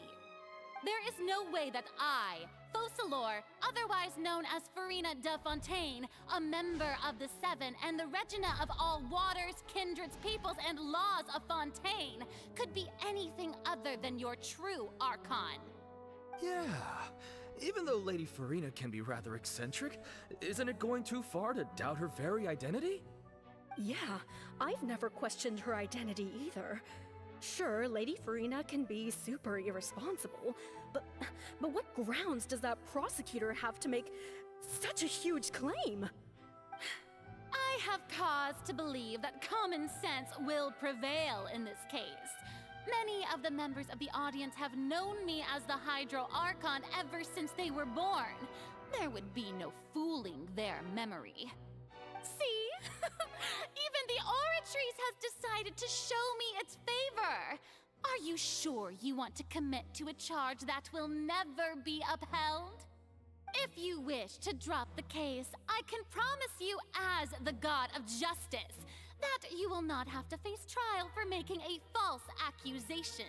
There is no way that I, Focalor, otherwise known as Farina de Fontaine, a member of the Seven and the Regina of all waters, kindreds, peoples, and laws of Fontaine, could be anything other than your true Archon. Yeah. Even though Lady Farina can be rather eccentric, isn't it going too far to doubt her very identity? Yeah, I've never questioned her identity either. Sure, Lady Farina can be super irresponsible, but what grounds does that prosecutor have to make such a huge claim? I have cause to believe that common sense will prevail in this case. Many of the members of the audience have known me as the Hydro Archon ever since they were born. There would be no fooling their memory. See? Even the Oratrice has decided to show me its favor. Are you sure you want to commit to a charge that will never be upheld? If you wish to drop the case, I can promise you as the God of Justice that you will not have to face trial for making a false accusation.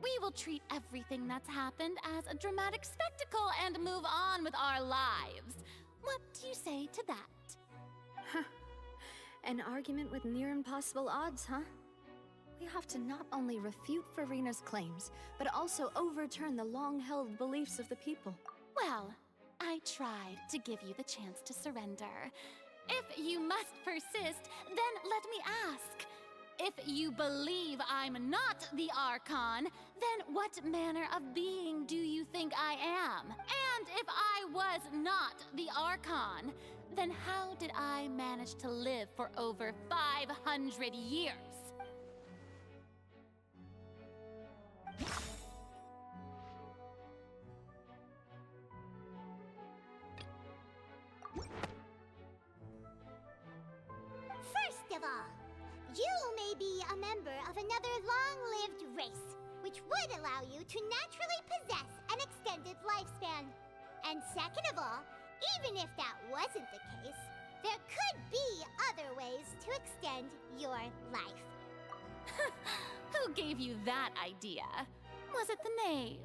We will treat everything that's happened as a dramatic spectacle and move on with our lives. What do you say to that? Huh. An argument with near impossible odds, huh? We have to not only refute Farina's claims, but also overturn the long-held beliefs of the people. Well, I tried to give you the chance to surrender. If you must persist, then let me ask. If you believe I'm not the Archon, then what manner of being do you think I am? And if I was not the Archon, then how did I manage to live for over 500 years? First of all, you may be a member of another long-lived race, which would allow you to naturally possess an extended lifespan. And second of all, even if that wasn't the case, there could be other ways to extend your life. Who gave you that idea? Was it the knave?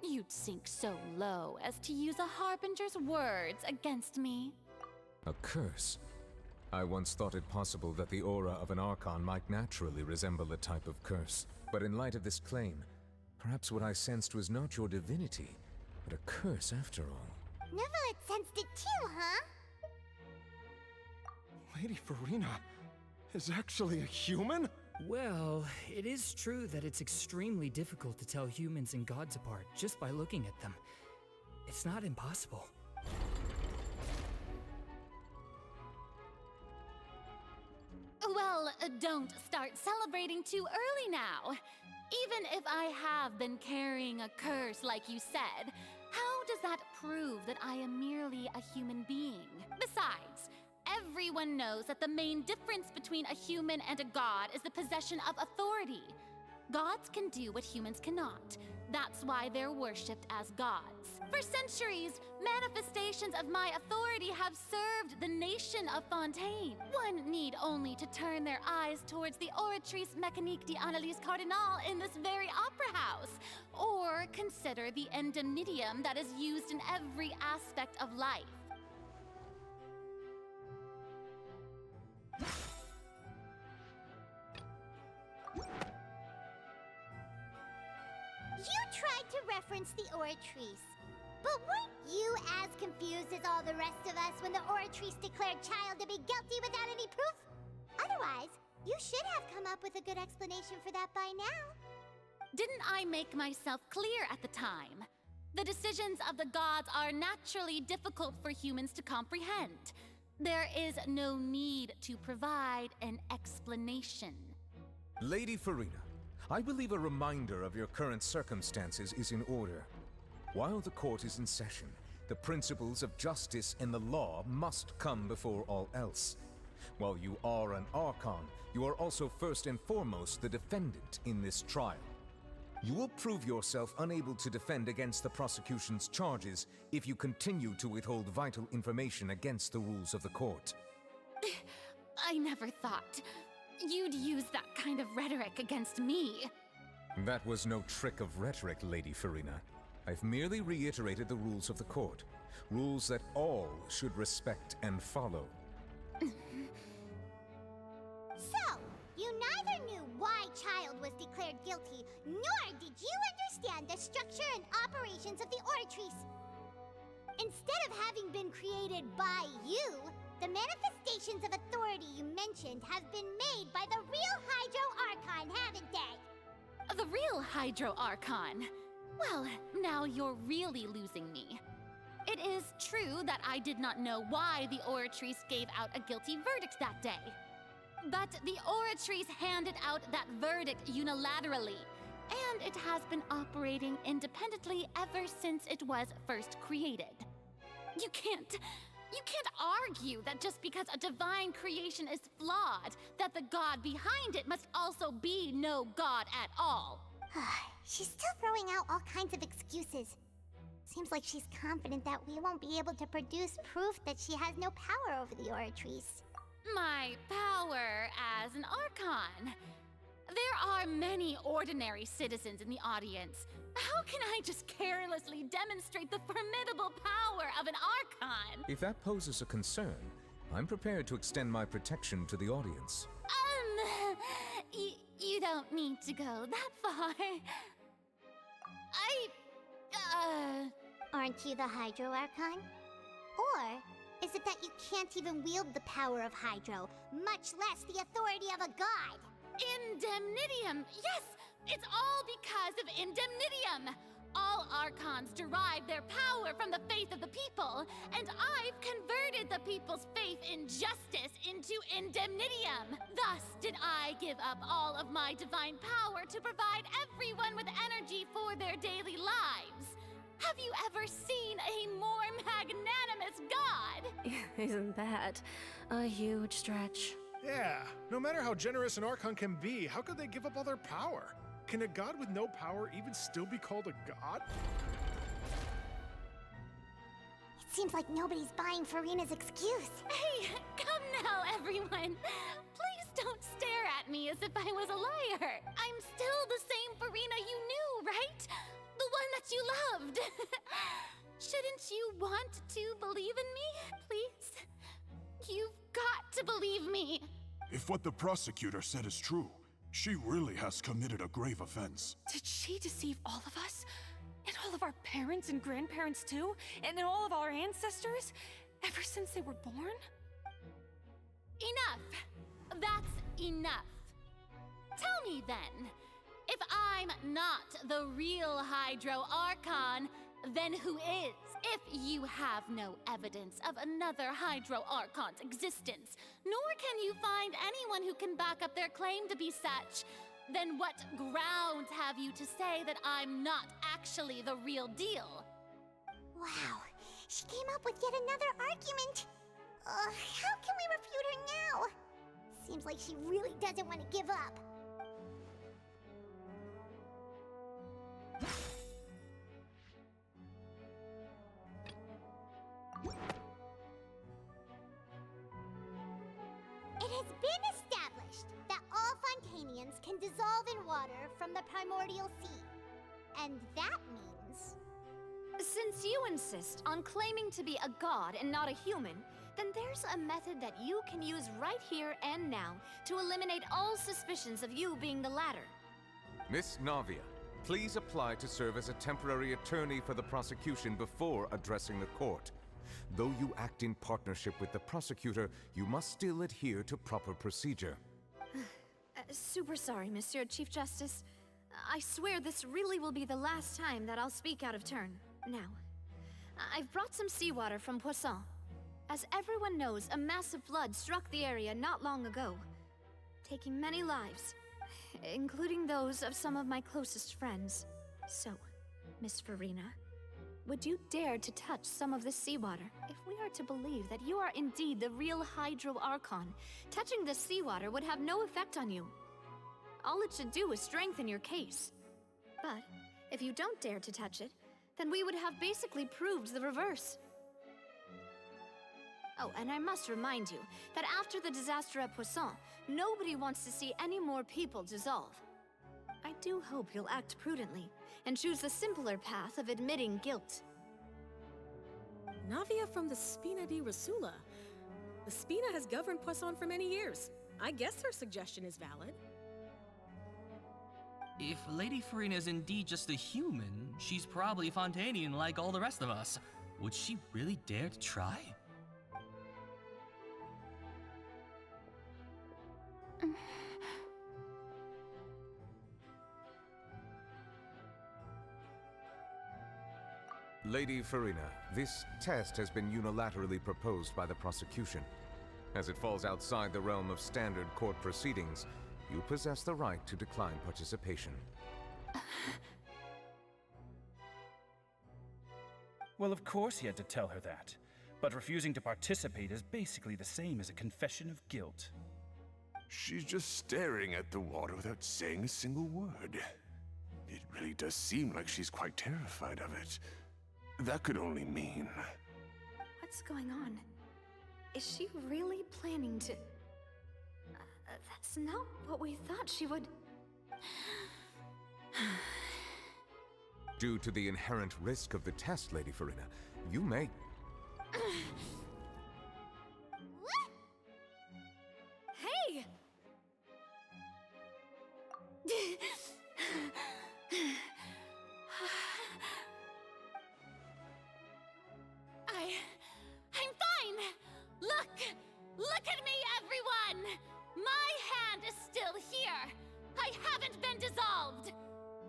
You'd sink so low as to use a harbinger's words against me. A curse? I once thought it possible that the aura of an Archon might naturally resemble a type of curse. But in light of this claim, perhaps what I sensed was not your divinity, but a curse after all. Neverlet sensed it too, huh? Lady Farina is actually a human? Well, it is true that it's extremely difficult to tell humans and gods apart just by looking at them. It's not impossible. Well, don't start celebrating too early now. Even if I have been carrying a curse like you said, how does that prove that I am merely a human being? Besides, everyone knows that the main difference between a human and a god is the possession of authority. Gods can do what humans cannot. That's why they're worshipped as gods. For centuries, manifestations of my authority have served the nation of Fontaine. One need only to turn their eyes towards the Oratrice Mécanique d'Analyse Cardinal in this very opera house, or consider the indemnitium that is used in every aspect of life. You tried to reference the Oratrice. But weren't you as confused as all the rest of us when the Oratrice declared Child to be guilty without any proof? Otherwise, you should have come up with a good explanation for that by now. Didn't I make myself clear at the time? The decisions of the gods are naturally difficult for humans to comprehend. There is no need to provide an explanation. Lady Farina, I believe a reminder of your current circumstances is in order. While the court is in session, the principles of justice and the law must come before all else. While you are an Archon, you are also first and foremost the defendant in this trial. You will prove yourself unable to defend against the prosecution's charges if you continue to withhold vital information against the rules of the court. I never thought you'd use that kind of rhetoric against me. That was no trick of rhetoric, Lady Farina. I've merely reiterated the rules of the court. Rules that all should respect and follow. So, you neither knew why Child was declared guilty, nor did you understand the structure and operations of the Oratrice. Instead of having been created by you, the manifestations of authority you mentioned have been made by the real Hydro Archon, haven't they? The real Hydro Archon? Well, now you're really losing me. It is true that I did not know why the Oratrice gave out a guilty verdict that day. But the Oratrice handed out that verdict unilaterally, and it has been operating independently ever since it was first created. You can't argue that just because a divine creation is flawed, that the god behind it must also be no god at all. She's still throwing out all kinds of excuses. Seems like she's confident that we won't be able to produce proof that she has no power over the Oratrice. My power as an Archon. There are many ordinary citizens in the audience. How can I just carelessly demonstrate the formidable power of an Archon? If that poses a concern, I'm prepared to extend my protection to the audience. You don't need to go that far. Aren't you the Hydro Archon? Or is it that you can't even wield the power of Hydro, much less the authority of a god? Indemnitium! Yes! It's all because of Indemnitium! All Archons derive their power from the faith of the people, and I've converted the people's faith in justice into Indemnitium. Thus did I give up all of my divine power to provide everyone with energy for their daily lives. Have you ever seen a more magnanimous god? Isn't that a huge stretch? Yeah, no matter how generous an Archon can be, how could they give up all their power? Can a god with no power even still be called a god? It seems like nobody's buying Farina's excuse. Hey, come now, everyone. Please don't stare at me as if I was a liar. I'm still the same Farina you knew, right? The one that you loved. Shouldn't you want to believe in me, please? You've got to believe me. If what the prosecutor said is true, she really has committed a grave offense. Did she deceive all of us? And all of our parents and grandparents too? And all of our ancestors? Ever since they were born? Enough. That's enough. Tell me then, if I'm not the real Hydro Archon, then who is? If you have no evidence of another Hydro Archon's existence, nor can you find anyone who can back up their claim to be such, then what grounds have you to say that I'm not actually the real deal? Wow, she came up with yet another argument. How can we refute her now? Seems like she really doesn't want to give up. has been established that all Fontainians can dissolve in water from the primordial sea. And that means... Since you insist on claiming to be a god and not a human, then there's a method that you can use right here and now to eliminate all suspicions of you being the latter. Miss Navia, please apply to serve as a temporary attorney for the prosecution before addressing the court. Though you act in partnership with the prosecutor, you must still adhere to proper procedure. Super sorry, Monsieur Chief Justice. I swear this really will be the last time that I'll speak out of turn. Now, I've brought some seawater from Poisson. As everyone knows, a massive flood struck the area not long ago, taking many lives, including those of some of my closest friends. So, Miss Farina, would you dare to touch some of this seawater? If we are to believe that you are indeed the real Hydro Archon, touching this seawater would have no effect on you. All it should do is strengthen your case. But if you don't dare to touch it, then we would have basically proved the reverse. Oh, and I must remind you that after the disaster at Poisson, nobody wants to see any more people dissolve. I do hope you'll act prudently and choose the simpler path of admitting guilt. Navia from the Spina di Rasula. The Spina has governed Poisson for many years. I guess her suggestion is valid. If Lady Farina is indeed just a human, she's probably Fontainian like all the rest of us. Would she really dare to try? Lady Farina, this test has been unilaterally proposed by the prosecution. As it falls outside the realm of standard court proceedings, you possess the right to decline participation. Well, of course he had to tell her that. But refusing to participate is basically the same as a confession of guilt. She's just staring at the water without saying a single word. It really does seem like she's quite terrified of it. That could only mean... What's going on? Is she really planning to... that's not what we thought she would... Due to the inherent risk of the test, Lady Farina, you may... Hey! I'm fine! Look at me, everyone! My hand is still here! I haven't been dissolved!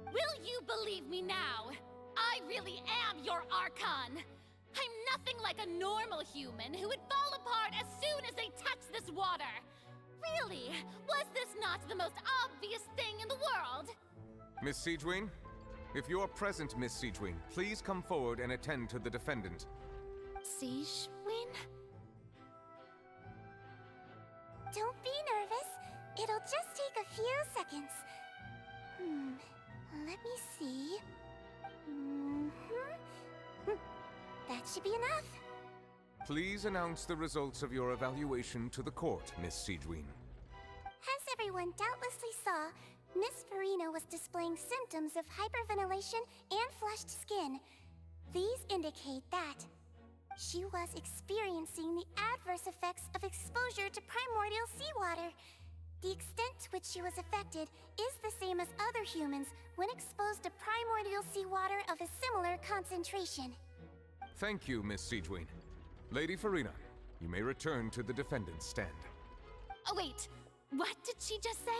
Will you believe me now? I really am your Archon! I'm nothing like a normal human who would fall apart as soon as they touch this water! Really, was this not the most obvious thing in the world? Miss Siegewin? If you're present, Miss Siegewin, please come forward and attend to the defendant. Siegewin? Don't be nervous. It'll just take a few seconds. Let me see. That should be enough. Please announce the results of your evaluation to the court, Miss Siegewin. As everyone doubtlessly saw, Miss Farina was displaying symptoms of hyperventilation and flushed skin. These indicate that she was experiencing the adverse effects of exposure to primordial seawater. The extent to which she was affected is the same as other humans when exposed to primordial seawater of a similar concentration. Thank you, Miss Siegewin. Lady Farina, you may return to the defendant's stand. Oh wait, what did she just say?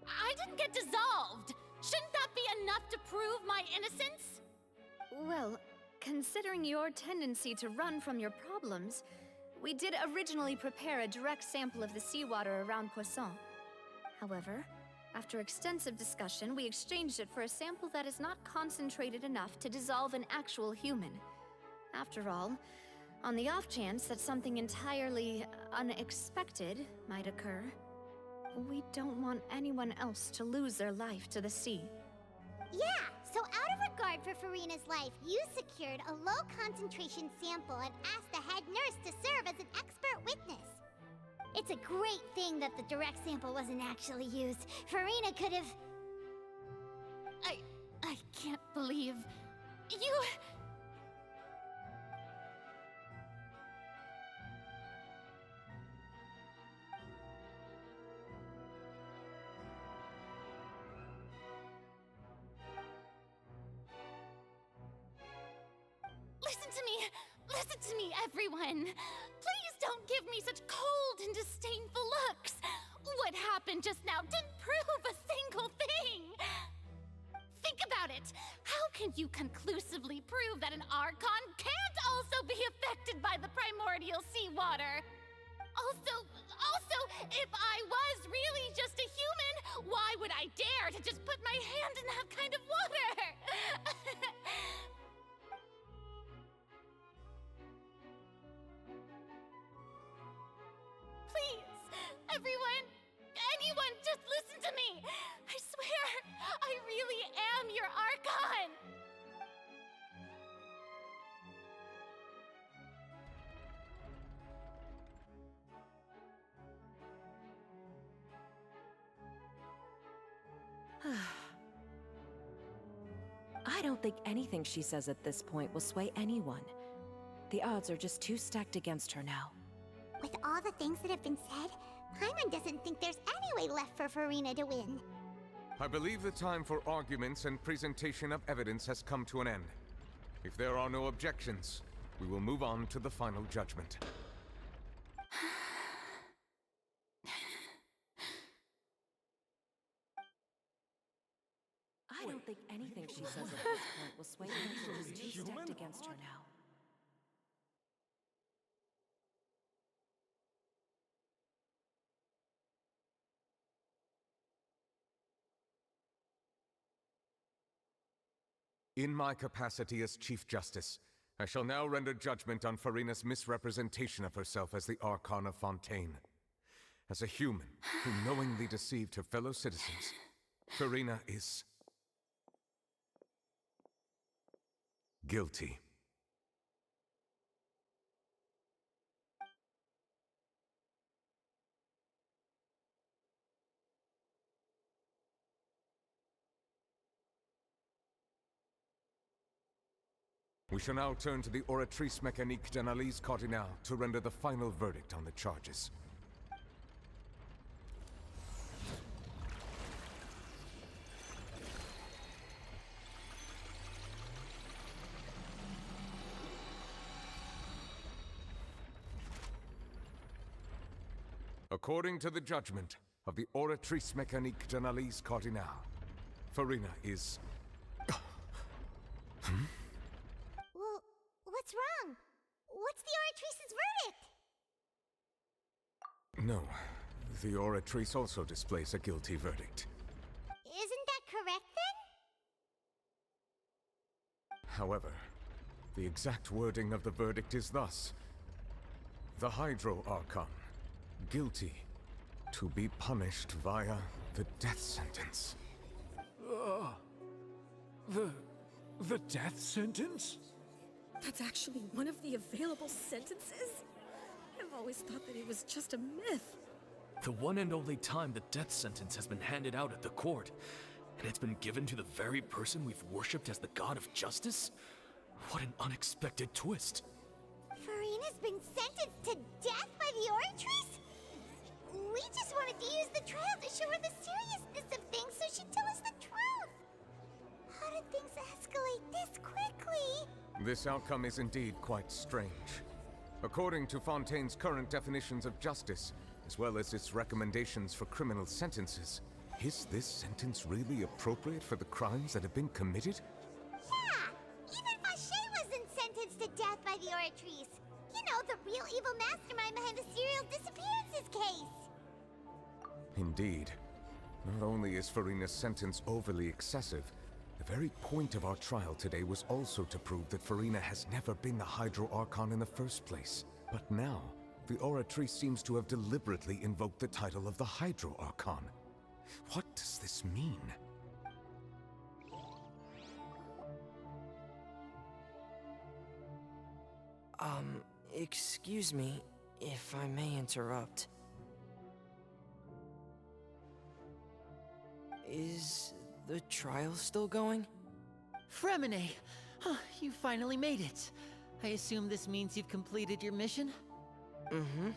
I didn't get dissolved! Shouldn't that be enough to prove my innocence? Well, considering your tendency to run from your problems, we did originally prepare a direct sample of the seawater around Poisson. However, after extensive discussion, we exchanged it for a sample that is not concentrated enough to dissolve an actual human. After all, on the off chance that something entirely unexpected might occur, we don't want anyone else to lose their life to the sea. Yeah, so out of regard for Farina's life, you secured a low-concentration sample and asked the head nurse to serve as an expert witness. It's a great thing that the direct sample wasn't actually used. Farina could have... I can't believe... you... Listen to me, everyone! Please don't give me such cold and disdainful looks! What happened just now didn't prove a single thing! Think about it! How can you conclusively prove that an Archon can't also be affected by the primordial seawater? Also, if I was really just a human, why would I dare to just put my hand in that kind of water? Please, everyone, anyone, just listen to me! I swear, I really am your Archon! I don't think anything she says at this point will sway anyone. The odds are just too stacked against her now. With all the things that have been said, Paimon doesn't think there's any way left for Farina to win. I believe the time for arguments and presentation of evidence has come to an end. If there are no objections, we will move on to the final judgment. I don't think anything she says at this point will sway anyone. She's too stacked against her now. In my capacity as Chief Justice, I shall now render judgment on Farina's misrepresentation of herself as the Archon of Fontaine. As a human who knowingly deceived her fellow citizens, Farina is... guilty. We shall now turn to the Oratrice Mécanique d'Analyse Cardinal to render the final verdict on the charges. According to the judgment of the Oratrice Mécanique d'Analyse Cardinal, Farina is... Well, what's wrong? What's the Oratrice's verdict? No, the Oratrice also displays a guilty verdict. Isn't that correct then? However, the exact wording of the verdict is thus. The Hydro Archon, guilty, to be punished via the death sentence. The death sentence? That's actually one of the available sentences? I've always thought that it was just a myth. The one and only time the death sentence has been handed out at the court, and it's been given to the very person we've worshipped as the god of justice? What an unexpected twist. Farina's been sentenced to death by the Oratrice? We just wanted to use the trial to show her the seriousness of things so she'd tell us the truth. How did things escalate this quickly? This outcome is indeed quite strange. According to Fontaine's current definitions of justice, as well as its recommendations for criminal sentences, is this sentence really appropriate for the crimes that have been committed? Yeah! Even Fauché wasn't sentenced to death by the Oratrice. You know, the real evil mastermind behind the serial disappearances case. Indeed. Not only is Farina's sentence overly excessive, the very point of our trial today was also to prove that Farina has never been the Hydro Archon in the first place. But now, the Oratrice seems to have deliberately invoked the title of the Hydro Archon. What does this mean? Excuse me, if I may interrupt. Is the trial still going? Fremine! You finally made it. I assume this means you've completed your mission? Mm-hmm.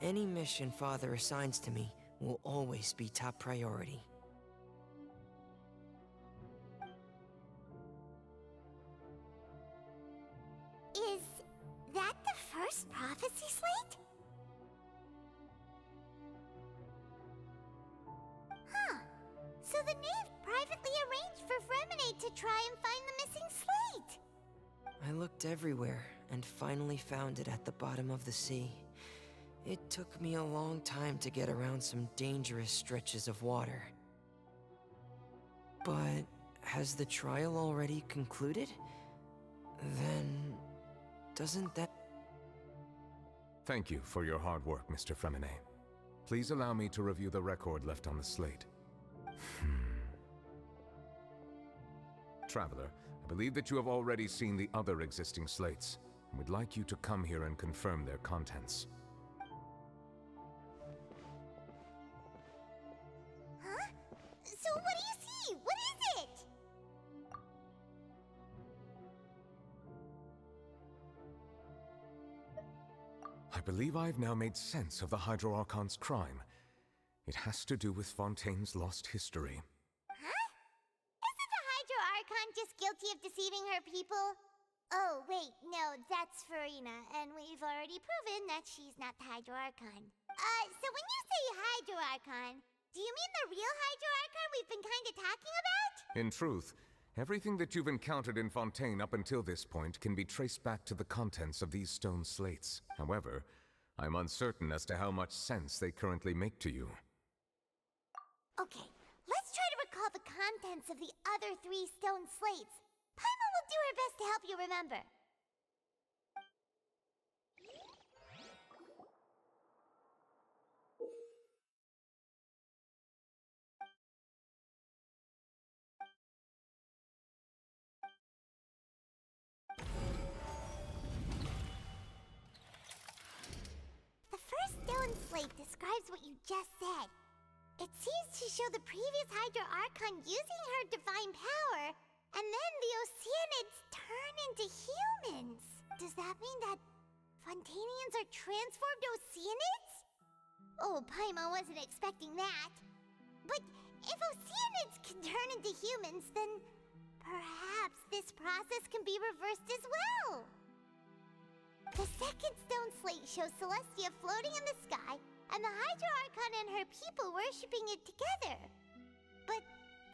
Any mission Father assigns to me will always be top priority. Is that the first prophecy slate? Huh. So the knave privately arranged for Fremine to try and find the missing slate. I looked everywhere and finally found it at the bottom of the sea. It took me a long time to get around some dangerous stretches of water. But has the trial already concluded? Then doesn't that... Thank you for your hard work, Mr. Fremine. Please allow me to review the record left on the slate. Traveler, I believe that you have already seen the other existing slates, and would like you to come here and confirm their contents. Huh? So what do you see? What is it? I believe I've now made sense of the Hydro Archon's crime. It has to do with Fontaine's lost history. Huh? Isn't the Hydro Archon just guilty of deceiving her people? Oh, wait, no, that's Farina, and we've already proven that she's not the Hydro Archon. So when you say Hydro Archon, do you mean the real Hydro Archon we've been kinda talking about? In truth, everything that you've encountered in Fontaine up until this point can be traced back to the contents of these stone slates. However, I'm uncertain as to how much sense they currently make to you. Okay, let's try to recall the contents of the other 3 stone slates. Paimon will do her best to help you remember. The first stone slate describes what you just said. It seems to show the previous Hydro Archon using her divine power, and then the Oceanids turn into humans. Does that mean that Fontainians are transformed Oceanids? Oh, Paimon wasn't expecting that. But if Oceanids can turn into humans, then perhaps this process can be reversed as well. The second stone slate shows Celestia floating in the sky, and the Hydro Archon and her people worshipping it together. But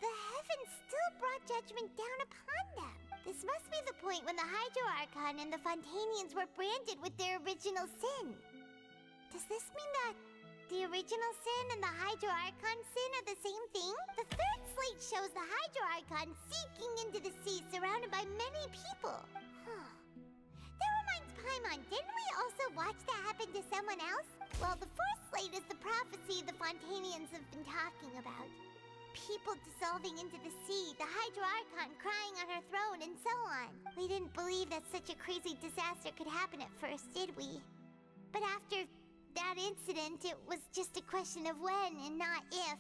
the heavens still brought judgment down upon them. This must be the point when the Hydro Archon and the Fontainians were branded with their original sin. Does this mean that the original sin and the Hydro Archon sin are the same thing? The third slate shows the Hydro Archon sinking into the sea surrounded by many people. That reminds Paimon, didn't we also watch that happen to someone else? Well, the fourth slate is the prophecy the Fontainians have been talking about. People dissolving into the sea, the Hydro Archon crying on her throne, and so on. We didn't believe that such a crazy disaster could happen at first, did we? But after that incident, it was just a question of when and not if.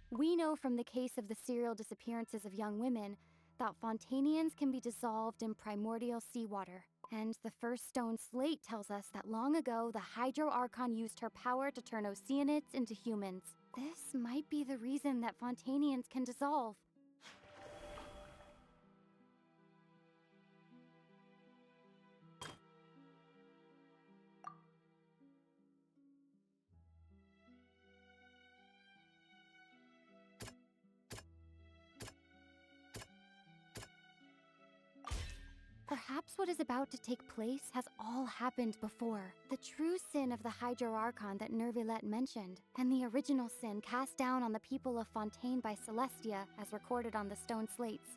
We know from the case of the serial disappearances of young women that Fontainians can be dissolved in primordial seawater. And the first stone slate tells us that long ago, the Hydro Archon used her power to turn Oceanids into humans. This might be the reason that Fontainians can dissolve. Perhaps what is about to take place has all happened before. The true sin of the Hydro Archon that Nervilette mentioned, and the original sin cast down on the people of Fontaine by Celestia, as recorded on the stone slates.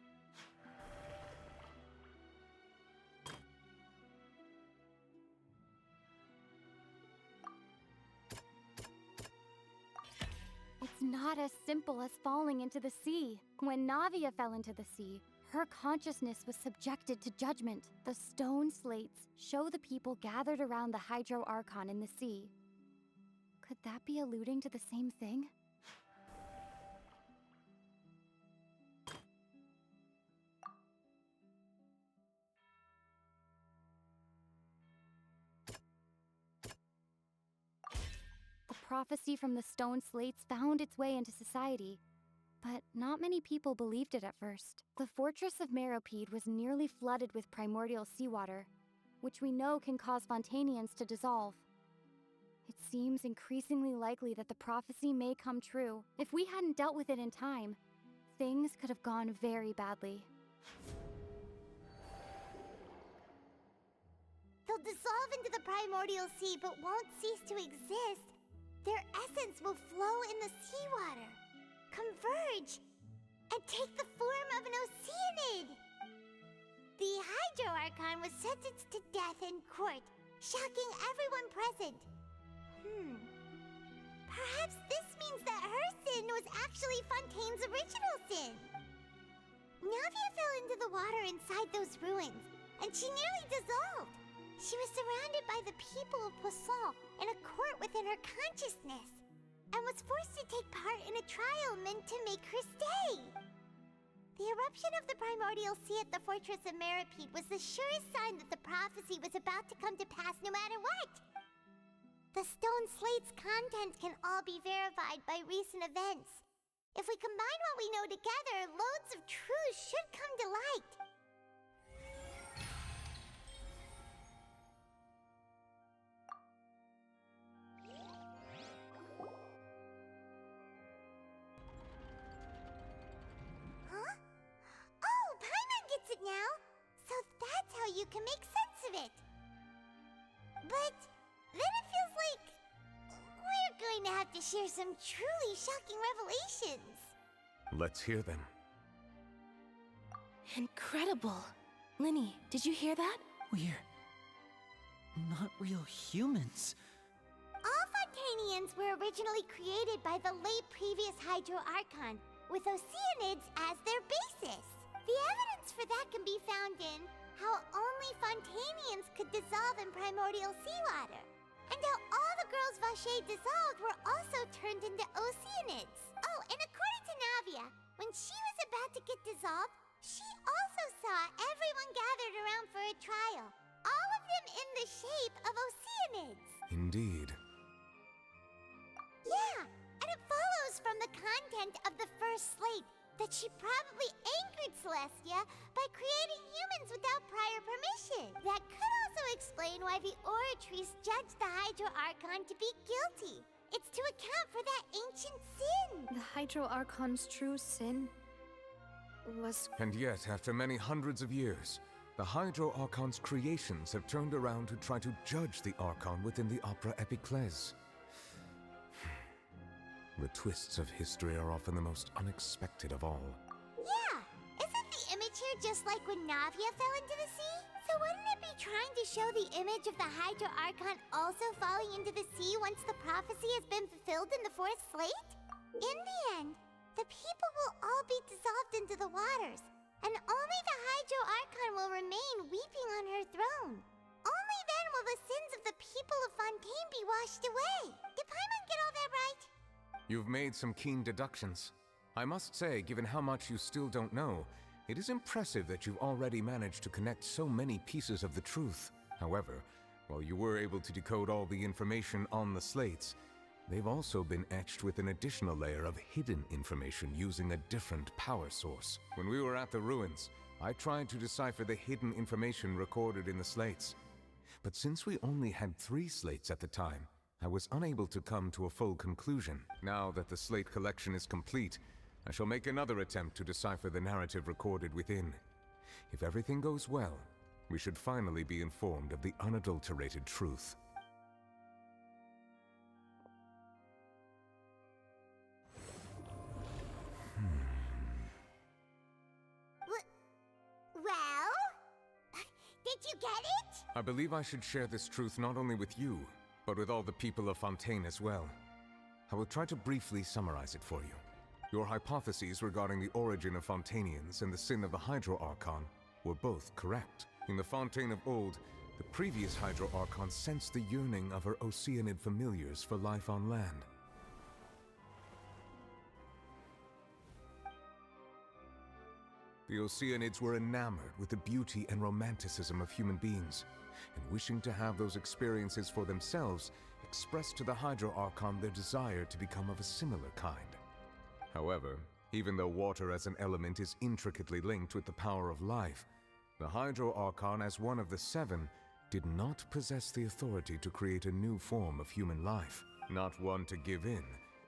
It It's not as simple as falling into the sea. When Navia fell into the sea, her consciousness was subjected to judgment. The stone slates show the people gathered around the Hydro Archon in the sea. Could that be alluding to the same thing? The prophecy from the stone slates found its way into society, but not many people believed it at first. The fortress of Meropide was nearly flooded with primordial seawater, which we know can cause Fontainians to dissolve. It seems increasingly likely that the prophecy may come true. If we hadn't dealt with it in time, things could have gone very badly. They'll dissolve into the primordial sea but won't cease to exist. Their essence will flow in the seawater, converge, and take the form of an Oceanid. The Hydro Archon was sentenced to death in court, shocking everyone present. Perhaps this means that her sin was actually Fontaine's original sin. Navia fell into the water inside those ruins, and she nearly dissolved. She was surrounded by the people of Poisson in a court within her consciousness, and was forced to take part in a trial meant to make her stay. The eruption of the primordial sea at the fortress of Meropide was the surest sign that the prophecy was about to come to pass no matter what. The stone slate's contents can all be verified by recent events. If we combine what we know together, loads of truths should come to light. Huh? Oh, Paimon gets it now! So that's how you can make sense of it! But then it feels like we're going to have to share some truly shocking revelations. Let's hear them. Incredible. Linny, did you hear that? We're not real humans. All Fontainians were originally created by the late previous Hydro Archon, with Oceanids as their basis. The evidence for that can be found in how only Fontainians could dissolve in primordial seawater, and how all the girls Vacher dissolved were also turned into Oceanids. Oh, and according to Navia, when she was about to get dissolved, she also saw everyone gathered around for a trial, all of them in the shape of Oceanids. Indeed. Yeah, and it follows from the content of the first slate that she probably angered Celestia by creating humans without prior permission. That could also explain why the Oratrice judged the Hydro Archon to be guilty. It's to account for that ancient sin. The Hydro Archon's true sin was... And yet, after many hundreds of years, the Hydro Archon's creations have turned around to try to judge the Archon within the Opera Epiclese. The twists of history are often the most unexpected of all. Yeah, isn't the image here just like when Navia fell into the sea? So wouldn't it be trying to show the image of the Hydro Archon also falling into the sea once the prophecy has been fulfilled in the fourth slate? In the end, the people will all be dissolved into the waters, and only the Hydro Archon will remain weeping on her throne. Only then will the sins of the people of Fontaine be washed away. Did Paimon get all that right? You've made some keen deductions. I must say, given how much you still don't know, it is impressive that you've already managed to connect so many pieces of the truth. However, while you were able to decode all the information on the slates, they've also been etched with an additional layer of hidden information using a different power source. When we were at the ruins, I tried to decipher the hidden information recorded in the slates. But since we only had 3 slates at the time, I was unable to come to a full conclusion. Now that the slate collection is complete, I shall make another attempt to decipher the narrative recorded within. If everything goes well, we should finally be informed of the unadulterated truth. Well? Did you get it? I believe I should share this truth not only with you, but with all the people of Fontaine as well. I will try to briefly summarize it for you. Your hypotheses regarding the origin of Fontainians and the sin of the Hydro Archon were both correct. In the Fontaine of old, the previous Hydro Archon sensed the yearning of her Oceanid familiars for life on land. The Oceanids were enamored with the beauty and romanticism of human beings, and wishing to have those experiences for themselves, expressed to the Hydro Archon their desire to become of a similar kind. However, even though water as an element is intricately linked with the power of life, the Hydro Archon, as one of the seven, did not possess the authority to create a new form of human life. Not one to give in,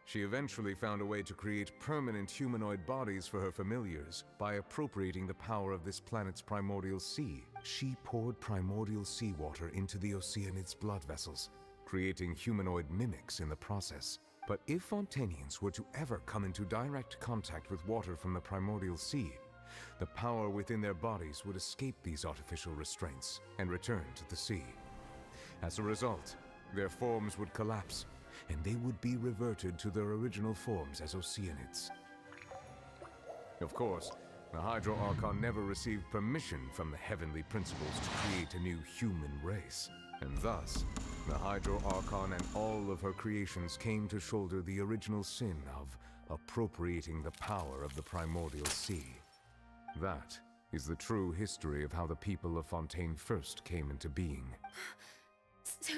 she eventually found a way to create permanent humanoid bodies for her familiars by appropriating the power of this planet's primordial sea. She poured primordial seawater into the Oceanids' blood vessels, creating humanoid mimics in the process. But if Fontainians were to ever come into direct contact with water from the primordial sea, the power within their bodies would escape these artificial restraints and return to the sea. As a result, their forms would collapse, and they would be reverted to their original forms as Oceanids. Of course, the Hydro Archon never received permission from the heavenly principles to create a new human race, and thus, the Hydro Archon and all of her creations came to shoulder the original sin of appropriating the power of the primordial sea. That is the true history of how the people of Fontaine first came into being. So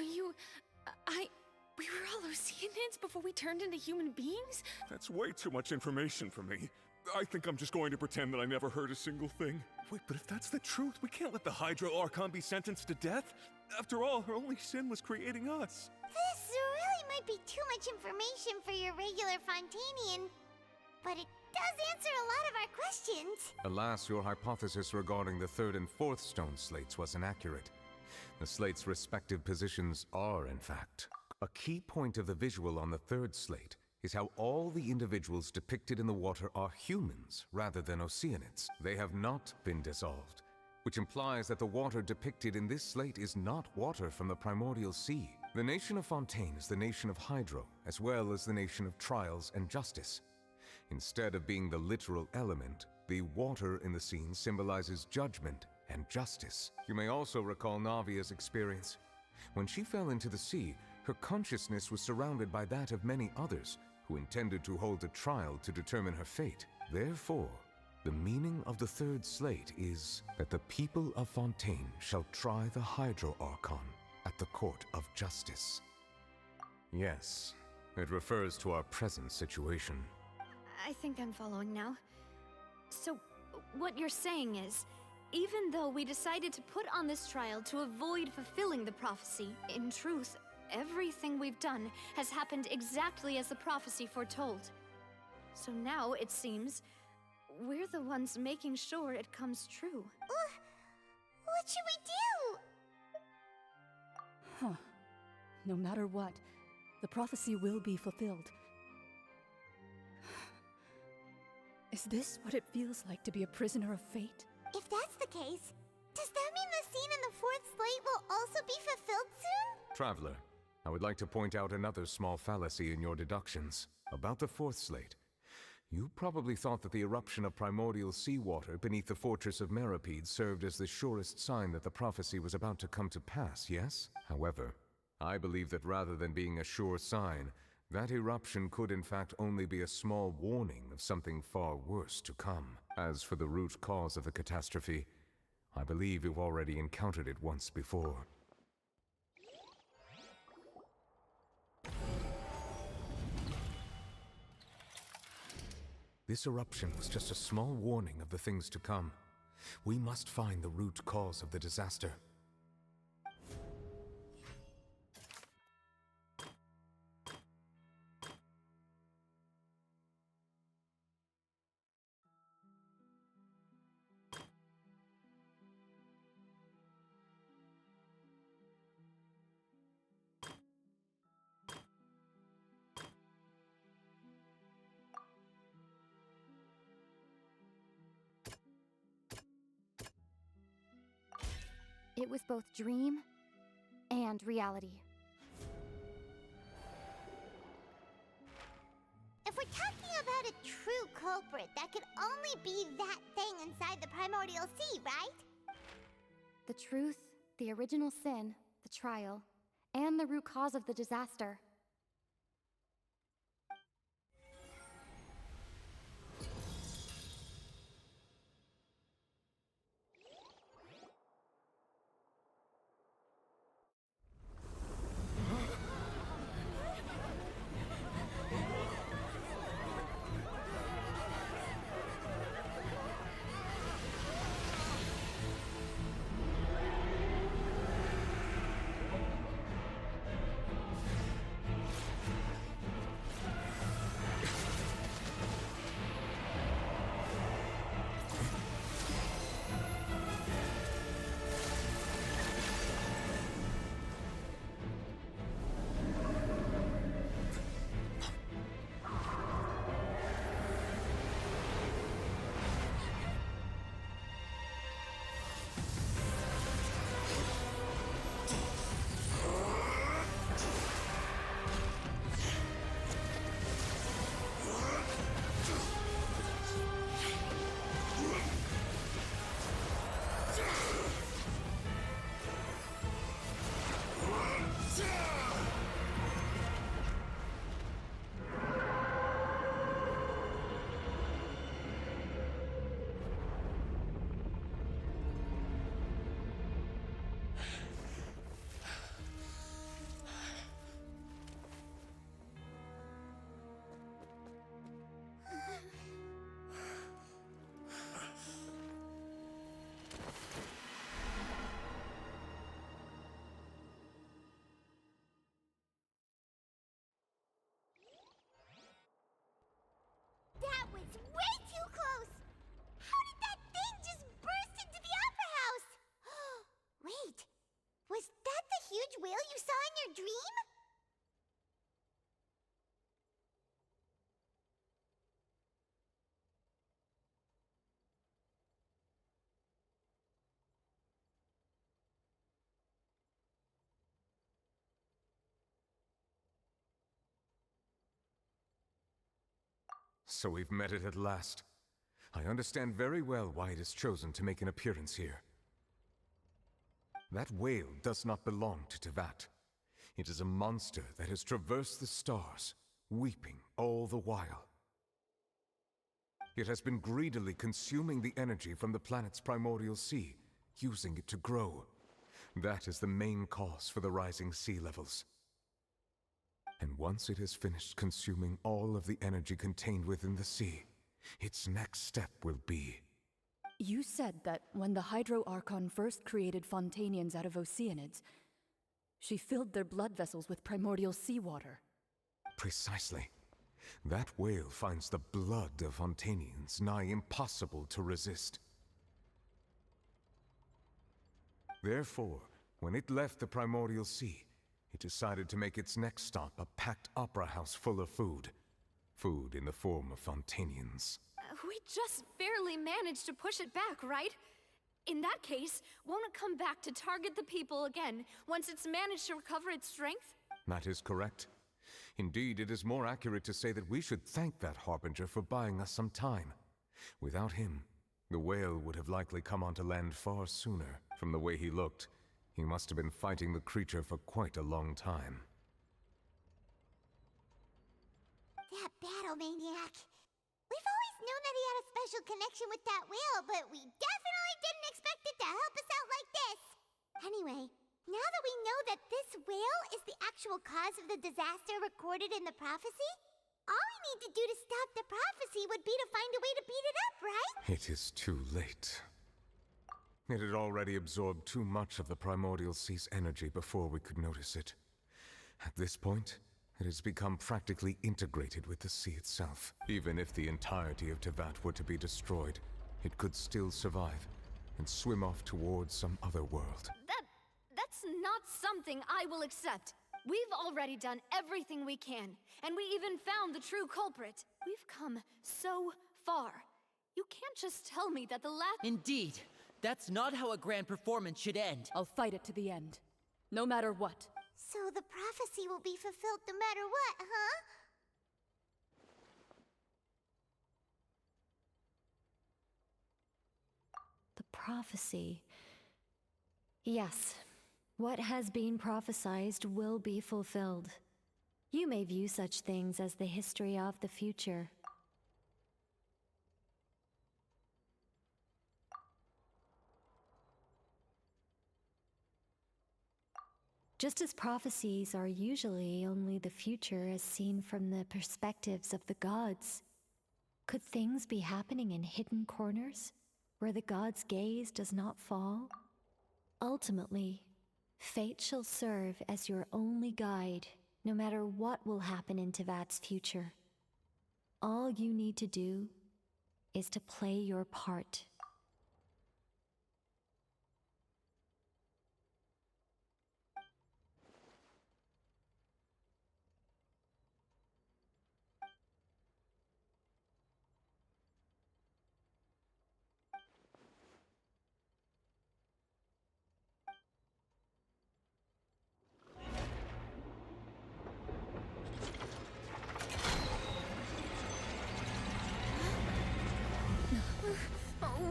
we were all Oceanids before we turned into human beings? That's way too much information for me. I think I'm just going to pretend that I never heard a single thing. Wait, but if that's the truth, we can't let the Hydro Archon be sentenced to death. After all, her only sin was creating us. This really might be too much information for your regular Fontainian, but it does answer a lot of our questions. Alas, your hypothesis regarding the third and fourth stone slates was inaccurate. The slates' respective positions are, in fact. A key point of the visual on the third slate is how all the individuals depicted in the water are humans rather than Oceanids. They have not been dissolved, which implies that the water depicted in this slate is not water from the primordial sea. The nation of Fontaine is the nation of Hydro, as well as the nation of trials and justice. Instead of being the literal element, the water in the scene symbolizes judgment and justice. You may also recall Navia's experience. When she fell into the sea, her consciousness was surrounded by that of many others who intended to hold a trial to determine her fate. Therefore, the meaning of the third slate is that the people of Fontaine shall try the Hydro Archon at the court of justice. Yes, it refers to our present situation. I think I'm following now. So, what you're saying is, even though we decided to put on this trial to avoid fulfilling the prophecy, in truth, everything we've done has happened exactly as the prophecy foretold. So now, it seems, we're the ones making sure it comes true. What should we do? Huh. No matter what, the prophecy will be fulfilled. Is this what it feels like to be a prisoner of fate? If that's the case, does that mean the scene in the fourth slate will also be fulfilled soon? Traveler, I would like to point out another small fallacy in your deductions. About the fourth slate, you probably thought that the eruption of primordial seawater beneath the fortress of Meripede served as the surest sign that the prophecy was about to come to pass, yes? However, I believe that rather than being a sure sign, that eruption could in fact only be a small warning of something far worse to come. As for the root cause of the catastrophe, I believe you've already encountered it once before. This eruption was just a small warning of the things to come. We must find the root cause of the disaster. It was both dream and reality. true culprit, that could only be that thing inside the primordial sea, right? The truth, the original sin, the trial, and the root cause of the disaster. That was way too close! How did that thing just burst into the Opera House? Wait, was that the huge whale you saw in your dream? So we've met it at last. I understand very well why it has chosen to make an appearance here. That whale does not belong to Tevat. It is a monster that has traversed the stars, weeping all the while. It has been greedily consuming the energy from the planet's primordial sea, using it to grow. That is the main cause for the rising sea levels. And once it has finished consuming all of the energy contained within the sea, its next step will be... You said that when the Hydro Archon first created Fontainians out of Oceanids, she filled their blood vessels with primordial seawater. Precisely. That whale finds the blood of Fontainians nigh impossible to resist. Therefore, when it left the primordial sea, it decided to make its next stop a packed opera house full of food. Food in the form of Fontainians. We just barely managed to push it back, right? In that case, won't it come back to target the people again once it's managed to recover its strength? That is correct. Indeed, it is more accurate to say that we should thank that Harbinger for buying us some time. Without him, the whale would have likely come onto land far sooner. From the way he looked, he must have been fighting the creature for quite a long time. That battle maniac. We've always known that he had a special connection with that whale, but we definitely didn't expect it to help us out like this. Anyway, now that we know that this whale is the actual cause of the disaster recorded in the prophecy, all we need to do to stop the prophecy would be to find a way to beat it up, right? It is too late. It had already absorbed too much of the primordial sea's energy before we could notice it. At this point, it has become practically integrated with the sea itself. Even if the entirety of Tevat were to be destroyed, it could still survive and swim off towards some other world. That's not something I will accept. We've already done everything we can, and we even found the true culprit. We've come so far. You can't just tell me that the last— Indeed. That's not how a grand performance should end. I'll fight it to the end. No matter what. So the prophecy will be fulfilled no matter what, huh? prophecy. Yes, what has been prophesied will be fulfilled. You may view such things as the history of the future. Just as prophecies are usually only the future as seen from the perspectives of the gods, could things be happening in hidden corners, where the gods' gaze does not fall? Ultimately, fate shall serve as your only guide, no matter what will happen in Tevat's future. All you need to do is to play your part.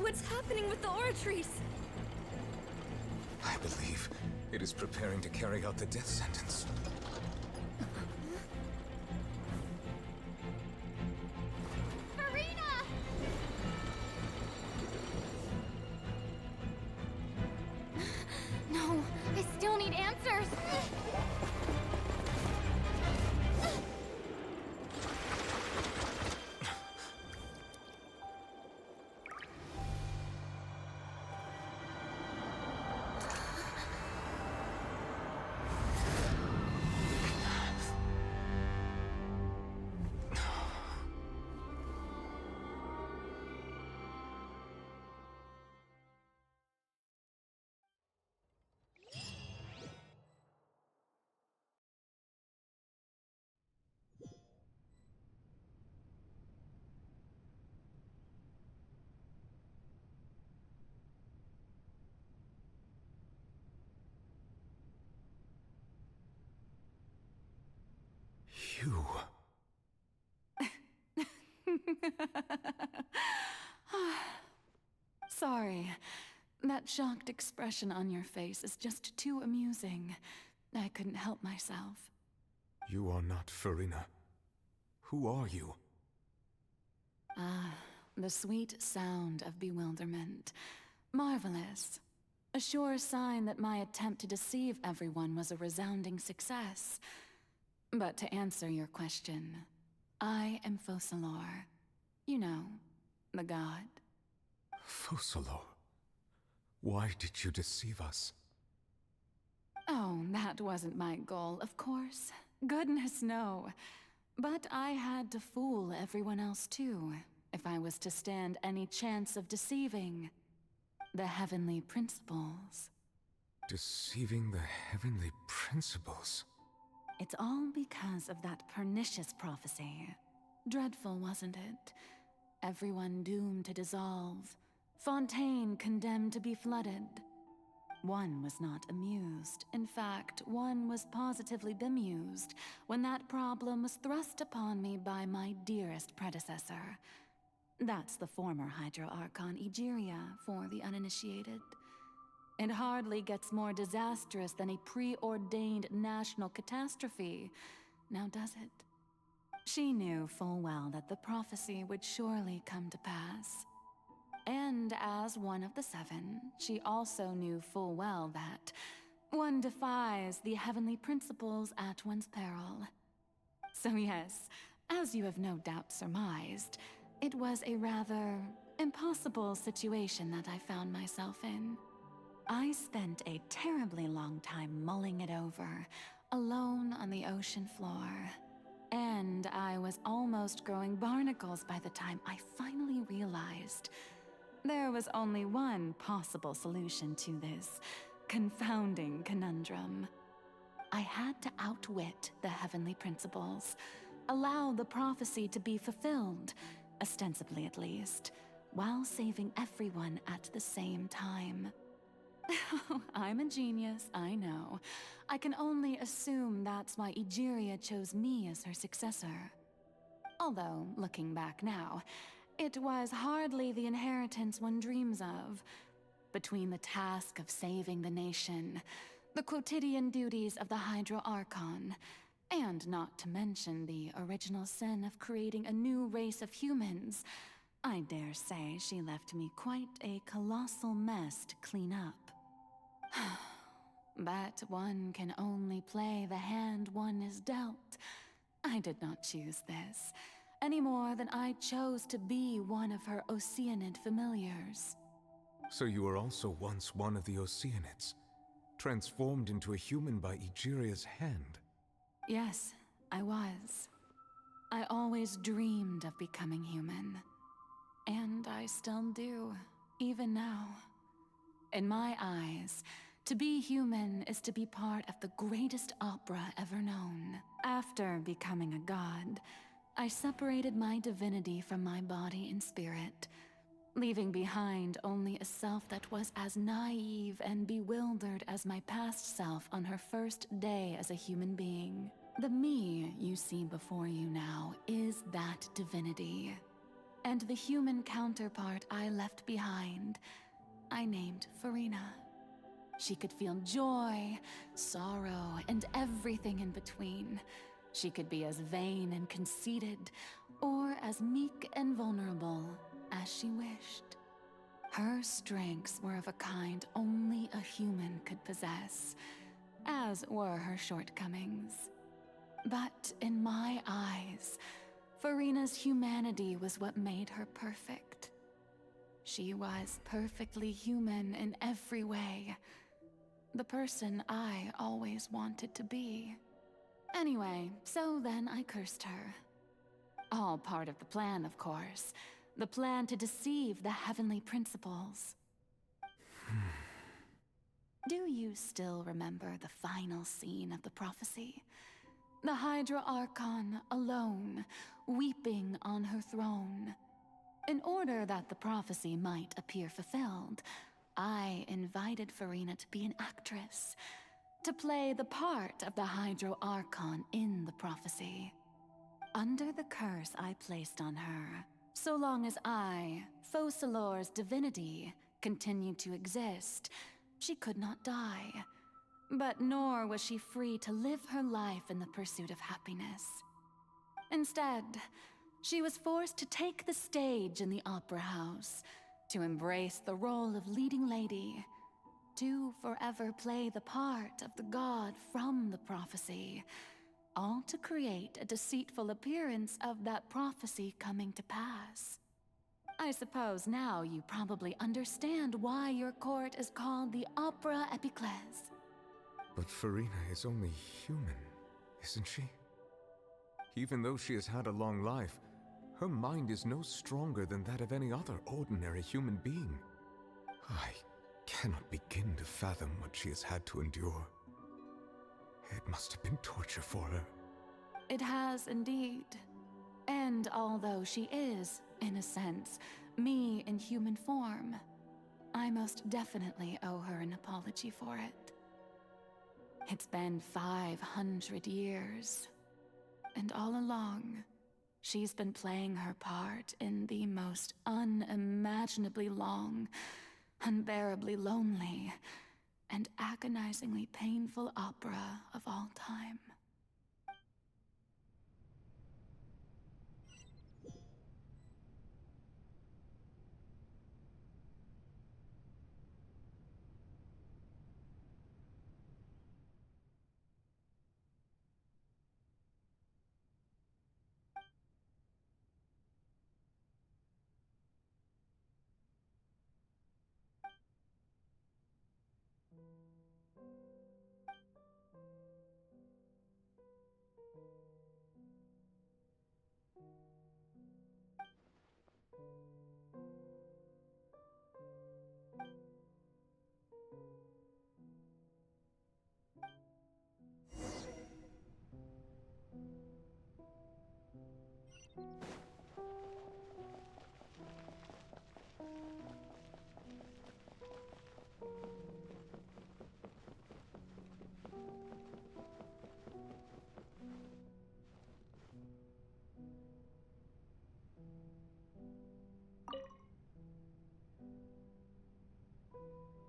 What's happening with the oratories? I believe it is preparing to carry out the death sentence. Farina! No, I still need answers. You... Sorry. That shocked expression on your face is just too amusing. I couldn't help myself. You are not Farina. Who are you? Ah, the sweet sound of bewilderment. Marvelous. A sure sign that my attempt to deceive everyone was a resounding success. But to answer your question, I am Focalor. You know, the god. Focalor? Why did you deceive us? Oh, that wasn't my goal, of course. Goodness, no. But I had to fool everyone else too, if I was to stand any chance of deceiving the heavenly principles. Deceiving the heavenly principles? It's all because of that pernicious prophecy. Dreadful, wasn't it? Everyone doomed to dissolve. Fontaine condemned to be flooded. One was not amused. In fact, one was positively bemused when that problem was thrust upon me by my dearest predecessor. That's the former Hydro Archon Egeria, for the uninitiated. It hardly gets more disastrous than a preordained national catastrophe, now does it? She knew full well that the prophecy would surely come to pass. And as one of the seven, she also knew full well that one defies the heavenly principles at one's peril. So yes, as you have no doubt surmised, it was a rather impossible situation that I found myself in. I spent a terribly long time mulling it over, alone on the ocean floor. And I was almost growing barnacles by the time I finally realized there was only one possible solution to this confounding conundrum. I had to outwit the heavenly principles, allow the prophecy to be fulfilled, ostensibly at least, while saving everyone at the same time. I'm a genius, I know. I can only assume that's why Egeria chose me as her successor. Although, looking back now, it was hardly the inheritance one dreams of. between the task of saving the nation, the quotidian duties of the Hydro Archon, and not to mention the original sin of creating a new race of humans, I dare say she left me quite a colossal mess to clean up. But one can only play the hand one is dealt. I did not choose this, any more than I chose to be one of her Oceanid familiars. So you were also once one of the Oceanids, transformed into a human by Egeria's hand. Yes, I was. I always dreamed of becoming human. And I still do, even now. In my eyes, to be human is to be part of the greatest opera ever known. After becoming a god, I separated my divinity from my body and spirit, leaving behind only a self that was as naive and bewildered as my past self on her first day as a human being. The me you see before you now is that divinity. And the human counterpart I left behind, I named Farina. She could feel joy, sorrow, and everything in between. She could be as vain and conceited, or as meek and vulnerable as she wished. Her strengths were of a kind only a human could possess, as were her shortcomings. But in my eyes, Farina's humanity was what made her perfect. She was perfectly human in every way. The person I always wanted to be. Anyway, so then I cursed her. All part of the plan, of course. The plan to deceive the heavenly principles. Do you still remember the final scene of the prophecy? The Hydra Archon alone, weeping on her throne. In order that the prophecy might appear fulfilled, I invited Farina to be an actress, to play the part of the Hydro Archon in the prophecy. Under the curse I placed on her, so long as I, Focalor's divinity, continued to exist, she could not die. But nor was she free to live her life in the pursuit of happiness. Instead, she was forced to take the stage in the opera house, to embrace the role of leading lady, to forever play the part of the god from the prophecy, all to create a deceitful appearance of that prophecy coming to pass. I suppose now you probably understand why your court is called the Opera Epiclese. But Farina is only human, isn't she? Even though she has had a long life, her mind is no stronger than that of any other ordinary human being. I cannot begin to fathom what she has had to endure. It must have been torture for her. It has indeed. And although she is, in a sense, me in human form, I most definitely owe her an apology for it. It's been 500 years, and all along, she's been playing her part in the most unimaginably long, unbearably lonely, and agonizingly painful opera of all time.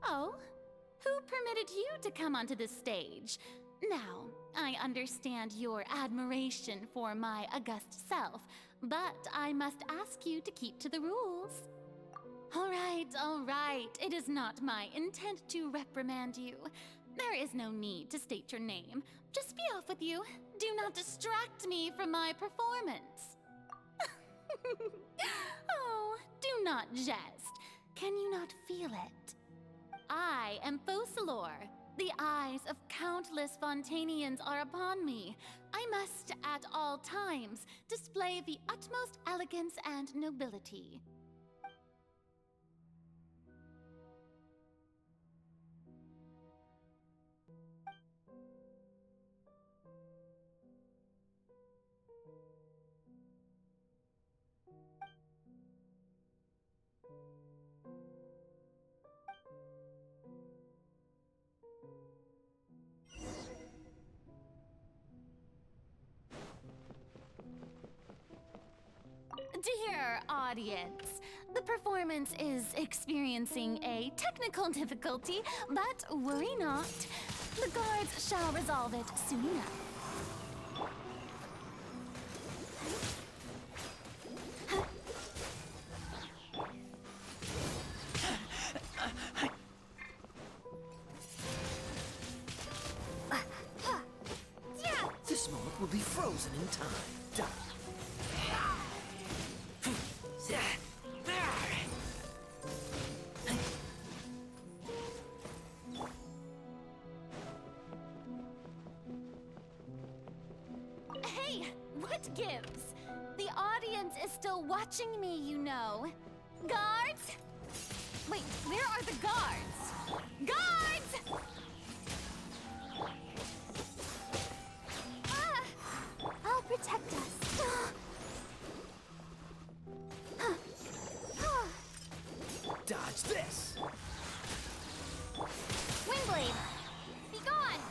Oh? Who permitted you to come onto this stage? Now, I understand your admiration for my august self, but I must ask you to keep to the rules. All right. It is not my intent to reprimand you. There is no need to state your name. Just be off with you. Do not distract me from my performance. Oh, do not jest. Can you not feel it? I am Focalor. The eyes of countless Fontainians are upon me. I must, at all times, display the utmost elegance and nobility. Dear audience, the performance is experiencing a technical difficulty, but worry not. The guards shall resolve it soon enough. This moment will be frozen in time. Done. Hey, what gives? The audience is still watching me, you know. Guards? Wait, where are the guards? Guards! I'll protect us. Dodge this! Windblade! Be gone!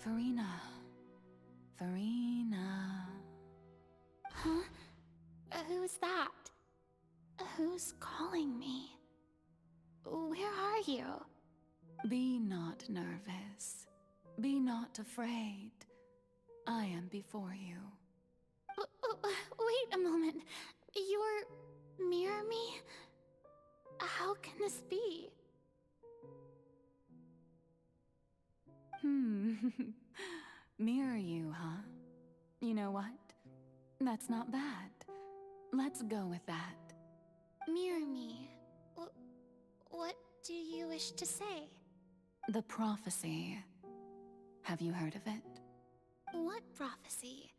Farina. Huh? Who's that? Who's calling me? Where are you? Be not nervous. Be not afraid. I am before you. Wait a moment. You're near me? How can this be? Mirror you, huh? You know what? That's not bad. Let's go with that. Mirror me? What do you wish to say? The prophecy. Have you heard of it? What prophecy?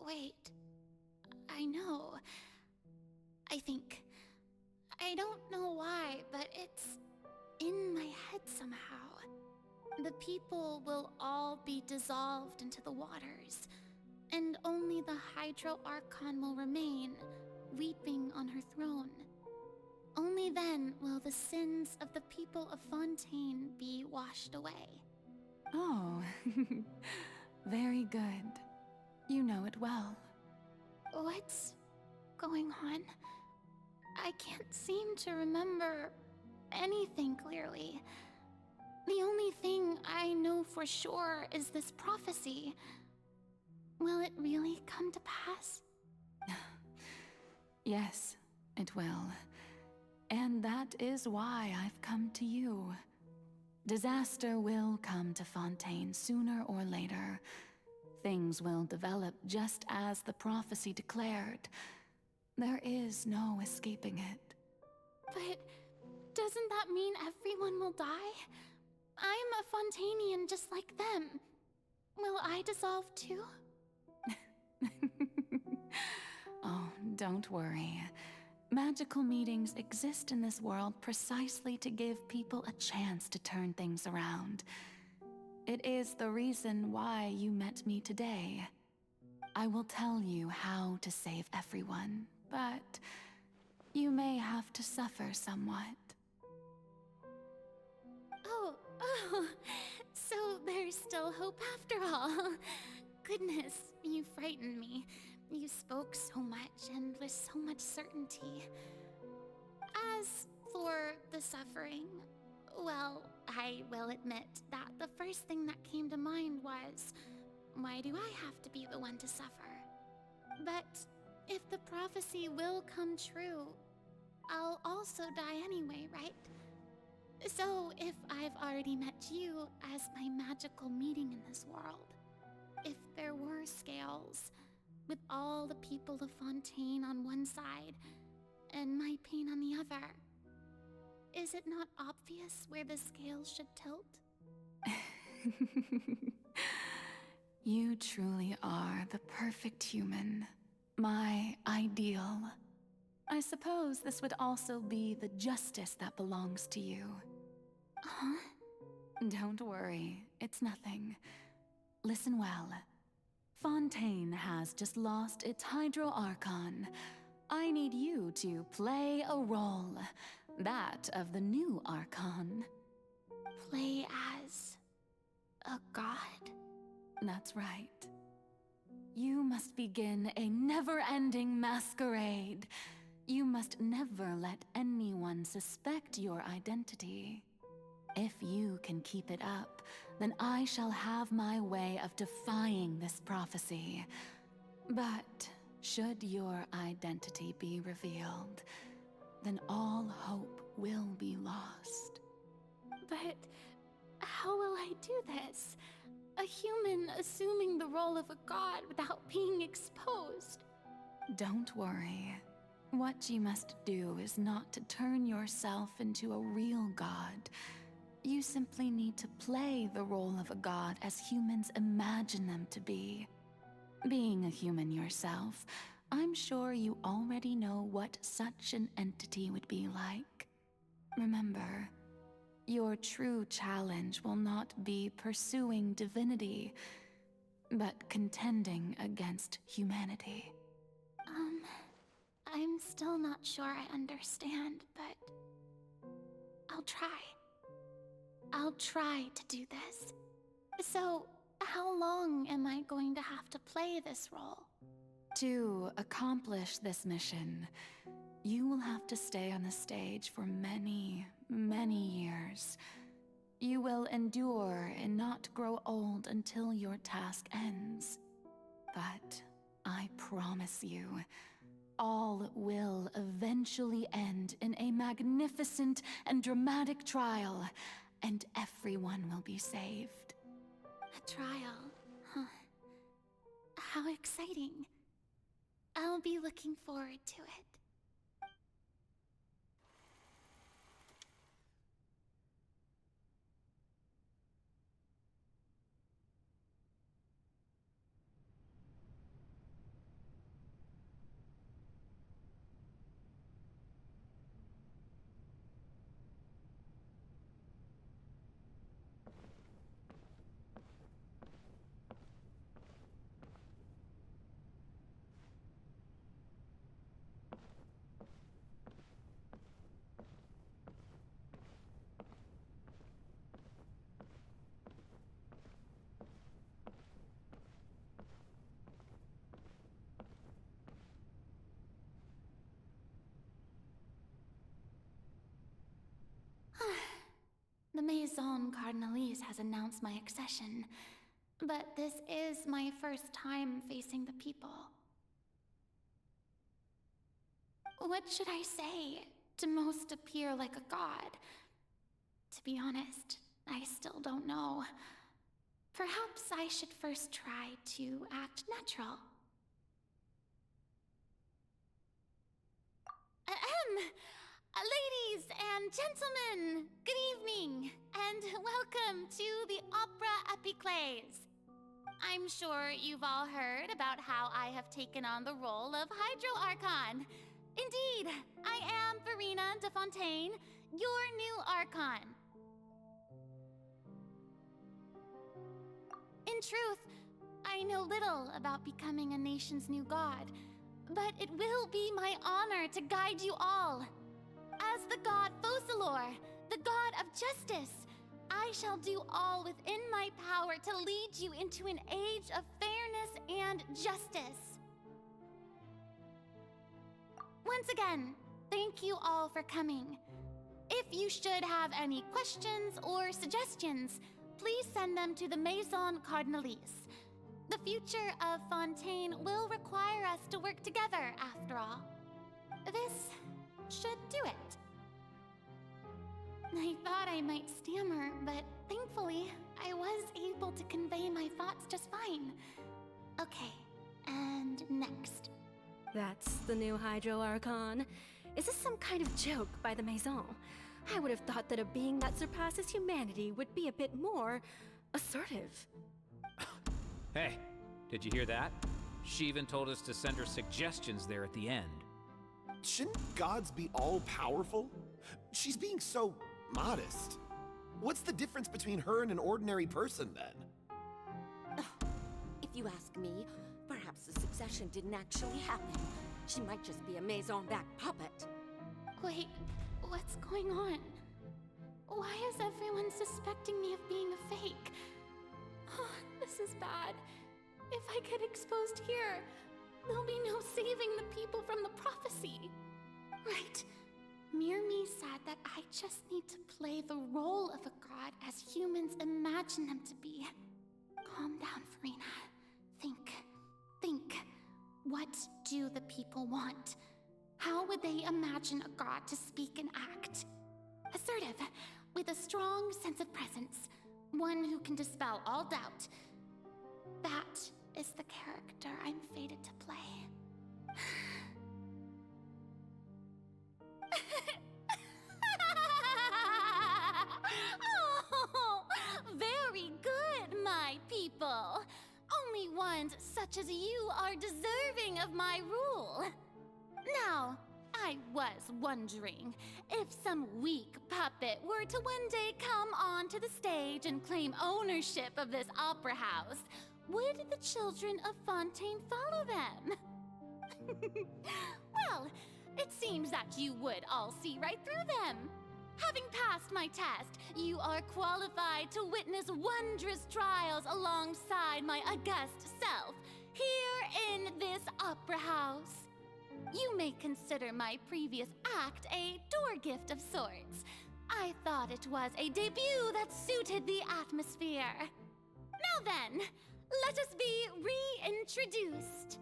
Wait. I know. I think. I don't know why, but it's in my head somehow. The people will all be dissolved into the waters, and only the Hydro Archon will remain, weeping on her throne. Only then will the sins of the people of Fontaine be washed away. Oh, very good. You know it well. going on. I can't seem to remember anything clearly. The only thing I know for sure is this prophecy. Will it really come to pass? Yes, it will. And that is why I've come to you. Disaster will come to Fontaine sooner or later. Things will develop just as the prophecy declared. There is no escaping it. But doesn't that mean everyone will die? I'm a Fontainian just like them. Will I dissolve too? Oh, don't worry. Magical meetings exist in this world precisely to give people a chance to turn things around. It is the reason why you met me today. I will tell you how to save everyone, but you may have to suffer somewhat. Oh, so there's still hope after all. Goodness, you frightened me. You spoke so much and with so much certainty. As for the suffering, well, I will admit that the first thing that came to mind was, why do I have to be the one to suffer? But if the prophecy will come true, I'll also die anyway, right? So if I've already met you as my magical meeting in this world, if there were scales, with all the people of Fontaine on one side and my pain on the other, is it not obvious where the scales should tilt? You truly are the perfect human. My ideal. I suppose this would also be the justice that belongs to you. Huh? Don't worry, it's nothing. Listen well. Fontaine has just lost its Hydro Archon. I need you to play a role. That of the new Archon. Play as a god? That's right. You must begin a never-ending masquerade. You must never let anyone suspect your identity. If you can keep it up, then I shall have my way of defying this prophecy. But should your identity be revealed, then all hope will be lost. But how will I do this? A human assuming the role of a god without being exposed? Don't worry. What you must do is not to turn yourself into a real god. You simply need to play the role of a god as humans imagine them to be. Being a human yourself, I'm sure you already know what such an entity would be like. Remember, your true challenge will not be pursuing divinity, but contending against humanity. I'm still not sure I understand, but I'll try. I'll try to do this. So, how long am I going to have to play this role? To accomplish this mission, you will have to stay on the stage for many, many years. You will endure and not grow old until your task ends. But I promise you, all will eventually end in a magnificent and dramatic trial, and everyone will be saved. A trial, huh? How exciting. I'll be looking forward to it. The Maison Cardinalise has announced my accession, but this is my first time facing the people. What should I say to most appear like a god? To be honest, I still don't know. Perhaps I should first try to act natural. Ladies and gentlemen, good evening, and welcome to the Opera Epiclese. I'm sure you've all heard about how I have taken on the role of Hydro Archon. Indeed, I am Verena de Fontaine, your new Archon. In truth, I know little about becoming a nation's new god, but it will be my honor to guide you all. As the god Focalor, the god of justice, I shall do all within my power to lead you into an age of fairness and justice. Once again, thank you all for coming. If you should have any questions or suggestions, please send them to the Maison Cardinalise. The future of Fontaine will require us to work together, after all. This should do it. I thought I might stammer, but thankfully, I was able to convey my thoughts just fine. Okay, and next. That's the new Hydro Archon. Is this some kind of joke by the Maison? I would have thought that a being that surpasses humanity would be a bit more assertive. Hey, did you hear that? She even told us to send her suggestions there at the end. Shouldn't gods be all-powerful? She's being so modest. What's the difference between her and an ordinary person, then? If you ask me, perhaps the succession didn't actually happen. She might just be a Maison-backed puppet. Wait, what's going on? Why is everyone suspecting me of being a fake? Oh, this is bad. If I get exposed here, there'll be no saving the people from the prophecy. Right. Mirmi said that I just need to play the role of a god as humans imagine them to be. Calm down, Verena. Think. What do the people want? How would they imagine a god to speak and act? Assertive, with a strong sense of presence. One who can dispel all doubt. That is the character I'm fated to play. Oh, very good, my people. Only ones such as you are deserving of my rule. Now, I was wondering if some weak puppet were to one day come onto the stage and claim ownership of this opera house, would the children of Fontaine follow them? Well, it seems that you would all see right through them. Having passed my test, you are qualified to witness wondrous trials alongside my august self, here in this opera house. You may consider my previous act a door gift of sorts. I thought it was a debut that suited the atmosphere. Now then, let us be reintroduced.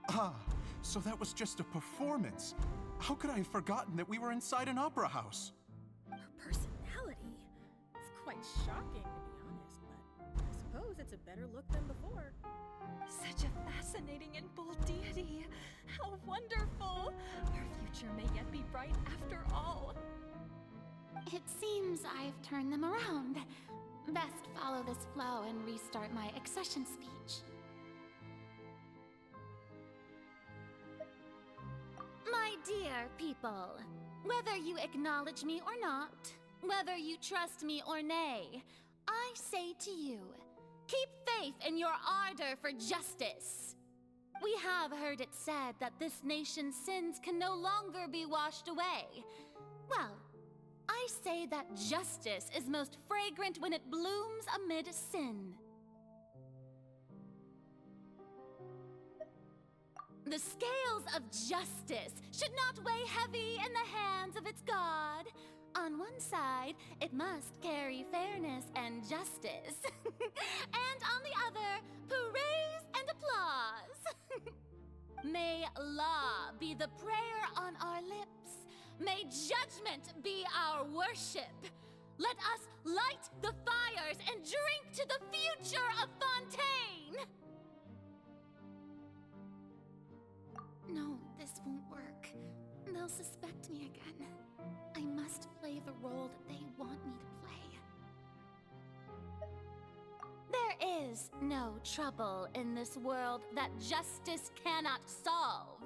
Ah, so that was just a performance. How could I have forgotten that we were inside an opera house? Her personality. It's quite shocking, to be honest, but I suppose it's a better look than before. Such a fascinating and bold deity. How wonderful! Our future may yet be bright after all. It seems I've turned them around. Best follow this flow and restart my accession speech. My dear people, whether you acknowledge me or not, whether you trust me or nay, I say to you, keep faith in your ardor for justice. We have heard it said that this nation's sins can no longer be washed away. Well, I say that justice is most fragrant when it blooms amid sin. The scales of justice should not weigh heavy in the hands of its god. On one side, it must carry fairness and justice. And on the other, praise and applause. May law be the prayer on our lips. May judgment be our worship. Let us light the fires and drink to the future of Fontaine! No, this won't work. They'll suspect me again. I must play the role that they want me to play. There is no trouble in this world that justice cannot solve.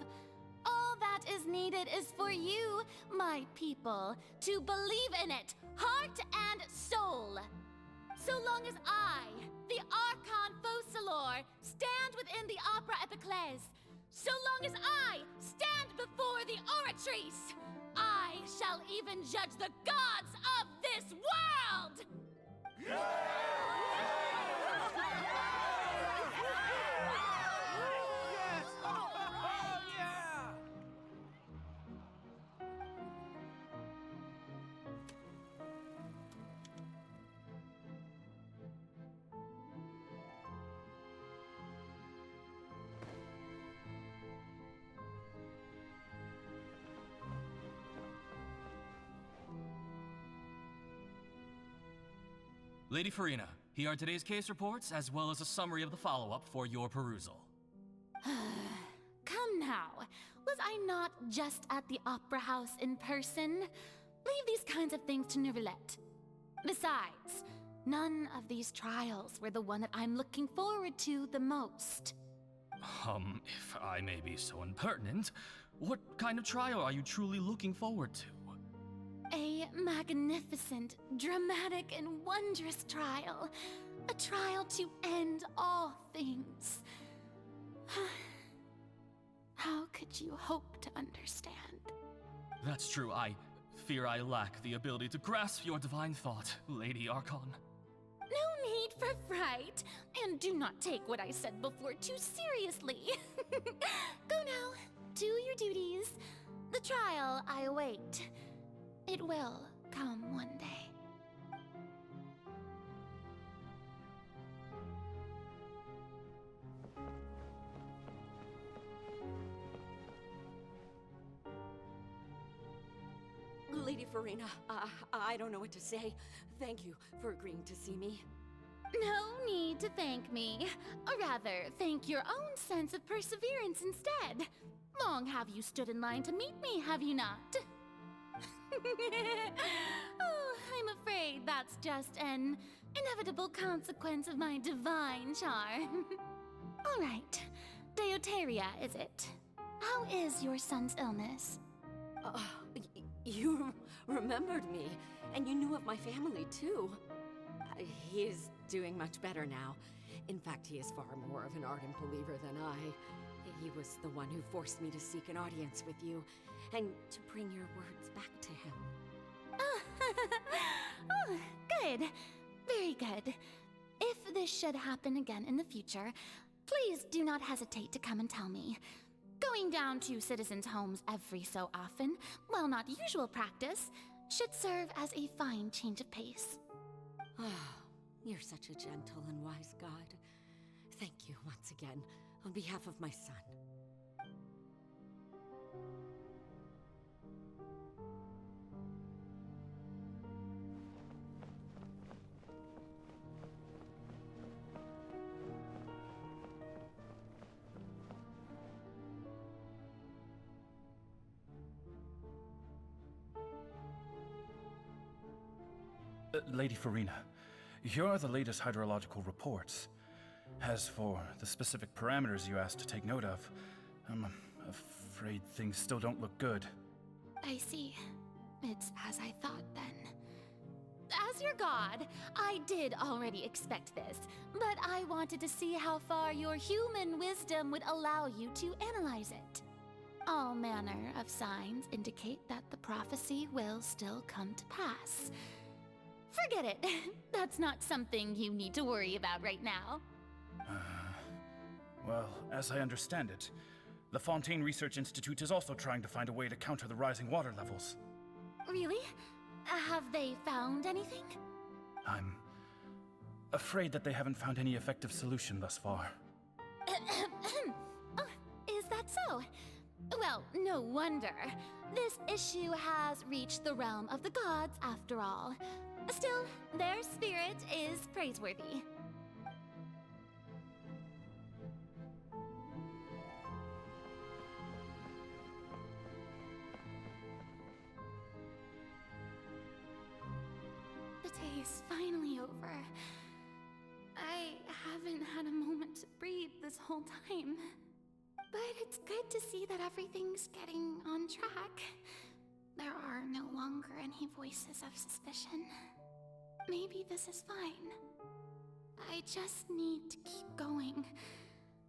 All that is needed is for you, my people, to believe in it, heart and soul. So long as I, the Archon Focalor, stand within the Opera Epiclese, so long as I stand before the Oratrice, I shall even judge the gods of this world! Lady Farina, here are today's case reports, as well as a summary of the follow-up for your perusal. Come now, was I not just at the Opera House in person? Leave these kinds of things to Neuvillette. Besides, none of these trials were the one that I'm looking forward to the most. If I may be so impertinent, what kind of trial are you truly looking forward to? A magnificent, dramatic, and wondrous trial. A trial to end all things. How could you hope to understand? That's true, I fear I lack the ability to grasp your divine thought, Lady Archon. No need for fright, and do not take what I said before too seriously. Go now, do your duties. The trial I await. It will come one day. Lady Farina, I don't know what to say. Thank you for agreeing to see me. No need to thank me. Or rather, thank your own sense of perseverance instead. Long have you stood in line to meet me, have you not? Oh, I'm afraid that's just an inevitable consequence of my divine charm. All right, Deoteria, is it? How is your son's illness? You remembered me, and you knew of my family, too. He is doing much better now. In fact, he is far more of an ardent believer than I. He was the one who forced me to seek an audience with you, and to bring your words back to him. Oh, good. Very good. If this should happen again in the future, please do not hesitate to come and tell me. Going down to citizens' homes every so often, while not usual practice, should serve as a fine change of pace. You're such a gentle and wise god. Thank you once again, on behalf of my son. Lady Farina, here are the latest hydrological reports. As for the specific parameters you asked to take note of, I'm afraid things still don't look good. I see. It's as I thought, then. As your god, I did already expect this, but I wanted to see how far your human wisdom would allow you to analyze it. All manner of signs indicate that the prophecy will still come to pass. Forget it. That's not something you need to worry about right now. Well, as I understand it, the Fontaine Research Institute is also trying to find a way to counter the rising water levels. Really? Have they found anything? I'm afraid that they haven't found any effective solution thus far. Oh, is that so? Well, no wonder. This issue has reached the realm of the gods, after all. Still, their spirit is praiseworthy. The day is finally over. I haven't had a moment to breathe this whole time. But it's good to see that everything's getting on track. There are no longer any voices of suspicion. Maybe this is fine. I just need to keep going,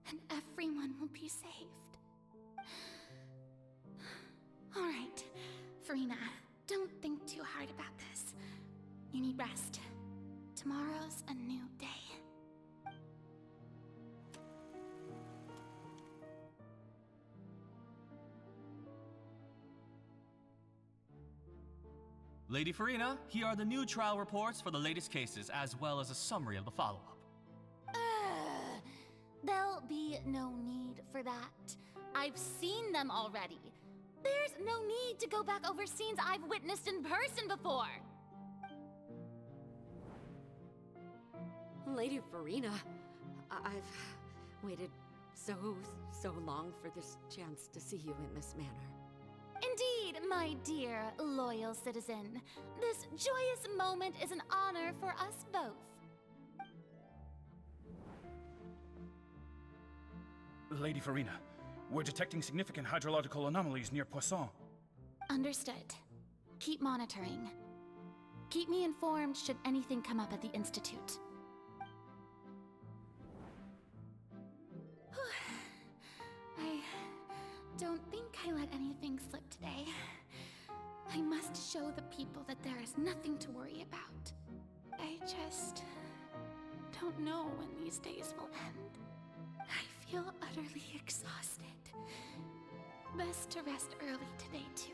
and everyone will be saved. Alright, Farina, don't think too hard about this. You need rest. Tomorrow's a new day. Lady Farina, here are the new trial reports for the latest cases, as well as a summary of the follow-up. There'll be no need for that. I've seen them already. There's no need to go back over scenes I've witnessed in person before. Lady Farina, I've waited so long for this chance to see you in this manner. Indeed, my dear, loyal citizen. This joyous moment is an honor for us both. Lady Farina, we're detecting significant hydrological anomalies near Poisson. Understood. Keep monitoring. Keep me informed should anything come up at the Institute. I don't think I let anything slip today. I must show the people that there is nothing to worry about. I just don't know when these days will end. I feel utterly exhausted. Best to rest early today, too.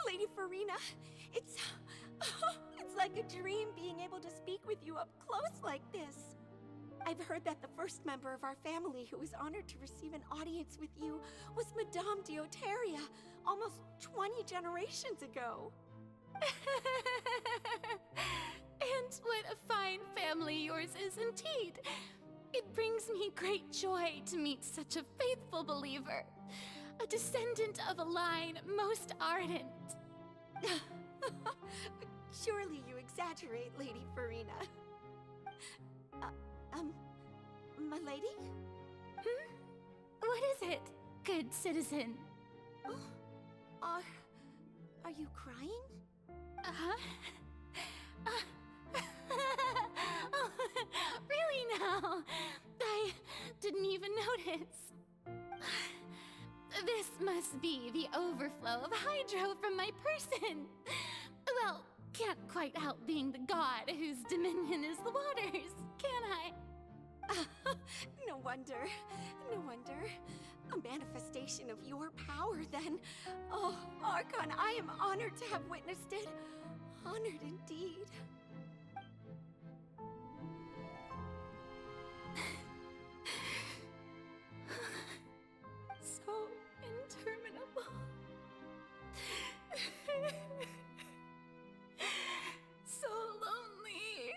Lady Farina, it's like a dream being able to speak with you up close like this. I've heard that the first member of our family who was honored to receive an audience with you was Madame Dioteria, almost 20 generations ago. And what a fine family yours is indeed. It brings me great joy to meet such a faithful believer. A descendant of a line most ardent. Surely you exaggerate, Lady Farina. My lady? What is it, good citizen? Are you crying? Oh, really now? I didn't even notice. This must be the overflow of hydro from my person. Well, can't quite help being the god whose dominion is the waters, can I? No wonder. No wonder. A manifestation of your power, then. Oh, Archon, I am honored to have witnessed it. Honored indeed. So interminable. So lonely.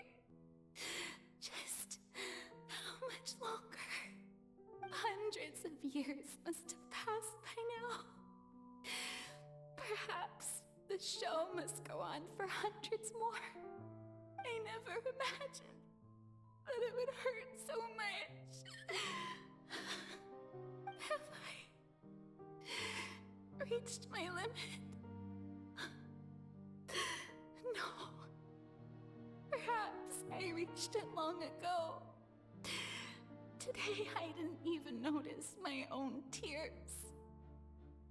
Just how much longer? Hundreds of years must have passed by now. Perhaps the show must go on for hundreds more. I never imagined that it would hurt so much. Have I reached my limit? No. Perhaps I reached it long ago. Today I didn't even notice my own tears.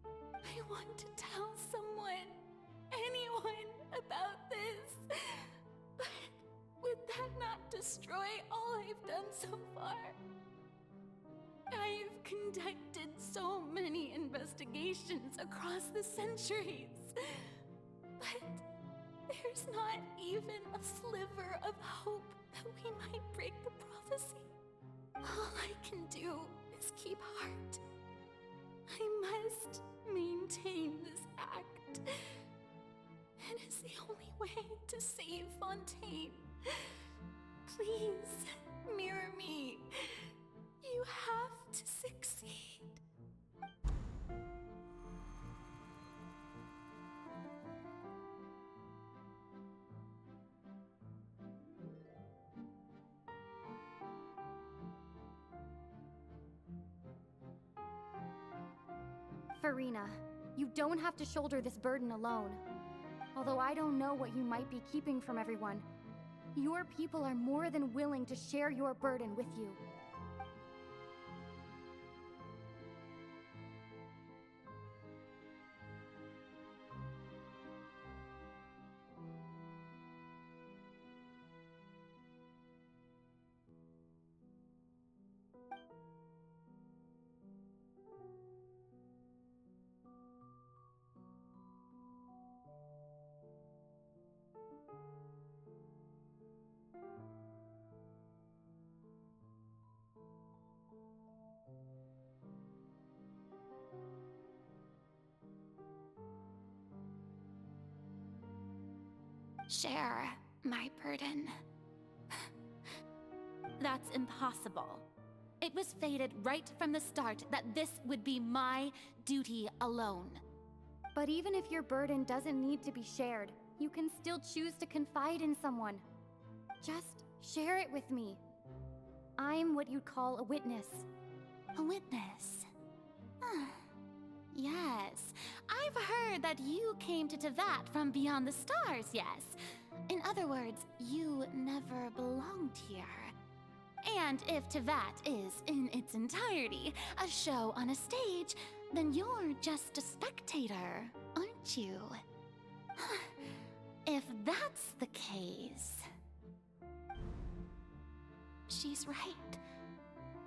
I want to tell someone, anyone, about this. But would that not destroy all I've done so far? I've conducted so many investigations across the centuries. But there's not even a sliver of hope that we might break the prophecy. All I can do is keep heart. I must maintain this act. It is the only way to save Fontaine. Please, mirror me. You have to succeed. Farina, you don't have to shoulder this burden alone. Although I don't know what you might be keeping from everyone, your people are more than willing to share your burden with you. Share my burden. That's impossible. It was fated right from the start that this would be my duty alone. But even if your burden doesn't need to be shared, you can still choose to confide in someone. Just share it with me. I'm what you'd call a witness. A witness? Yes, I've heard that you came to Tevat from beyond the stars, yes. In other words, you never belonged here. And if Tevat is, in its entirety, a show on a stage, then you're just a spectator, aren't you? If that's the case... She's right.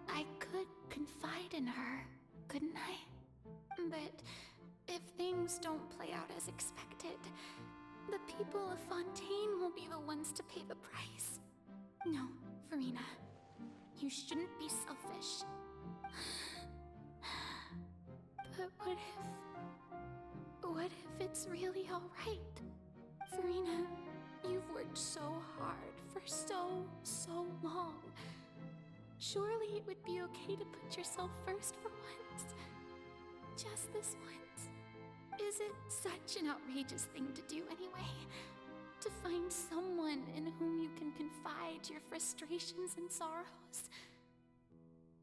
I could confide in her, couldn't I? But if things don't play out as expected, the people of Fontaine will be the ones to pay the price. No, Farina, you shouldn't be selfish. But what if it's really all right? Farina, you've worked so hard for so long. Surely it would be okay to put yourself first for once. Just this once. Is it such an outrageous thing to do anyway? To find someone in whom you can confide your frustrations and sorrows?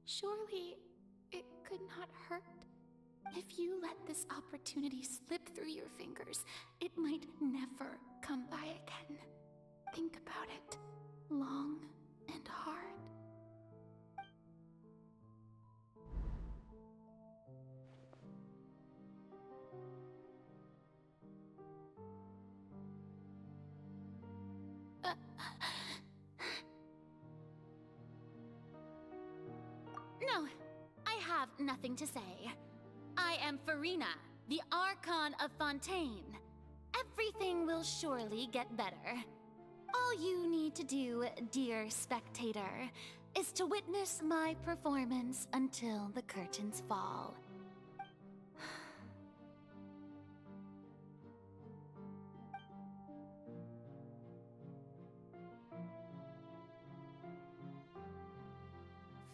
Surely it could not hurt? If you let this opportunity slip through your fingers, it might never come by again. Think about it long and hard. No, I have nothing to say. I am Farina, the Archon of Fontaine. Everything will surely get better. All you need to do, dear spectator, is to witness my performance until the curtains fall.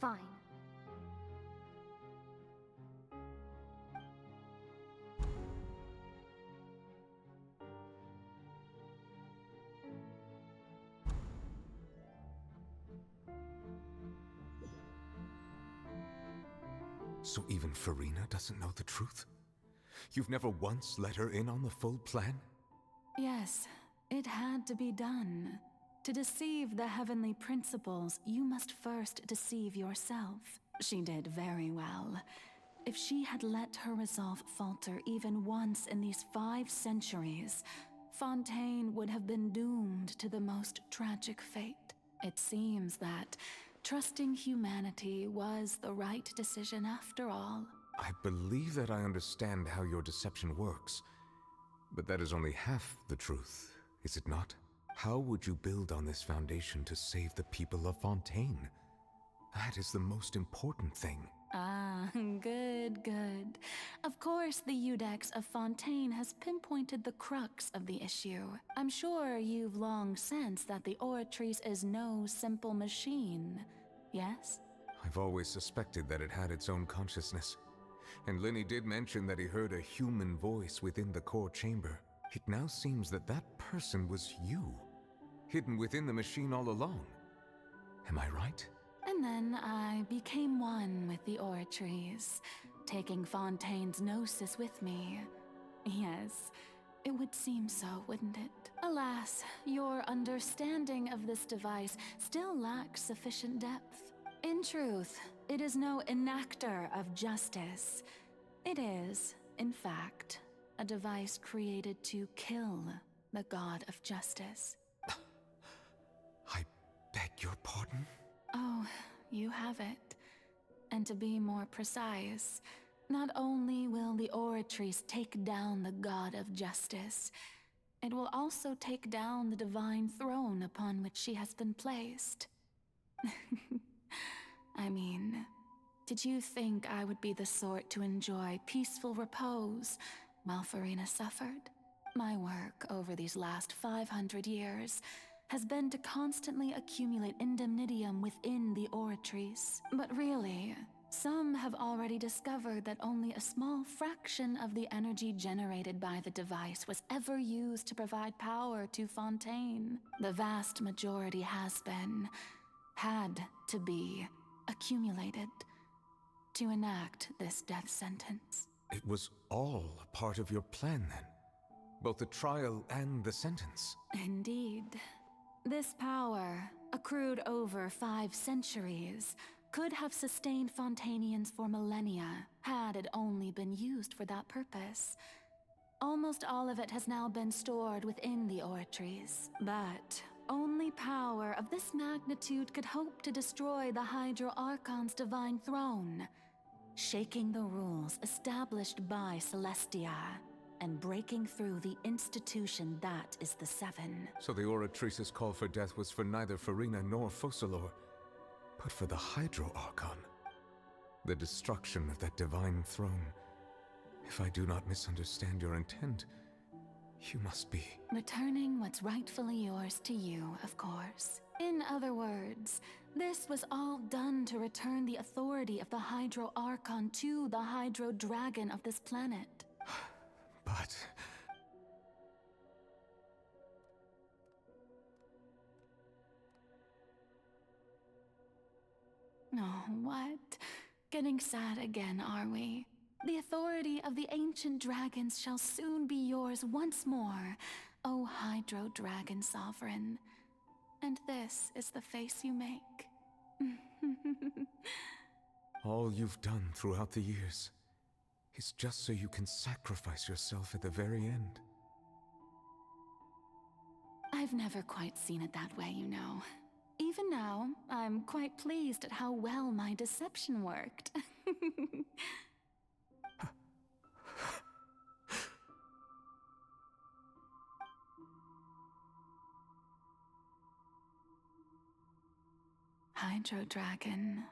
Fine. So even Farina doesn't know the truth? You've never once let her in on the full plan? Yes, it had to be done. To deceive the heavenly principles, you must first deceive yourself. She did very well. If she had let her resolve falter even once in these 5 centuries, Fontaine would have been doomed to the most tragic fate. It seems that trusting humanity was the right decision after all. I believe that I understand how your deception works, but that is only half the truth, is it not? How would you build on this foundation to save the people of Fontaine? That is the most important thing. Ah, good, good. Of course, the Iudex of Fontaine has pinpointed the crux of the issue. I'm sure you've long sensed that the Oratrice is no simple machine, yes? I've always suspected that it had its own consciousness. And Linny did mention that he heard a human voice within the core chamber. It now seems that that person was you, hidden within the machine all along. Am I right? And then I became one with the Oratrice, taking Fontaine's gnosis with me. Yes, it would seem so, wouldn't it? Alas, your understanding of this device still lacks sufficient depth. In truth, it is no enactor of justice. It is, in fact, a device created to kill the god of justice. I beg your pardon? Oh, you have it. And to be more precise, not only will the Oratrice take down the god of justice, it will also take down the divine throne upon which she has been placed. I mean, did you think I would be the sort to enjoy peaceful repose while Farina suffered? My work over these last 500 years has been to constantly accumulate indemnitium within the Oratrice. But really, some have already discovered that only a small fraction of the energy generated by the device was ever used to provide power to Fontaine. The vast majority had to be, accumulated to enact this death sentence. It was all a part of your plan then? Both the trial and the sentence? Indeed. This power, accrued over 5 centuries, could have sustained Fontainians for millennia, had it only been used for that purpose. Almost all of it has now been stored within the Oratrice, but only power of this magnitude could hope to destroy the Hydro Archon's divine throne, shaking the rules established by Celestia, and breaking through the institution that is the Seven. So the Oratrice's call for death was for neither Farina nor Focalor, but for the Hydro Archon. The destruction of that divine throne. If I do not misunderstand your intent, you must be... returning what's rightfully yours to you, of course. In other words, this was all done to return the authority of the Hydro Archon to the Hydro Dragon of this planet. But... Oh, what? Getting sad again, are we? The authority of the ancient dragons shall soon be yours once more, O Hydro Dragon Sovereign. And this is the face you make. all you've done throughout the years is just so you can sacrifice yourself at the very end. I've never quite seen it that way, you know. Even now, I'm quite pleased at how well my deception worked. Hydro Dragon,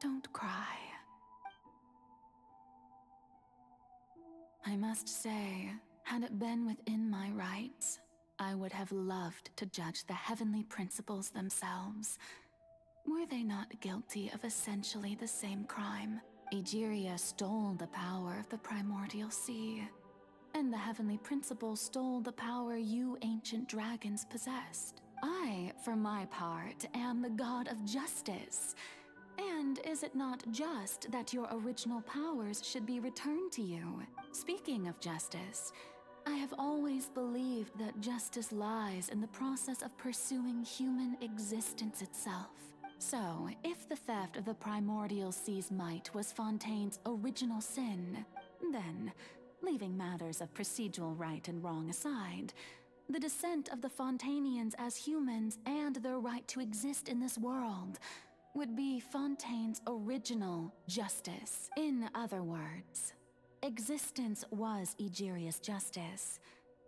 don't cry. I must say, had it been within my rights, I would have loved to judge the heavenly principles themselves. Were they not guilty of essentially the same crime? Egeria stole the power of the primordial sea, and the heavenly principles stole the power you ancient dragons possessed. I, for my part, am the god of justice, And is it not just that your original powers should be returned to you? Speaking of justice, I have always believed that justice lies in the process of pursuing human existence itself. So, if the theft of the primordial sea's might was Fontaine's original sin, then, leaving matters of procedural right and wrong aside, the descent of the Fontainians as humans and their right to exist in this world would be Fontaine's original justice. In other words, existence was Egeria's justice,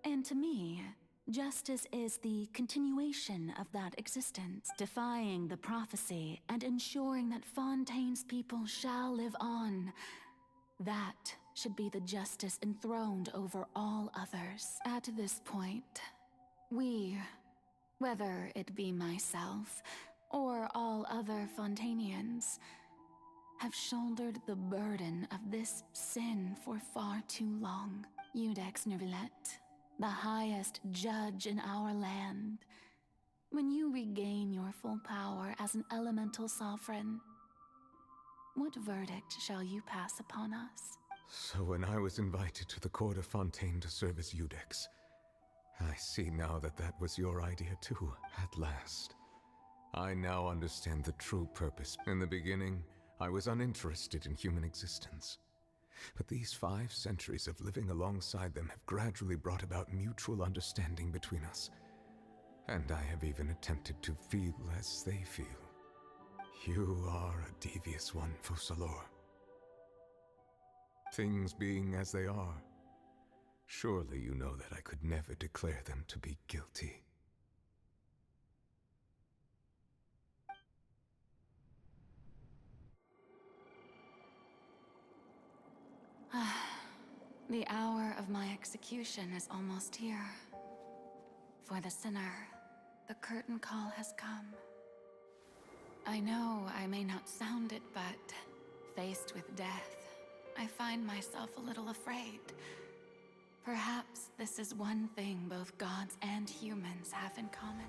and to me, justice is the continuation of that existence, defying the prophecy and ensuring that Fontaine's people shall live on. That should be the justice enthroned over all others. At this point, we, whether it be myself or all other Fontainians, have shouldered the burden of this sin for far too long. Iudex Neuvillette, the highest judge in our land, when you regain your full power as an elemental sovereign, what verdict shall you pass upon us? So when I was invited to the court of Fontaine to serve as Iudex, I see now that that was your idea too, at last. I now understand the true purpose. In the beginning, I was uninterested in human existence. But these 5 centuries of living alongside them have gradually brought about mutual understanding between us. And I have even attempted to feel as they feel. You are a devious one, Focalors. Things being as they are, surely you know that I could never declare them to be guilty. The hour of my execution is almost here. For the sinner, the curtain call has come. I know I may not sound it, but faced with death, I find myself a little afraid. Perhaps this is one thing both gods and humans have in common.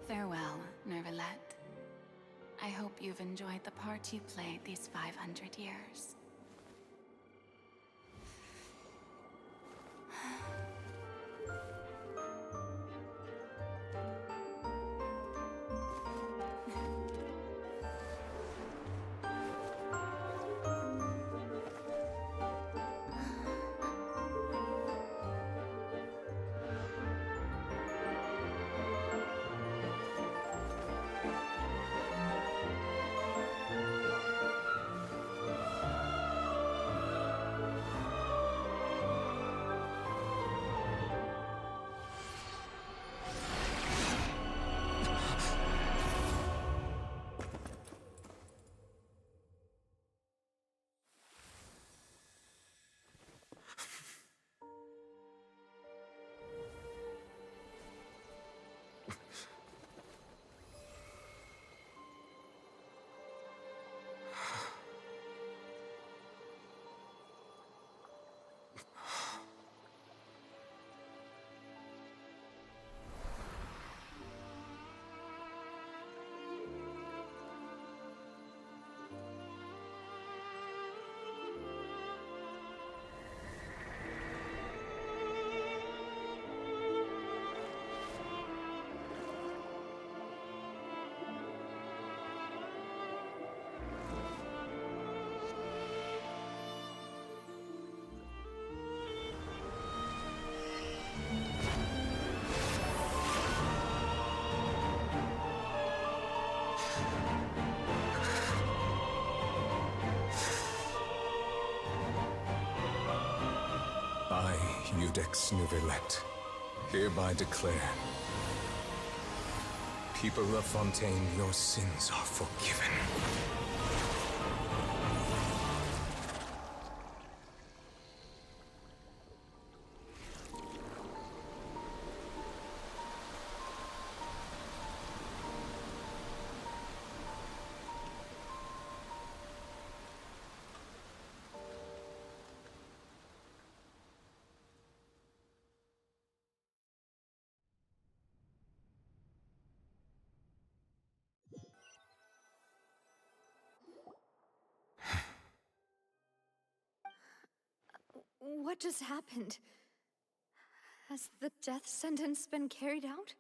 Farewell, Neuvillette. I hope you've enjoyed the part you played these 500 years. I, Iudex Neuvillette, hereby declare, people of Fontaine, your sins are forgiven. What just happened? Has the death sentence been carried out?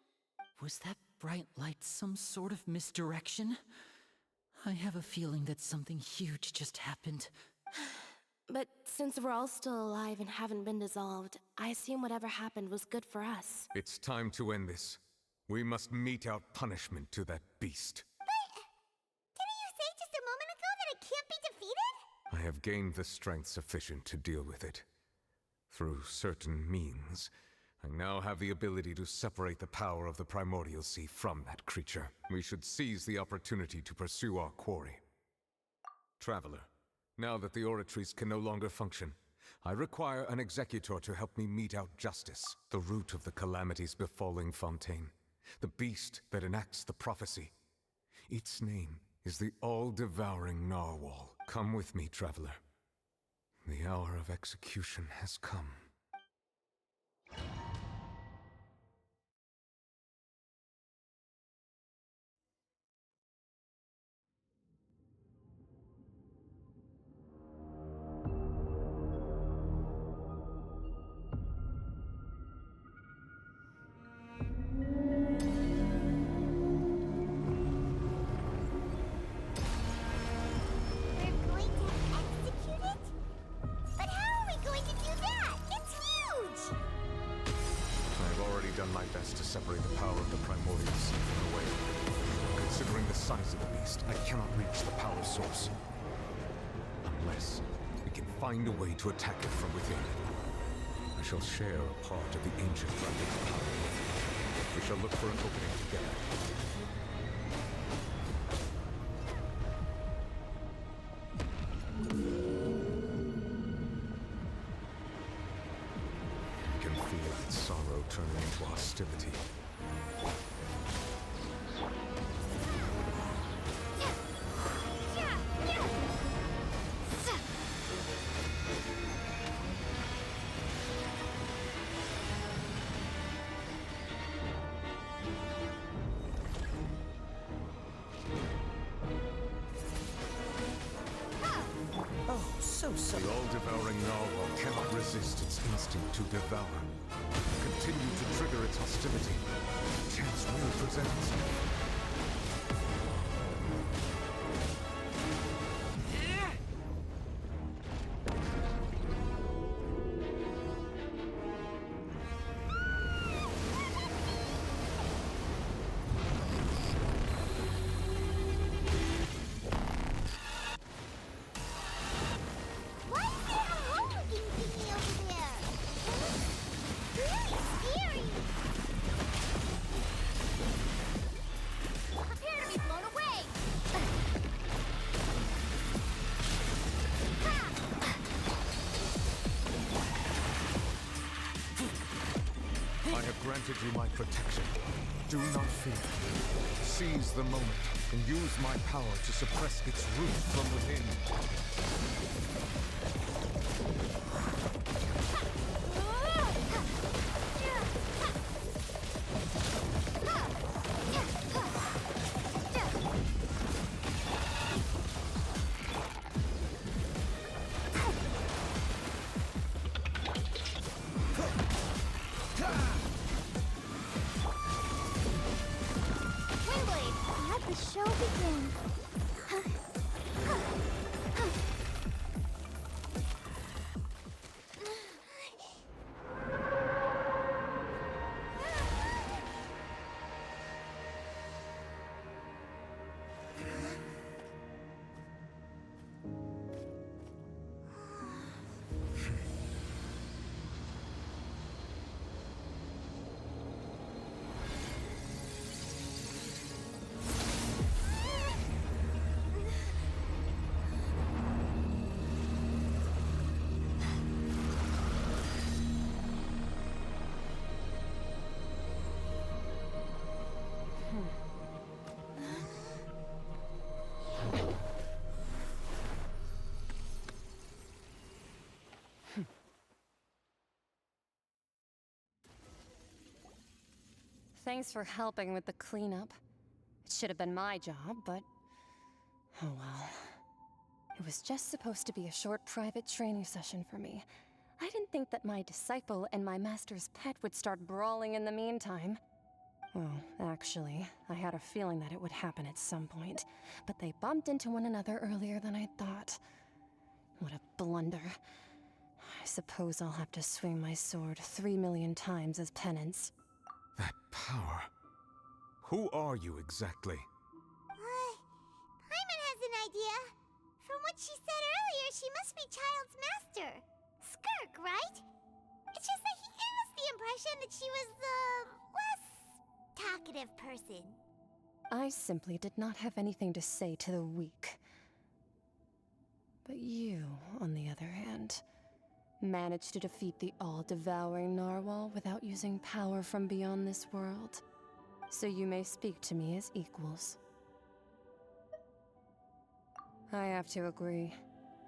Was that bright light some sort of misdirection? I have a feeling that something huge just happened. But since we're all still alive and haven't been dissolved, I assume whatever happened was good for us. It's time to end this. We must mete out punishment to that beast. Didn't you say just a moment ago that it can't be defeated? I have gained the strength sufficient to deal with it. Through certain means, I now have the ability to separate the power of the Primordial Sea from that creature. We should seize the opportunity to pursue our quarry. Traveler, now that the oratories can no longer function, I require an executor to help me mete out justice, the root of the calamities befalling Fontaine, the beast that enacts the prophecy. Its name is the all-devouring Narwhal. Come with me, traveler. The hour of execution has come. We're going to execute it? But how are we going to do that? It's huge! I have already done my best to separate the power of the Primordial Sea from the whale. Considering the size of the beast, I cannot reach the power source. Unless we can find a way to attack it from within. I shall share a part of the ancient dragon's power with you. We shall look for an opening together. I can feel its sorrow turning into hostility. The all-devouring narwhal cannot resist its instinct to devour. Continue to trigger its hostility. Chance will present itself. Granted you my protection. Do not fear. Seize the moment and use my power to suppress its root from within. Show begins. Thanks for helping with the cleanup. It should have been my job, but... oh well. It was just supposed to be a short private training session for me. I didn't think that my disciple and my master's pet would start brawling in the meantime. Well, actually, I had a feeling that it would happen at some point, but they bumped into one another earlier than I thought. What a blunder. I suppose I'll have to swing my sword 3 million times as penance. That power. Who are you exactly? Paimon has an idea. From what she said earlier, she must be Child's master. Skirk, right? It's just that he gave us the impression that she was the less talkative person. I simply did not have anything to say to the weak. But you, on the other hand, managed to defeat the all-devouring narwhal without using power from beyond this world. So you may speak to me as equals. I have to agree.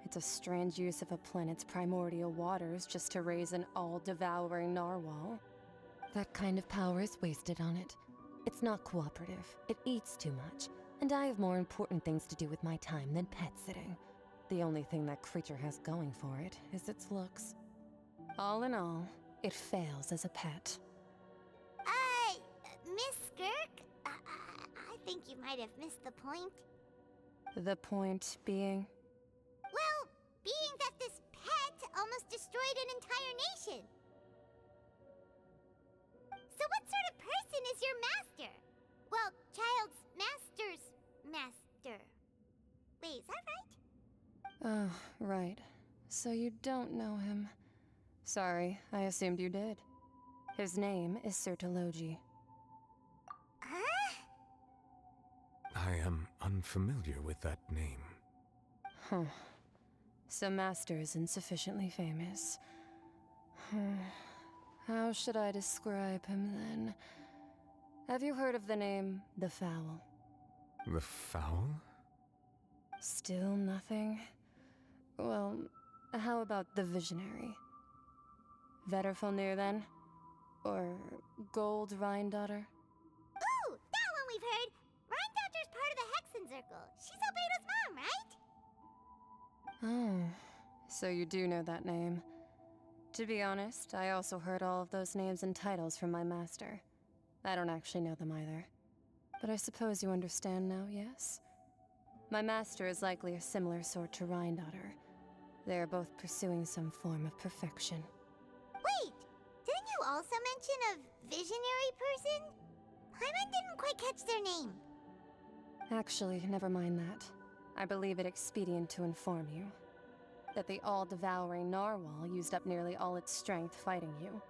It's a strange use of a planet's primordial waters just to raise an all-devouring narwhal. That kind of power is wasted on it. It's not cooperative, it eats too much, and I have more important things to do with my time than pet sitting. The only thing that creature has going for it is its looks. All in all, it fails as a pet. Miss Skirk? I think you might have missed the point. The point being? Well, being that this pet almost destroyed an entire nation. So what sort of person is your master? Well, Child's master's master. Wait, is that right? Oh, right. So you don't know him. Sorry, I assumed you did. His name is Sir Tologi. Huh? I am unfamiliar with that name. Huh. So Master is insufficiently famous. How should I describe him then? Have you heard of the name The Fowl? The Fowl? Still nothing? Well, how about the Visionary? Vetterfulnir then? Or Gold Rhine-Daughter? Ooh, that one we've heard! Rhine-Daughter's part of the Hexen Circle. She's Albedo's mom, right? Oh, so you do know that name. To be honest, I also heard all of those names and titles from my master. I don't actually know them either. But I suppose you understand now, yes? My master is likely a similar sort to Rhine-Daughter. They are both pursuing some form of perfection. Wait! Didn't you also mention a visionary person? Paimon didn't quite catch their name. Actually, never mind that. I believe it expedient to inform you that the all-devouring narwhal used up nearly all its strength fighting you.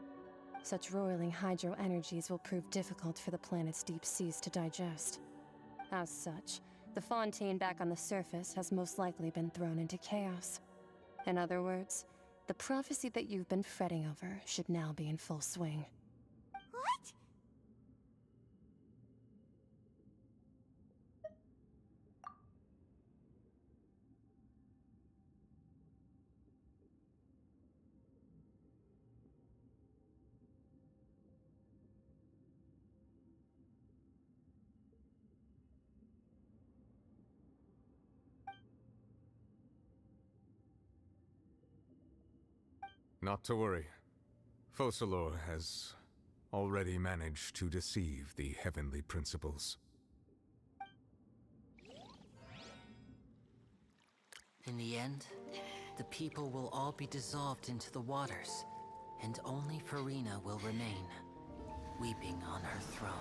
Such roiling hydro energies will prove difficult for the planet's deep seas to digest. As such, the Fontaine back on the surface has most likely been thrown into chaos. In other words, the prophecy that you've been fretting over should now be in full swing. What? Not to worry. Focalor has already managed to deceive the heavenly principles. In the end, the people will all be dissolved into the waters, and only Farina will remain, weeping on her throne.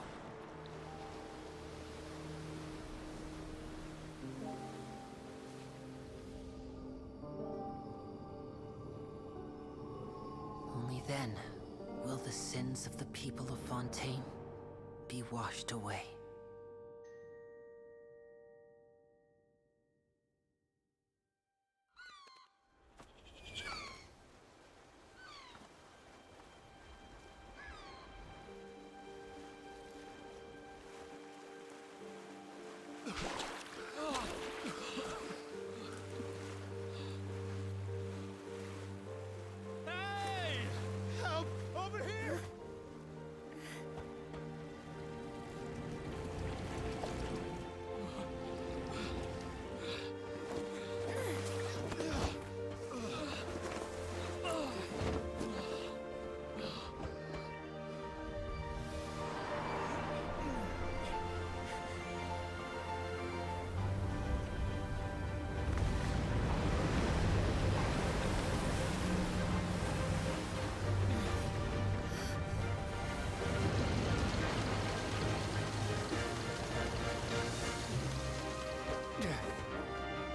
Only then will the sins of the people of Fontaine be washed away.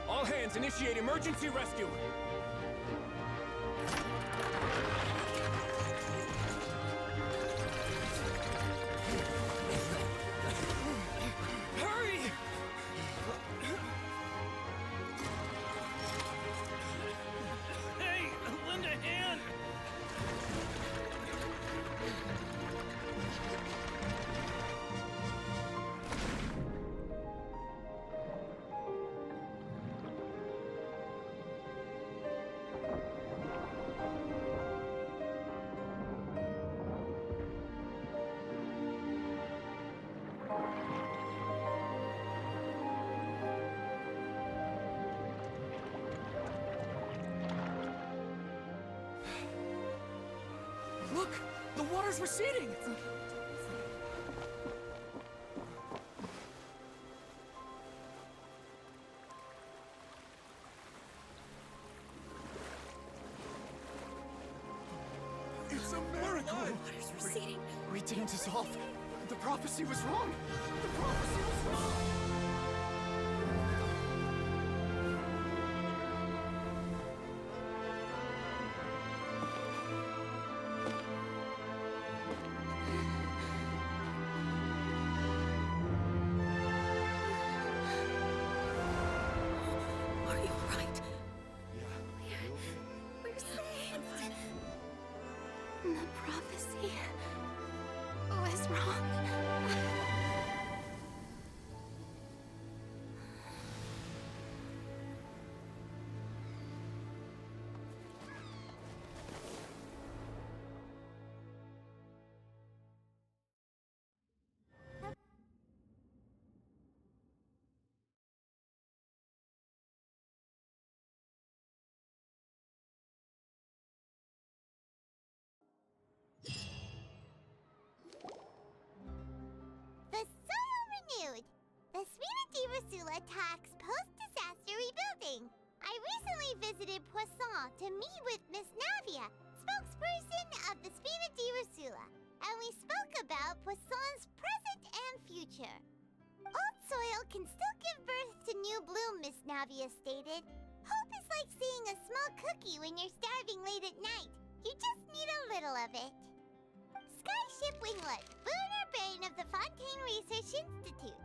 All hands, initiate emergency rescue! Hurry! Hey, lend a hand! Look! The water's receding! It's a miracle! Water's receding. We didn't dissolve. The prophecy was wrong. The prophecy was wrong. Are you alright? We're saved. The prophecy was wrong. The soil renewed. The Spina di Rosula talks post-disaster rebuilding. I recently visited Poisson to meet with Miss Navia, spokesperson of the Spina di Rosula, and we spoke about Poisson's present and future. Old soil can still give birth to new bloom, Miss Navia stated. Hope is like seeing a small cookie when you're starving late at night. You just need a little of it. Skyship Winglet, lunar brain of the Fontaine Research Institute.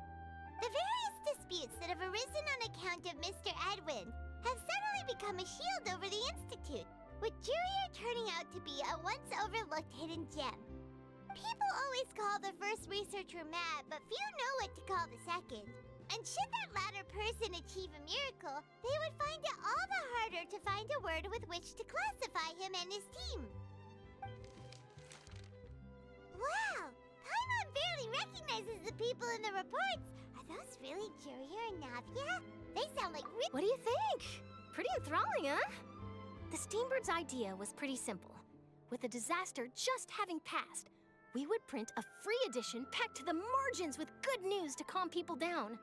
The various disputes that have arisen on account of Mr. Edwin have suddenly become a shield over the Institute, with Jurier turning out to be a once overlooked hidden gem. People always call the first researcher mad, but few know what to call the second. And should that latter person achieve a miracle, they would find it all the harder to find a word with which to classify him and his team. Wow! Paimon barely recognizes the people in the reports. Are those really Jurier and Navia? They sound like What do you think? Pretty enthralling, huh? The Steambird's idea was pretty simple. With the disaster just having passed, we would print a free edition packed to the margins with good news to calm people down.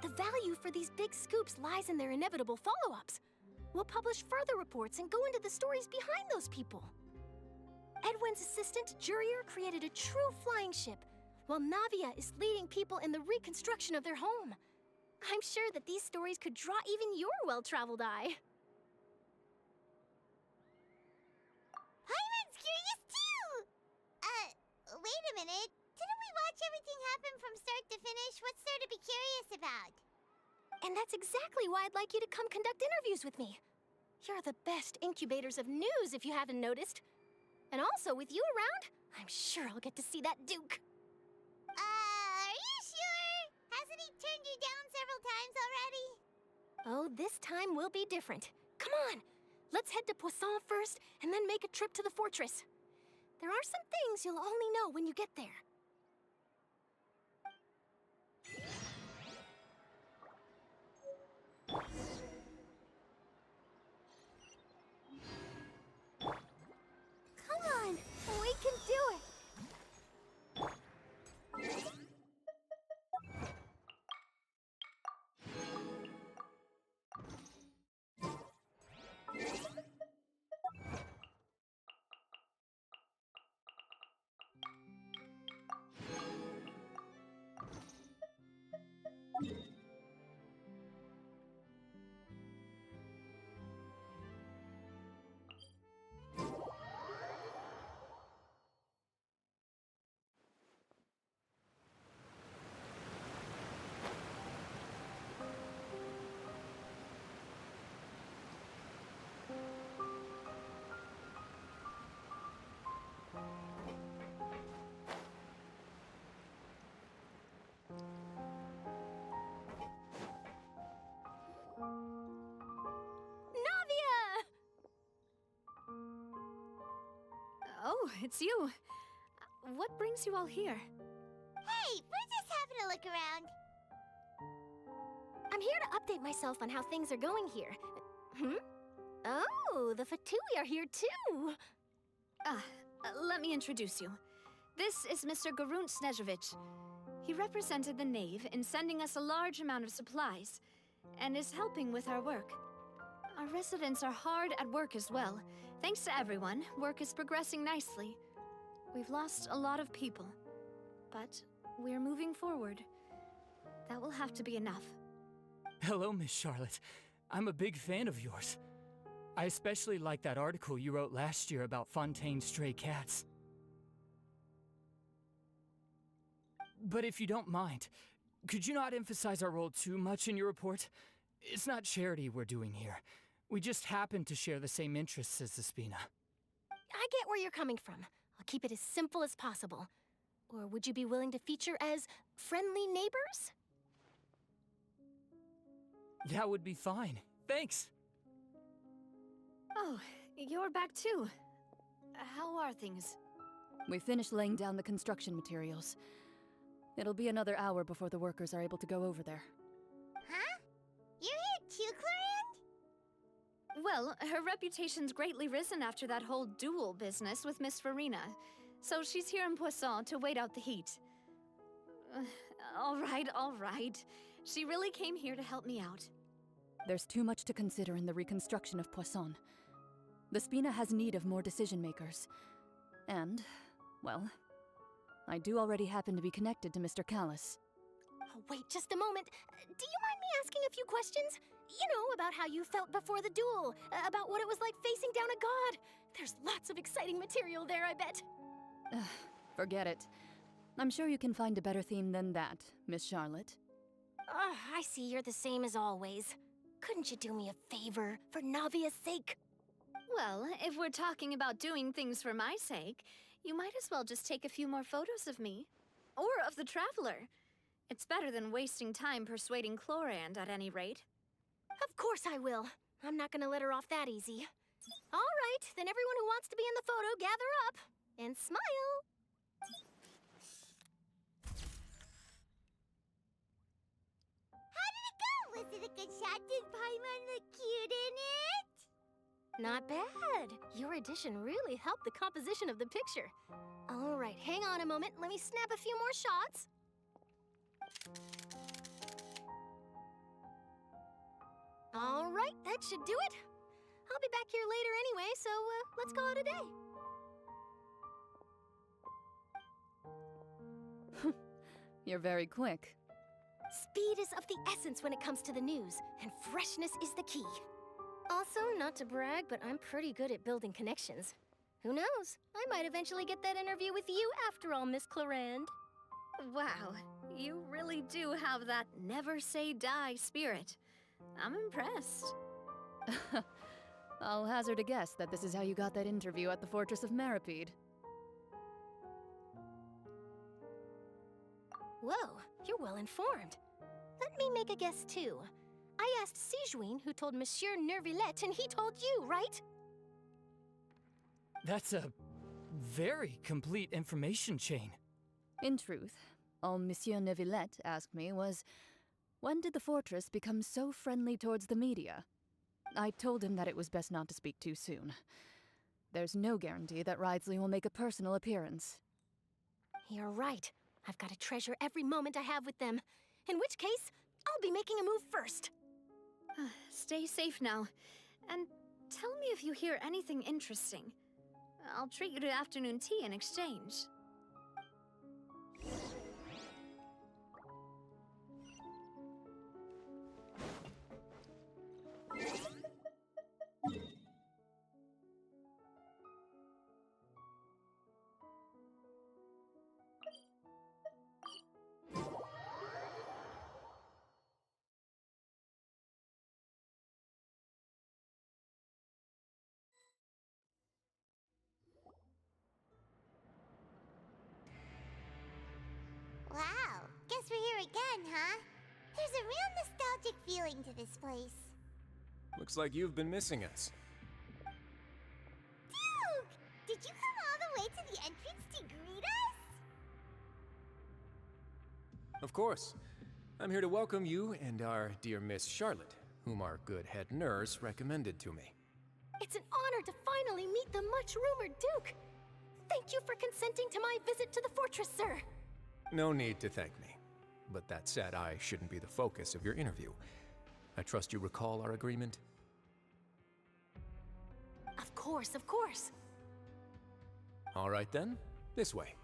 The value for these big scoops lies in their inevitable follow-ups. We'll publish further reports and go into the stories behind those people. Edwin's assistant, Jurier, created a true flying ship, while Navia is leading people in the reconstruction of their home. I'm sure that these stories could draw even your well-traveled eye. Paimon's curious too! Wait a minute. Didn't we watch everything happen from start to finish? What's there to be curious about? And that's exactly why I'd like you to come conduct interviews with me. You're the best incubators of news, if you haven't noticed. And also, with you around, I'm sure I'll get to see that Duke. Are you sure? Hasn't he turned you down several times already? Oh, this time will be different. Come on, let's head to Poisson first, and then make a trip to the fortress. There are some things you'll only know when you get there. Come on, we can do it. Oh, it's you. What brings you all here? Hey, we're just having a look around. I'm here to update myself on how things are going here. Oh, the Fatui are here too! Let me introduce you. This is Mr. Garunt Snezhevich. He represented the Knave in sending us a large amount of supplies, and is helping with our work. Our residents are hard at work as well. Thanks to everyone, work is progressing nicely. We've lost a lot of people, but we're moving forward. That will have to be enough. Hello, Miss Charlotte. I'm a big fan of yours. I especially like that article you wrote last year about Fontaine's stray cats. But if you don't mind, could you not emphasize our role too much in your report? It's not charity we're doing here. We just happen to share the same interests as the Spina. I get where you're coming from. I'll keep it as simple as possible. Or would you be willing to feature as friendly neighbors? That would be fine. Thanks. Oh, you're back too. How are things? We finished laying down the construction materials. It'll be another hour before the workers are able to go over there. Huh? You're here too, Clorinde? Well, her reputation's greatly risen after that whole duel business with Miss Farina, so she's here in Poisson to wait out the heat. All right. She really came here to help me out. There's too much to consider in the reconstruction of Poisson. The Spina has need of more decision-makers. And, well, I do already happen to be connected to Mr. Callis. Oh, wait just a moment. Do you mind me asking a few questions? You know, about how you felt before the duel, about what it was like facing down a god. There's lots of exciting material there, I bet. Forget it. I'm sure you can find a better theme than that, Miss Charlotte. I see you're the same as always. Couldn't you do me a favor, for Navia's sake? Well, if we're talking about doing things for my sake, you might as well just take a few more photos of me. Or of the Traveler. It's better than wasting time persuading Clorinde, at any rate. Of course I will. I'm not gonna let her off that easy. All right, then everyone who wants to be in the photo, gather up. And smile. How did it go? Was it a good shot? Did Paimon look cute in it? Not bad. Your addition really helped the composition of the picture. All right, hang on a moment. Let me snap a few more shots. All right, that should do it. I'll be back here later anyway, so let's call it a day. You're very quick. Speed is of the essence when it comes to the news, and freshness is the key. Also, not to brag, but I'm pretty good at building connections. Who knows? I might eventually get that interview with you after all, Miss Clorinde. Wow, you really do have that never say die spirit. I'm impressed. I'll hazard a guess that this is how you got that interview at the Fortress of Maripede. Whoa, you're well informed. Let me make a guess too. I asked Sijuin, who told Monsieur Nervillette, and he told you, right? That's a very complete information chain. In truth, all Monsieur Neuvillette asked me was, when did the fortress become so friendly towards the media? I told him that it was best not to speak too soon. There's no guarantee that Ridesley will make a personal appearance. You're right. I've got to treasure every moment I have with them. In which case, I'll be making a move first. Stay safe now. And tell me if you hear anything interesting. I'll treat you to afternoon tea in exchange. Wow, guess we're here again, huh? There's a real nostalgic feeling to this place. Looks like you've been missing us. Duke! Did you come all the way to the entrance to greet us? Of course. I'm here to welcome you and our dear Miss Charlotte, whom our good head nurse recommended to me. It's an honor to finally meet the much-rumored Duke. Thank you for consenting to my visit to the fortress, sir. No need to thank me. But that said, I shouldn't be the focus of your interview. I trust you recall our agreement? Of course, of course. All right then, this way.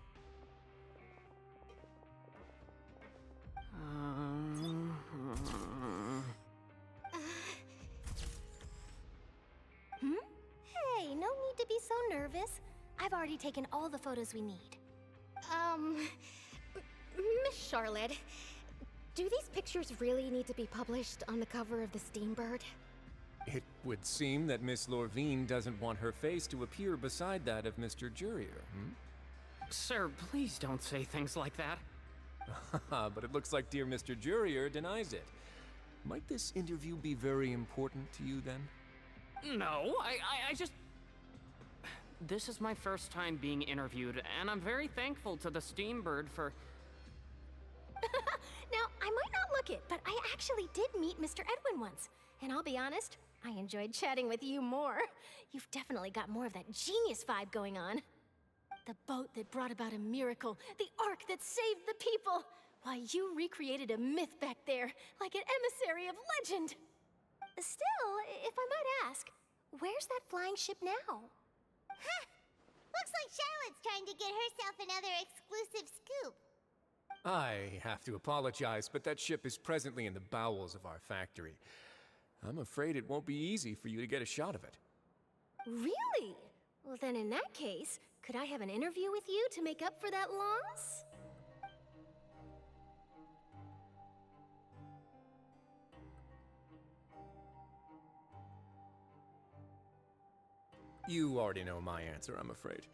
Hey, no need to be so nervous. I've already taken all the photos we need. Miss Charlotte, do these pictures really need to be published on the cover of the Steambird? It would seem that Miss Lorvine doesn't want her face to appear beside that of Mr. Jurier, Sir, please don't say things like that. But it looks like dear Mr. Jurier denies it. Might this interview be very important to you then? No, I just... This is my first time being interviewed, and I'm very thankful to the Steambird for... Now, I might not look it, but I actually did meet Mr. Edwin once. And I'll be honest, I enjoyed chatting with you more. You've definitely got more of that genius vibe going on. The boat that brought about a miracle, the ark that saved the people. Why, you recreated a myth back there, like an emissary of legend. Still, if I might ask, where's that flying ship now? Huh! Looks like Charlotte's trying to get herself another exclusive scoop. I have to apologize, but that ship is presently in the bowels of our factory. I'm afraid it won't be easy for you to get a shot of it. Really? Well, then in that case, could I have an interview with you to make up for that loss? You already know my answer, I'm afraid.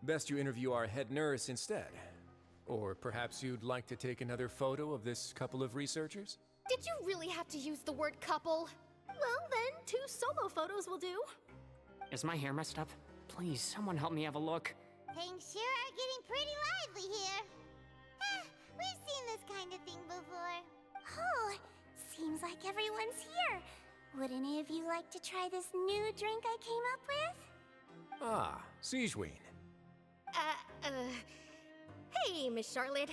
Best you interview our head nurse instead. Or perhaps you'd like to take another photo of this couple of researchers? Did you really have to use the word couple? Well, then, 2 solo photos will do. Is my hair messed up? Please, someone help me have a look. Things sure are getting pretty lively here. We've seen this kind of thing before. Oh, seems like everyone's here. Would any of you like to try this new drink I came up with? Ah, Siegeween. Hey, Miss Charlotte.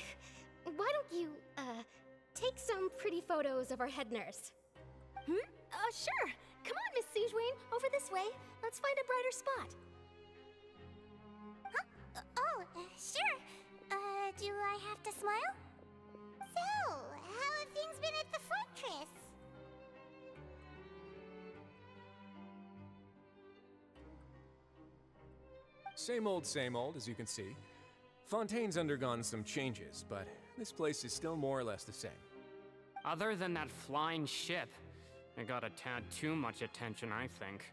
Why don't you, take some pretty photos of our head nurse? Sure. Come on, Miss Siegeween, over this way. Let's find a brighter spot. Sure. Do I have to smile? So, how have things been at the fortress? Same old, as you can see. Fontaine's undergone some changes, but this place is still more or less the same. Other than that flying ship, it got a tad too much attention, I think.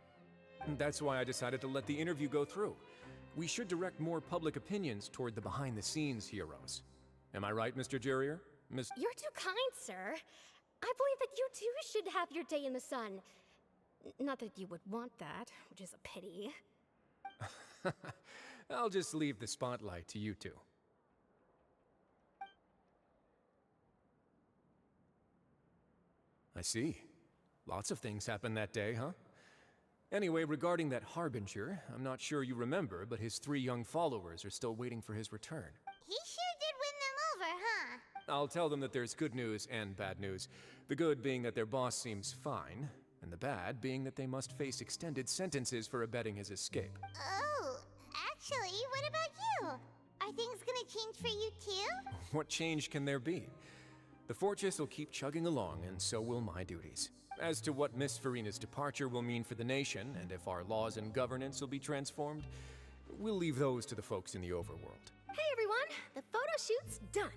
That's why I decided to let the interview go through. We should direct more public opinions toward the behind-the-scenes heroes. Am I right, Mr. Jurier? You're too kind, sir. I believe that you too should have your day in the sun. Not that you would want that, which is a pity. I'll just leave the spotlight to you two. I see. Lots of things happened that day, huh? Anyway, regarding that Harbinger, I'm not sure you remember, but his 3 young followers are still waiting for his return. He sure did win them over, huh? I'll tell them that there's good news and bad news. The good being that their boss seems fine, and the bad being that they must face extended sentences for abetting his escape. Oh, actually, what about you? Are things gonna change for you too? What change can there be? The fortress will keep chugging along, and so will my duties. As to what Miss Farina's departure will mean for the nation, and if our laws and governance will be transformed, we'll leave those to the folks in the overworld. Hey everyone, the photo shoot's done.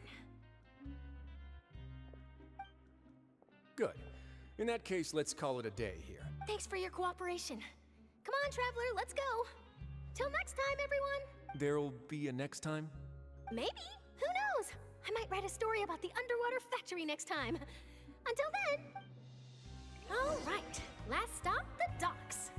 Good. In that case, let's call it a day here. Thanks for your cooperation. Come on, Traveler, let's go. Till next time, everyone. There'll be a next time? Maybe. Who knows? I might write a story about the underwater factory next time. Until then. All right, last stop, the docks.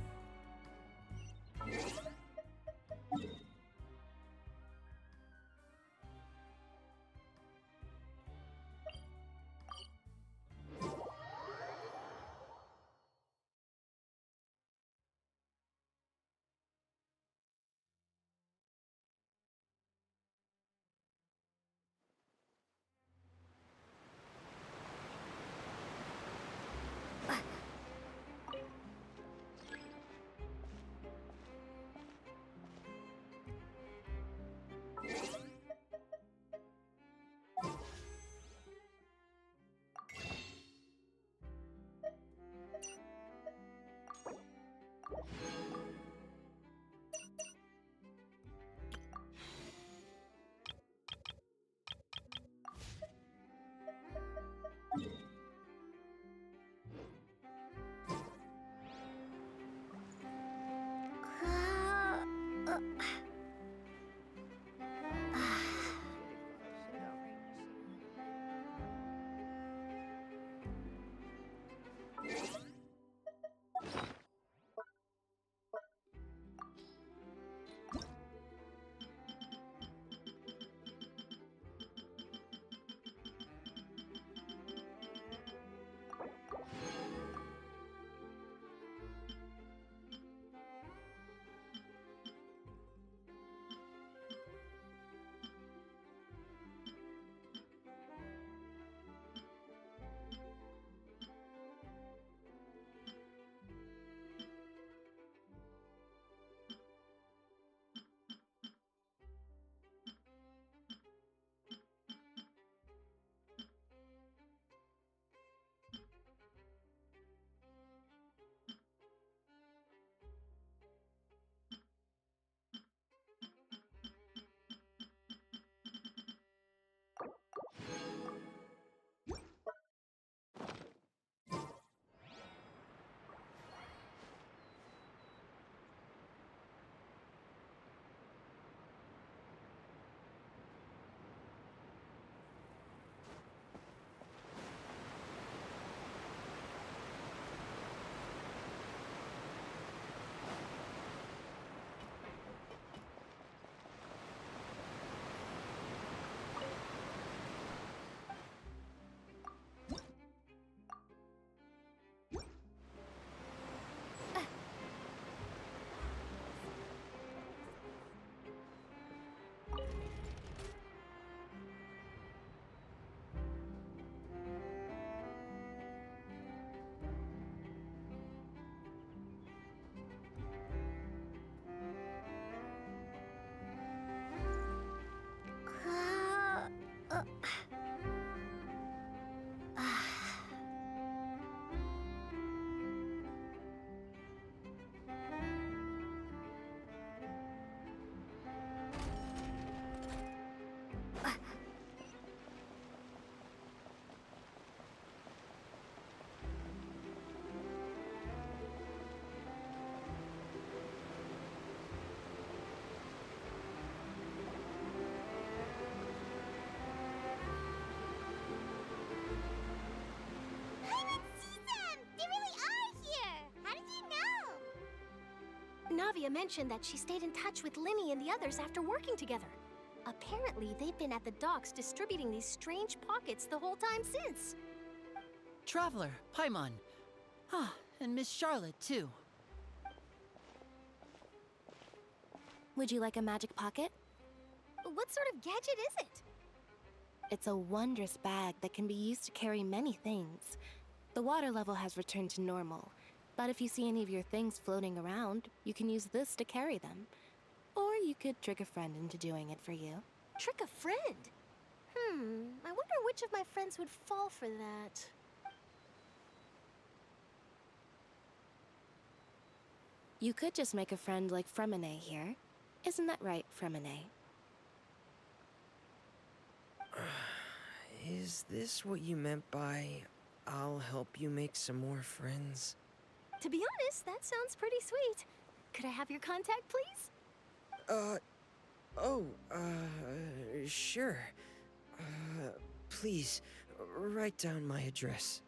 Navia mentioned that she stayed in touch with Linny and the others after working together. Apparently, they've been at the docks distributing these strange pockets the whole time since. Traveler, Paimon. Ah, and Miss Charlotte, too. Would you like a magic pocket? What sort of gadget is it? It's a wondrous bag that can be used to carry many things. The water level has returned to normal, but if you see any of your things floating around, you can use this to carry them. Or you could trick a friend into doing it for you. Trick a friend? I wonder which of my friends would fall for that. You could just make a friend like Fremine here. Isn't that right, Fremine? Is this what you meant by, I'll help you make some more friends? To be honest, that sounds pretty sweet. Could I have your contact, please? Sure. Please, write down my address.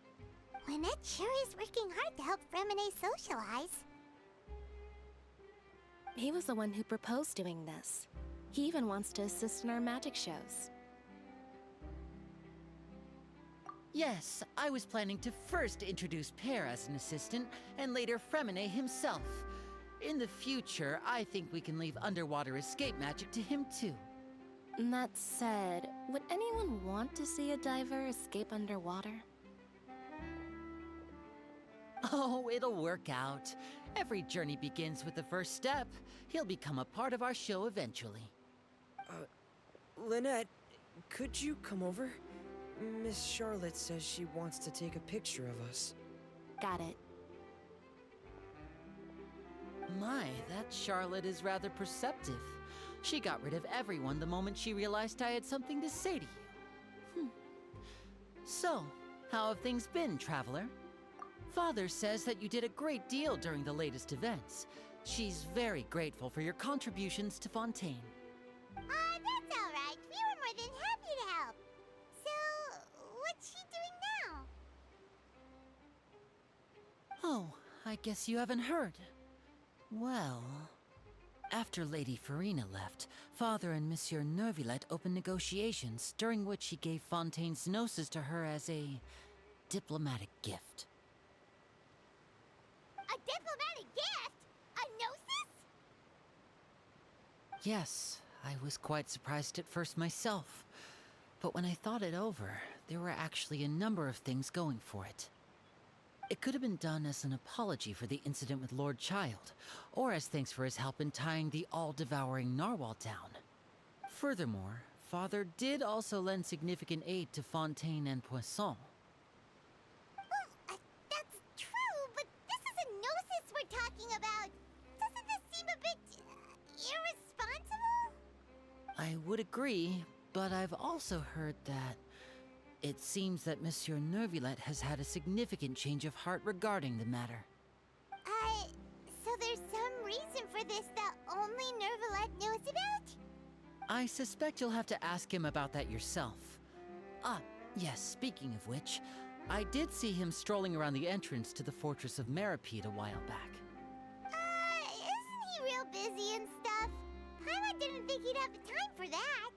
Lynette sure is working hard to help Fremine socialize. He was the one who proposed doing this. He even wants to assist in our magic shows. Yes, I was planning to first introduce Pear as an assistant, and later Fremine himself. In the future, I think we can leave underwater escape magic to him too. That said, would anyone want to see a diver escape underwater? Oh, it'll work out. Every journey begins with the first step. He'll become a part of our show eventually. Lynette, could you come over? Miss Charlotte says she wants to take a picture of us. Got it. My, that Charlotte is rather perceptive. She got rid of everyone the moment she realized I had something to say to you. So, how have things been, Traveler? Father says that you did a great deal during the latest events. She's very grateful for your contributions to Fontaine. That's all right. We were more than happy to help. So, what's she doing now? Oh, I guess you haven't heard. Well, after Lady Farina left, Father and Monsieur Neuvillette opened negotiations, during which he gave Fontaine's gnosis to her as a diplomatic gift. A diplomatic gift? A gnosis? Yes, I was quite surprised at first myself. But when I thought it over, there were actually a number of things going for it. It could have been done as an apology for the incident with Lord Child, or as thanks for his help in tying the all-devouring narwhal down. Furthermore, Father did also lend significant aid to Fontaine and Poisson. Well, that's true, but this is a gnosis we're talking about. Doesn't this seem a bit irresponsible? I would agree, but I've also heard that it seems that Monsieur Neuvillette has had a significant change of heart regarding the matter. So there's some reason for this that only Neuvillette knows about? I suspect you'll have to ask him about that yourself. Ah, yes, speaking of which, I did see him strolling around the entrance to the Fortress of Meripede a while back. Isn't he real busy and stuff? Paimon didn't think he'd have the time for that.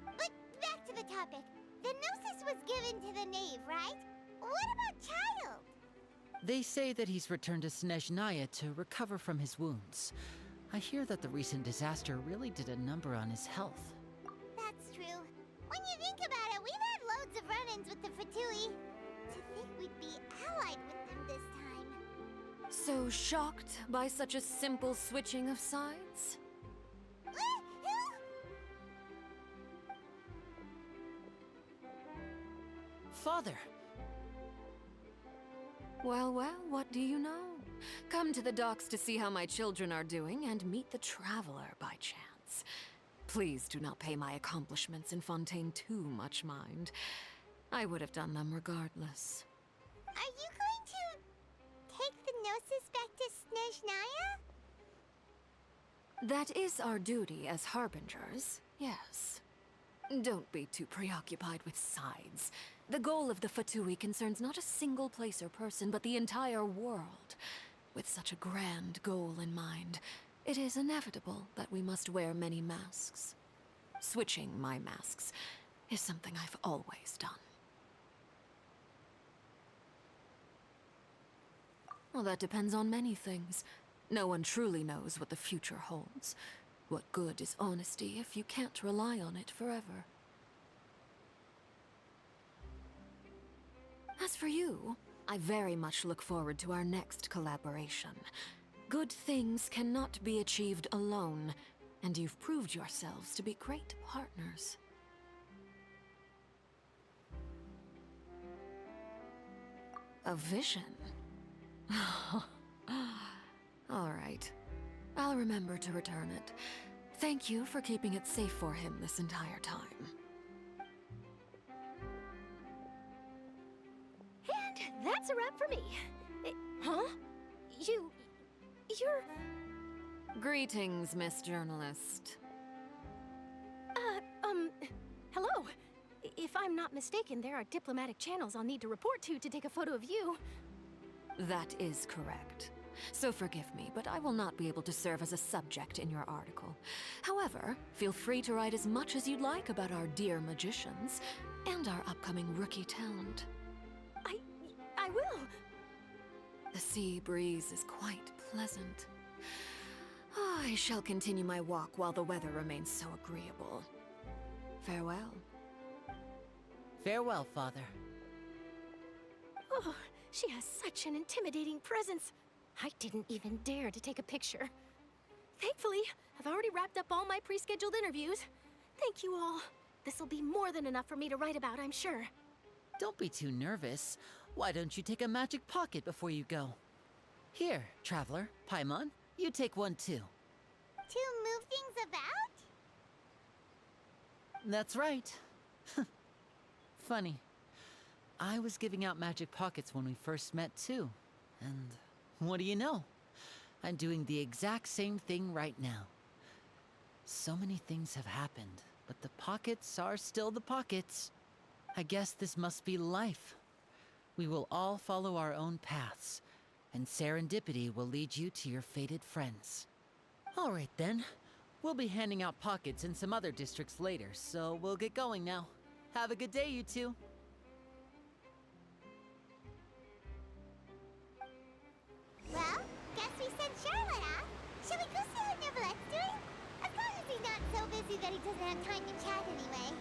But back to the topic. The gnosis was given to the knave, right? What about Child? They say that he's returned to Snezhnaya to recover from his wounds. I hear that the recent disaster really did a number on his health. That's true. When you think about it, we've had loads of run-ins with the Fatui. To think we'd be allied with them this time. So shocked by such a simple switching of sides? Father! Well, what do you know? Come to the docks to see how my children are doing and meet the Traveler by chance. Please do not pay my accomplishments in Fontaine too much mind. I would have done them regardless. Are you going to take the gnosis back to Snezhnaya? That is our duty as harbingers, yes. Don't be too preoccupied with sides. The goal of the Fatui concerns not a single place or person, but the entire world. With such a grand goal in mind, it is inevitable that we must wear many masks. Switching my masks is something I've always done. Well, that depends on many things. No one truly knows what the future holds. What good is honesty if you can't rely on it forever? As for you, I very much look forward to our next collaboration. Good things cannot be achieved alone, and you've proved yourselves to be great partners. A vision? All right. I'll remember to return it. Thank you for keeping it safe for him this entire time. And that's a wrap for me. Huh? You're... Greetings, Miss Journalist. Hello. If I'm not mistaken, there are diplomatic channels I'll need to report to take a photo of you. That is correct. So forgive me, but I will not be able to serve as a subject in your article. However, feel free to write as much as you'd like about our dear magicians and our upcoming rookie talent. I will. The sea breeze is quite pleasant. I shall continue my walk while the weather remains so agreeable. Farewell. Farewell, Father. Oh, she has such an intimidating presence. I didn't even dare to take a picture. Thankfully, I've already wrapped up all my pre-scheduled interviews. Thank you all. This'll be more than enough for me to write about, I'm sure. Don't be too nervous. Why don't you take a magic pocket before you go? Here, Traveler, Paimon, you take one too. To move things about? That's right. Funny. I was giving out magic pockets when we first met too. And what do you know? I'm doing the exact same thing right now. So many things have happened, but the pockets are still the pockets. I guess this must be life. We will all follow our own paths, and serendipity will lead you to your fated friends. All right then. We'll be handing out pockets in some other districts later, so we'll get going now. Have a good day, you two. Well, guess we sent Charlotte off. Shall we go see what Neverlette's doing? As long as he's not so busy that he doesn't have time to chat anyway.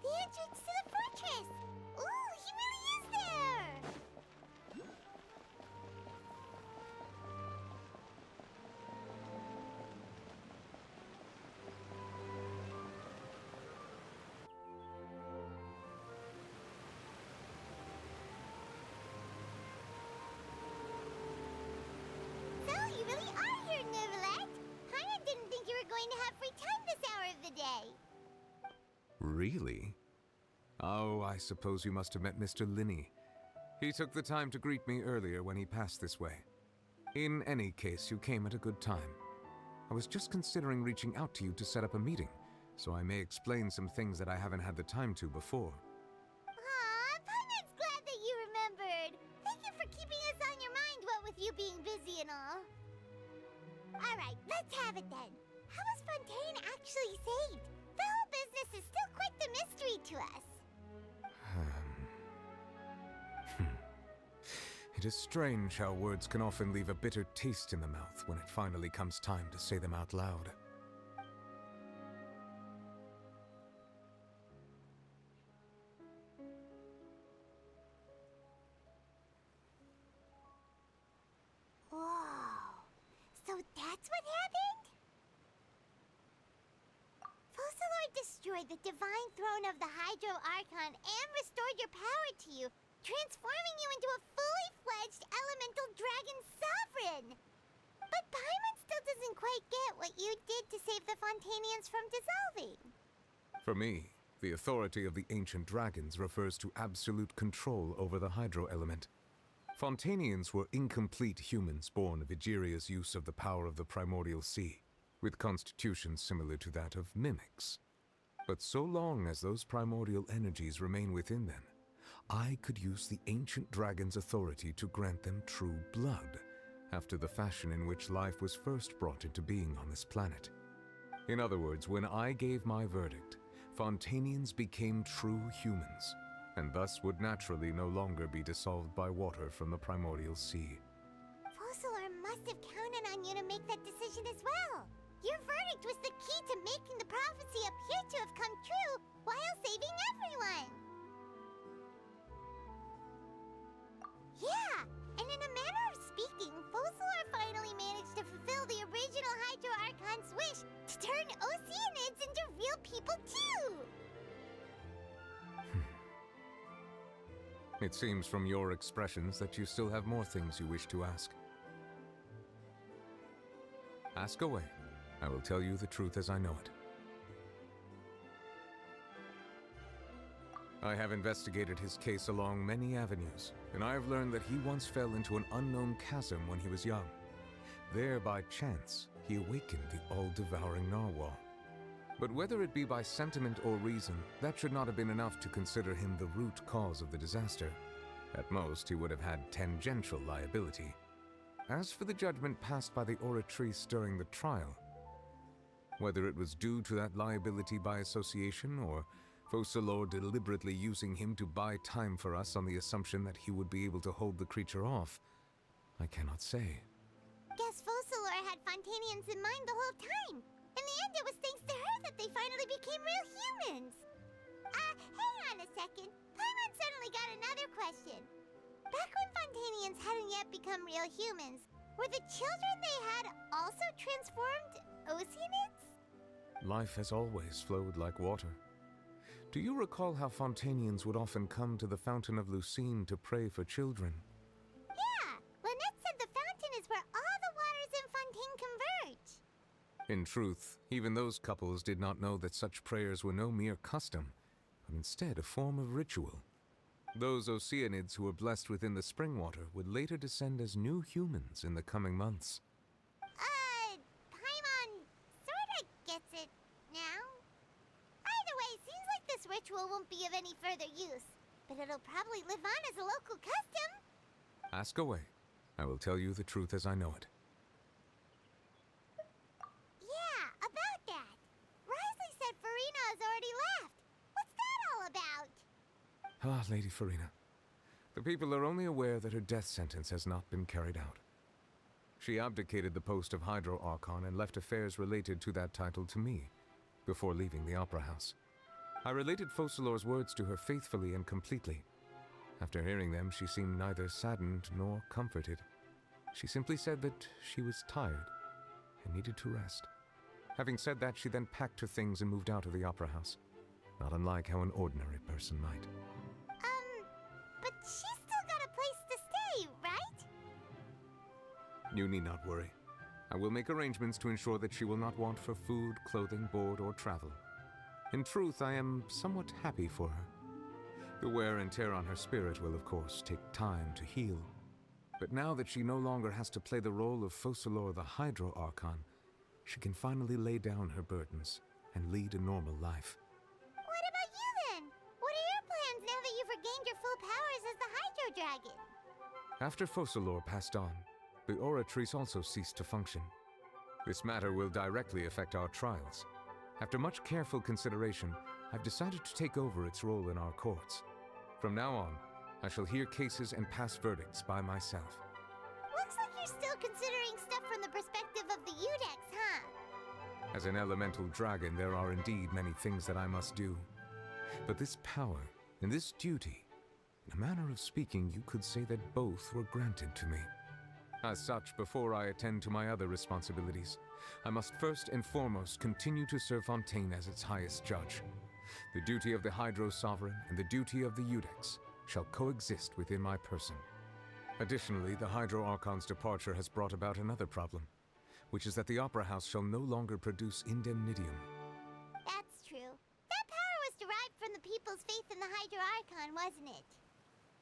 The entrance to the fortress! Ooh, he really is there! So, you really are here, Neverlette! Paimon didn't think you were going to have free time this hour of the day. Really? Oh, I suppose you must have met Mr. Linney. He took the time to greet me earlier when he passed this way. In any case, you came at a good time. I was just considering reaching out to you to set up a meeting, so I may explain some things that I haven't had the time to before. Aw, Paimon's glad that you remembered. Thank you for keeping us on your mind, what with you being busy and all. Alright, let's have it then. How was Fontaine actually saved? The whole business is still quite the mystery to us. It is strange how words can often leave a bitter taste in the mouth when it finally comes time to say them out loud. destroyed the divine throne of the Hydro Archon and restored your power to you, transforming you into a fully fledged elemental dragon sovereign. But Paimon still doesn't quite get what you did to save the Fontainians from dissolving. For me, the authority of the ancient dragons refers to absolute control over the hydro element. Fontainians were incomplete humans born of Egeria's use of the power of the primordial sea, with constitutions similar to that of mimics. But so long as those primordial energies remain within them, I could use the ancient dragon's authority to grant them true blood, after the fashion in which life was first brought into being on this planet. In other words, when I gave my verdict, Fontainians became true humans, and thus would naturally no longer be dissolved by water from the primordial sea. Fossilor must have counted on you to make that decision as well. Your verdict was the key to making the prophecy appear to have come true while saving everyone. Yeah, and in a manner of speaking, Fossilor finally managed to fulfill the original Hydro Archon's wish to turn Oceanids into real people too! It seems from your expressions that you still have more things you wish to ask. Ask away. I will tell you the truth as I know it. I have investigated his case along many avenues, and I have learned that he once fell into an unknown chasm when he was young. There, by chance, he awakened the all-devouring narwhal. But whether it be by sentiment or reason, that should not have been enough to consider him the root cause of the disaster. At most, he would have had tangential liability. As for the judgment passed by the Oratrice during the trial, whether it was due to that liability by association, or Fossilor deliberately using him to buy time for us on the assumption that he would be able to hold the creature off, I cannot say. Guess Fossilor had Fontainians in mind the whole time. In the end, it was thanks to her that they finally became real humans. Hang on a second. Paimon suddenly got another question. Back when Fontainians hadn't yet become real humans, were the children they had also transformed Oceanids? Life has always flowed like water. Do you recall how Fontainians would often come to the Fountain of Lucine to pray for children? Yeah, Lynette said the fountain is where all the waters in Fontaine converge. In truth, even those couples did not know that such prayers were no mere custom, but instead a form of ritual. Those Oceanids who were blessed within the spring water would later descend as new humans in the coming months. Paimon sorta gets it now. Either way, seems like this ritual won't be of any further use, but it'll probably live on as a local custom. Ask away. I will tell you the truth as I know it. Yeah, about that. Risley said Farina has already left. What's that all about? Ah, Lady Farina. The people are only aware that her death sentence has not been carried out. She abdicated the post of Hydro Archon and left affairs related to that title to me, before leaving the Opera House. I related Fossilor's words to her faithfully and completely. After hearing them, she seemed neither saddened nor comforted. She simply said that she was tired and needed to rest. Having said that, she then packed her things and moved out of the Opera House, not unlike how an ordinary person might. But she's still got a place to stay, right? You need not worry. I will make arrangements to ensure that she will not want for food, clothing, board, or travel. In truth, I am somewhat happy for her. The wear and tear on her spirit will, of course, take time to heal. But now that she no longer has to play the role of Fossilor the Hydro Archon, she can finally lay down her burdens and lead a normal life. What about you then? What are your plans now that you've regained your full powers as the Hydro Dragon? After Fossilor passed on, the Oratrice also ceased to function. This matter will directly affect our trials. After much careful consideration, I've decided to take over its role in our courts. From now on, I shall hear cases and pass verdicts by myself. Looks like you're still considering stuff from the perspective of the Udex, huh? As an elemental dragon, there are indeed many things that I must do. But this power and this duty, in a manner of speaking, you could say that both were granted to me. As such, before I attend to my other responsibilities, I must first and foremost continue to serve Fontaine as its highest judge. The duty of the Hydro Sovereign and the duty of the Eudex shall coexist within my person. Additionally, the Hydro Archon's departure has brought about another problem, which is that the Opera House shall no longer produce indemnitium. That's true. That power was derived from the people's faith in the Hydro Archon, wasn't it?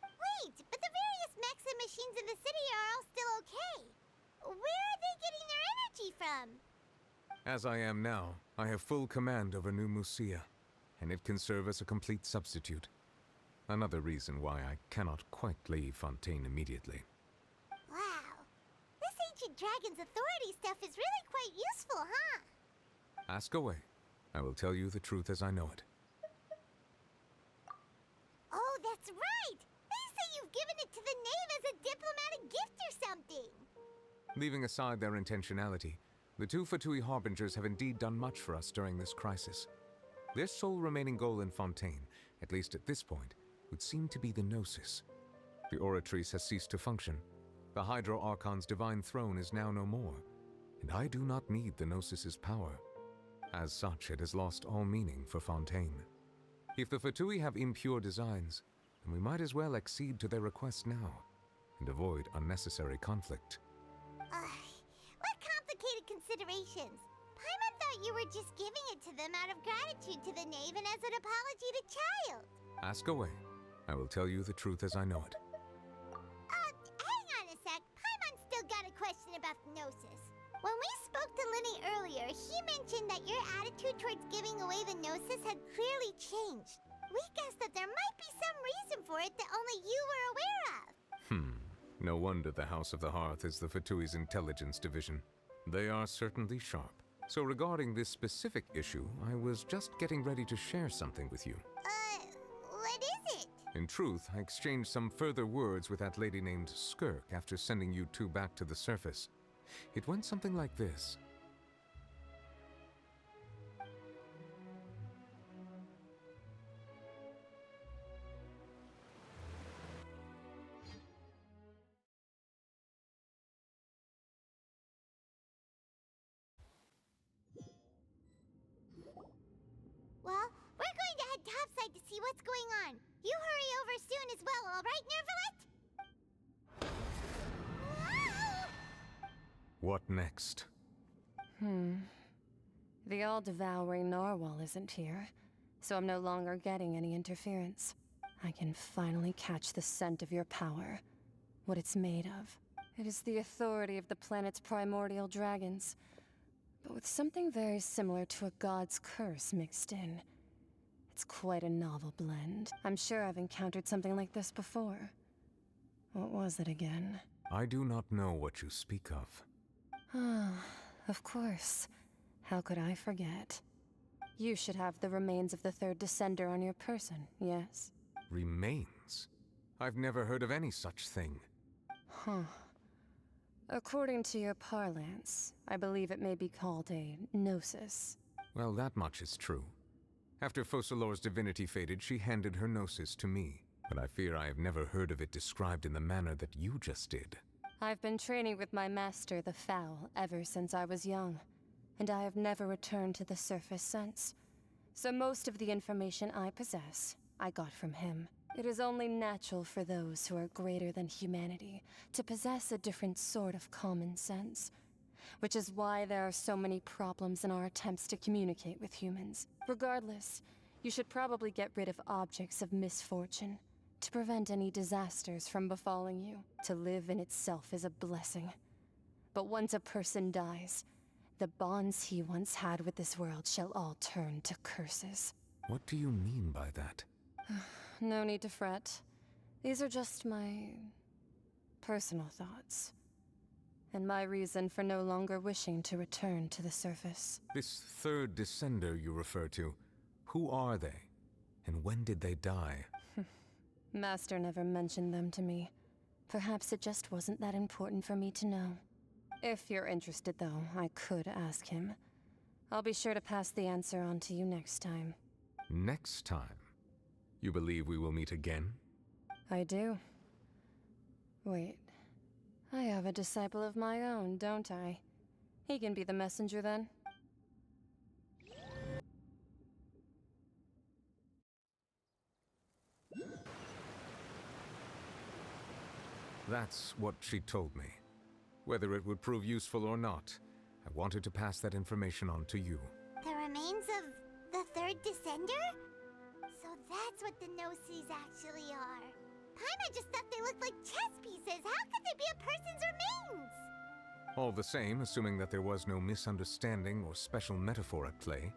Wait, but the various mechs and machines in the city are all still okay. Where are they getting their energy from? As I am now, I have full command over New Musia, and it can serve as a complete substitute. Another reason why I cannot quite leave Fontaine immediately. Wow. This ancient dragon's authority stuff is really quite useful, huh? Ask away. I will tell you the truth as I know it. Oh, that's right! They say you've given it to the knave as a diplomatic gift or something! Leaving aside their intentionality, the two Fatui Harbingers have indeed done much for us during this crisis. Their sole remaining goal in Fontaine, at least at this point, would seem to be the Gnosis. The Oratrice has ceased to function. The Hydro Archon's divine throne is now no more, and I do not need the Gnosis's power. As such, it has lost all meaning for Fontaine. If the Fatui have impure designs, then we might as well accede to their request now, and avoid unnecessary conflict. What complicated considerations! Paimon thought you were just giving it to them out of gratitude to the knave and as an apology to Child. Ask away. I will tell you the truth as I know it. Hang on a sec. Paimon's still got a question about the Gnosis. When we spoke to Linny earlier, he mentioned that your attitude towards giving away the Gnosis had clearly changed. We guessed that there might be some reason for it that only you were aware of. No wonder the House of the Hearth is the Fatui's intelligence division. They are certainly sharp. So regarding this specific issue, I was just getting ready to share something with you. What is it? In truth, I exchanged some further words with that lady named Skirk after sending you two back to the surface. It went something like this. Well, we're going to head topside to see what's going on. You hurry over soon as well, all right, Nervalet? What next? The all-devouring narwhal isn't here, so I'm no longer getting any interference. I can finally catch the scent of your power, what it's made of. It is the authority of the planet's primordial dragons, but with something very similar to a god's curse mixed in. It's quite a novel blend. I'm sure I've encountered something like this before. What was it again? I do not know what you speak of. Of course. How could I forget? You should have the remains of the third descender on your person, yes? Remains? I've never heard of any such thing. According to your parlance, I believe it may be called a gnosis. Well, that much is true. After Focalor's divinity faded, she handed her gnosis to me, but I fear I have never heard of it described in the manner that you just did. I've been training with my master, the Foul, ever since I was young, and I have never returned to the surface since. So most of the information I possess, I got from him. It is only natural for those who are greater than humanity to possess a different sort of common sense, which is why there are so many problems in our attempts to communicate with humans. Regardless, you should probably get rid of objects of misfortune to prevent any disasters from befalling you. To live in itself is a blessing. But once a person dies, the bonds he once had with this world shall all turn to curses. What do you mean by that? No need to fret. These are just my personal thoughts, and my reason for no longer wishing to return to the surface. This third descender you refer to, who are they? And when did they die? Master never mentioned them to me. Perhaps it just wasn't that important for me to know. If you're interested, though, I could ask him. I'll be sure to pass the answer on to you next time. Next time? You believe we will meet again? I do. Wait. I have a disciple of my own, don't I? He can be the messenger then. That's what she told me. Whether it would prove useful or not, I wanted to pass that information on to you. The remains of the third descender? So that's what the Gnosis actually are. Paimon just thought they looked like chess pieces. How could they be a person's remains? All the same, assuming that there was no misunderstanding or special metaphor at play,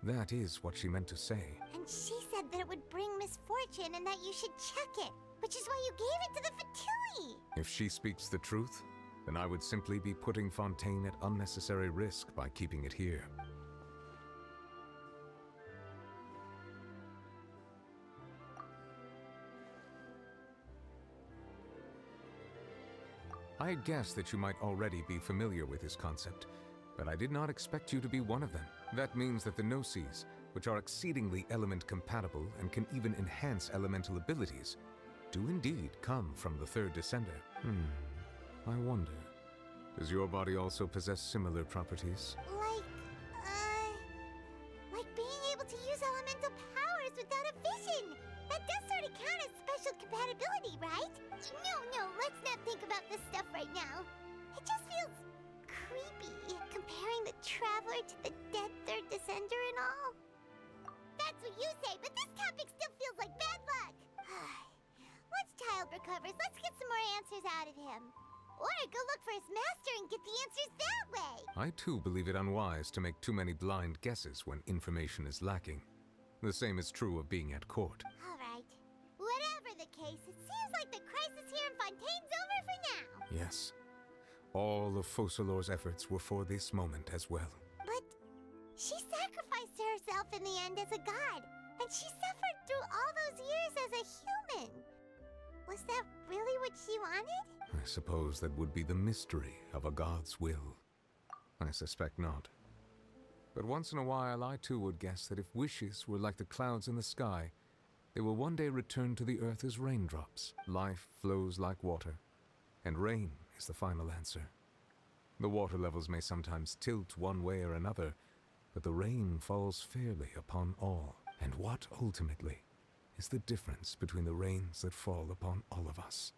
that is what she meant to say. And she said that it would bring misfortune and that you should check it, which is why you gave it to the Fatui. If she speaks the truth, then I would simply be putting Fontaine at unnecessary risk by keeping it here. I had guessed that you might already be familiar with this concept, but I did not expect you to be one of them. That means that the Gnosis, which are exceedingly element-compatible and can even enhance elemental abilities, do indeed come from the third descender. I wonder, does your body also possess similar properties? Like being able to use elemental powers without a vision. That does sort of count as special compatibility, right? No, let's not think about this stuff right now. It just feels creepy, comparing the Traveler to the dead third descender and all. That's what you say, but this topic still feels like bad luck. Once Child recovers, let's get some more answers out of him. Or go look for his master and get the answers that way. I too believe it unwise to make too many blind guesses when information is lacking. The same is true of being at court. All right. Whatever the case, it seems like the crisis here in Fontaine's over for now. Yes. All of Focalor's efforts were for this moment as well. But she sacrificed herself in the end as a god, and she suffered through all those years as a human. Was that really what she wanted? I suppose that would be the mystery of a god's will. I suspect not. But once in a while, I too would guess that if wishes were like the clouds in the sky, they will one day return to the earth as raindrops. Life flows like water, and rain is the final answer. The water levels may sometimes tilt one way or another, but the rain falls fairly upon all. And what, ultimately, is the difference between the rains that fall upon all of us?